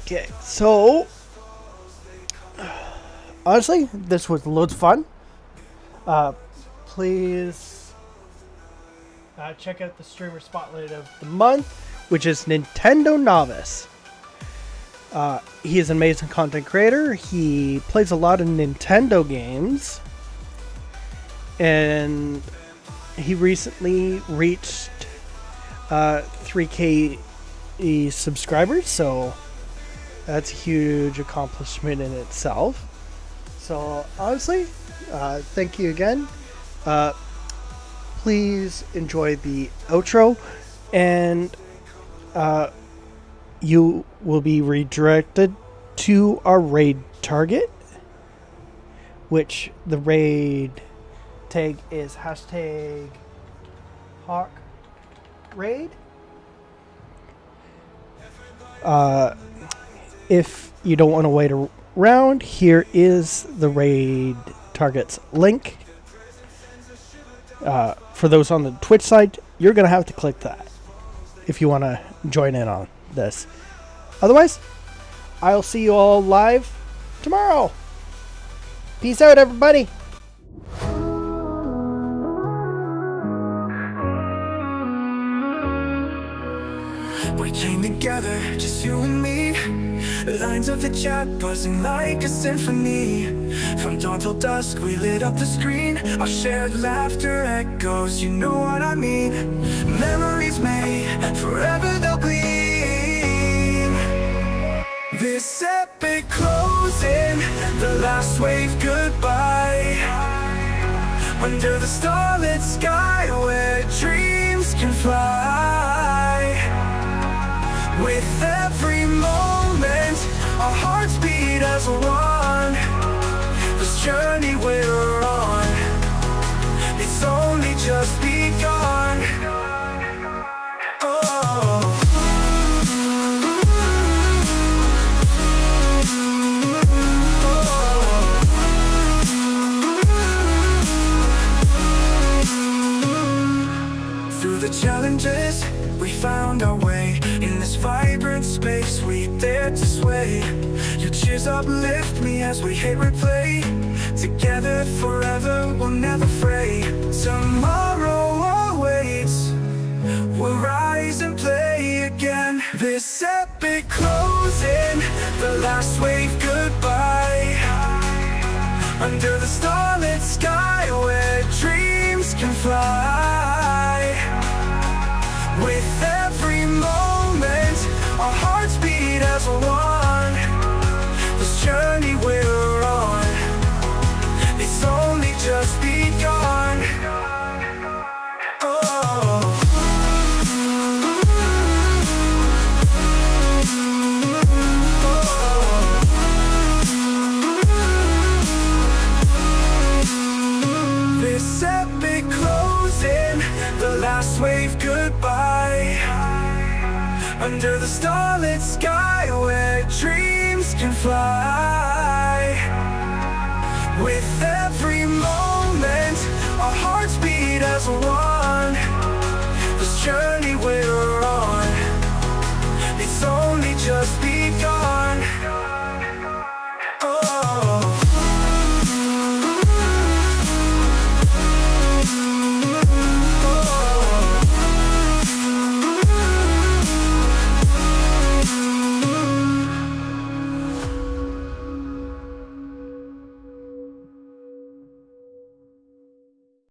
Okay, so honestly, this was loads of fun. Please check out the streamer spotlight of the month, which is Nintendo Novice. He is an amazing content creator. He plays a lot of Nintendo games, and he recently reached 3K subscribers, so that's a huge accomplishment in itself. So honestly, thank you again. Please enjoy the outro, and you will be redirected to our raid target, which the raid tag is #HawkRaid. If you don't want to wait around, here is the raid target's link. For those on the Twitch side, you're going to have to click that if you want to join in on this. Otherwise, I'll see you all live tomorrow. Peace out, everybody. We came together, just you and me. The lines of the chat buzzing like a symphony. From dawn till dusk, we lit up the screen. Our shared laughter echoes, you know what I mean. Memories made, forever they'll gleam. This epic closing, the last wave goodbye. Under the starlit sky where dreams can fly. With every moment, our hearts beat as one. This journey we're on, it's only just begun. Oh. Through the challenges, we found our way. In this vibrant space, we dared to sway. Your cheers uplift me as we hit replay. Together forever, we'll never fray. Tomorrow awaits, we'll rise and play again. This epic closing, the last wave goodbye. Under the starlit sky where dreams can fly. With every moment, our hearts beat as one. This journey we're on, it's only just begun. Oh. This epic closing, the last wave goodbye. Under the starlit sky where dreams can fly.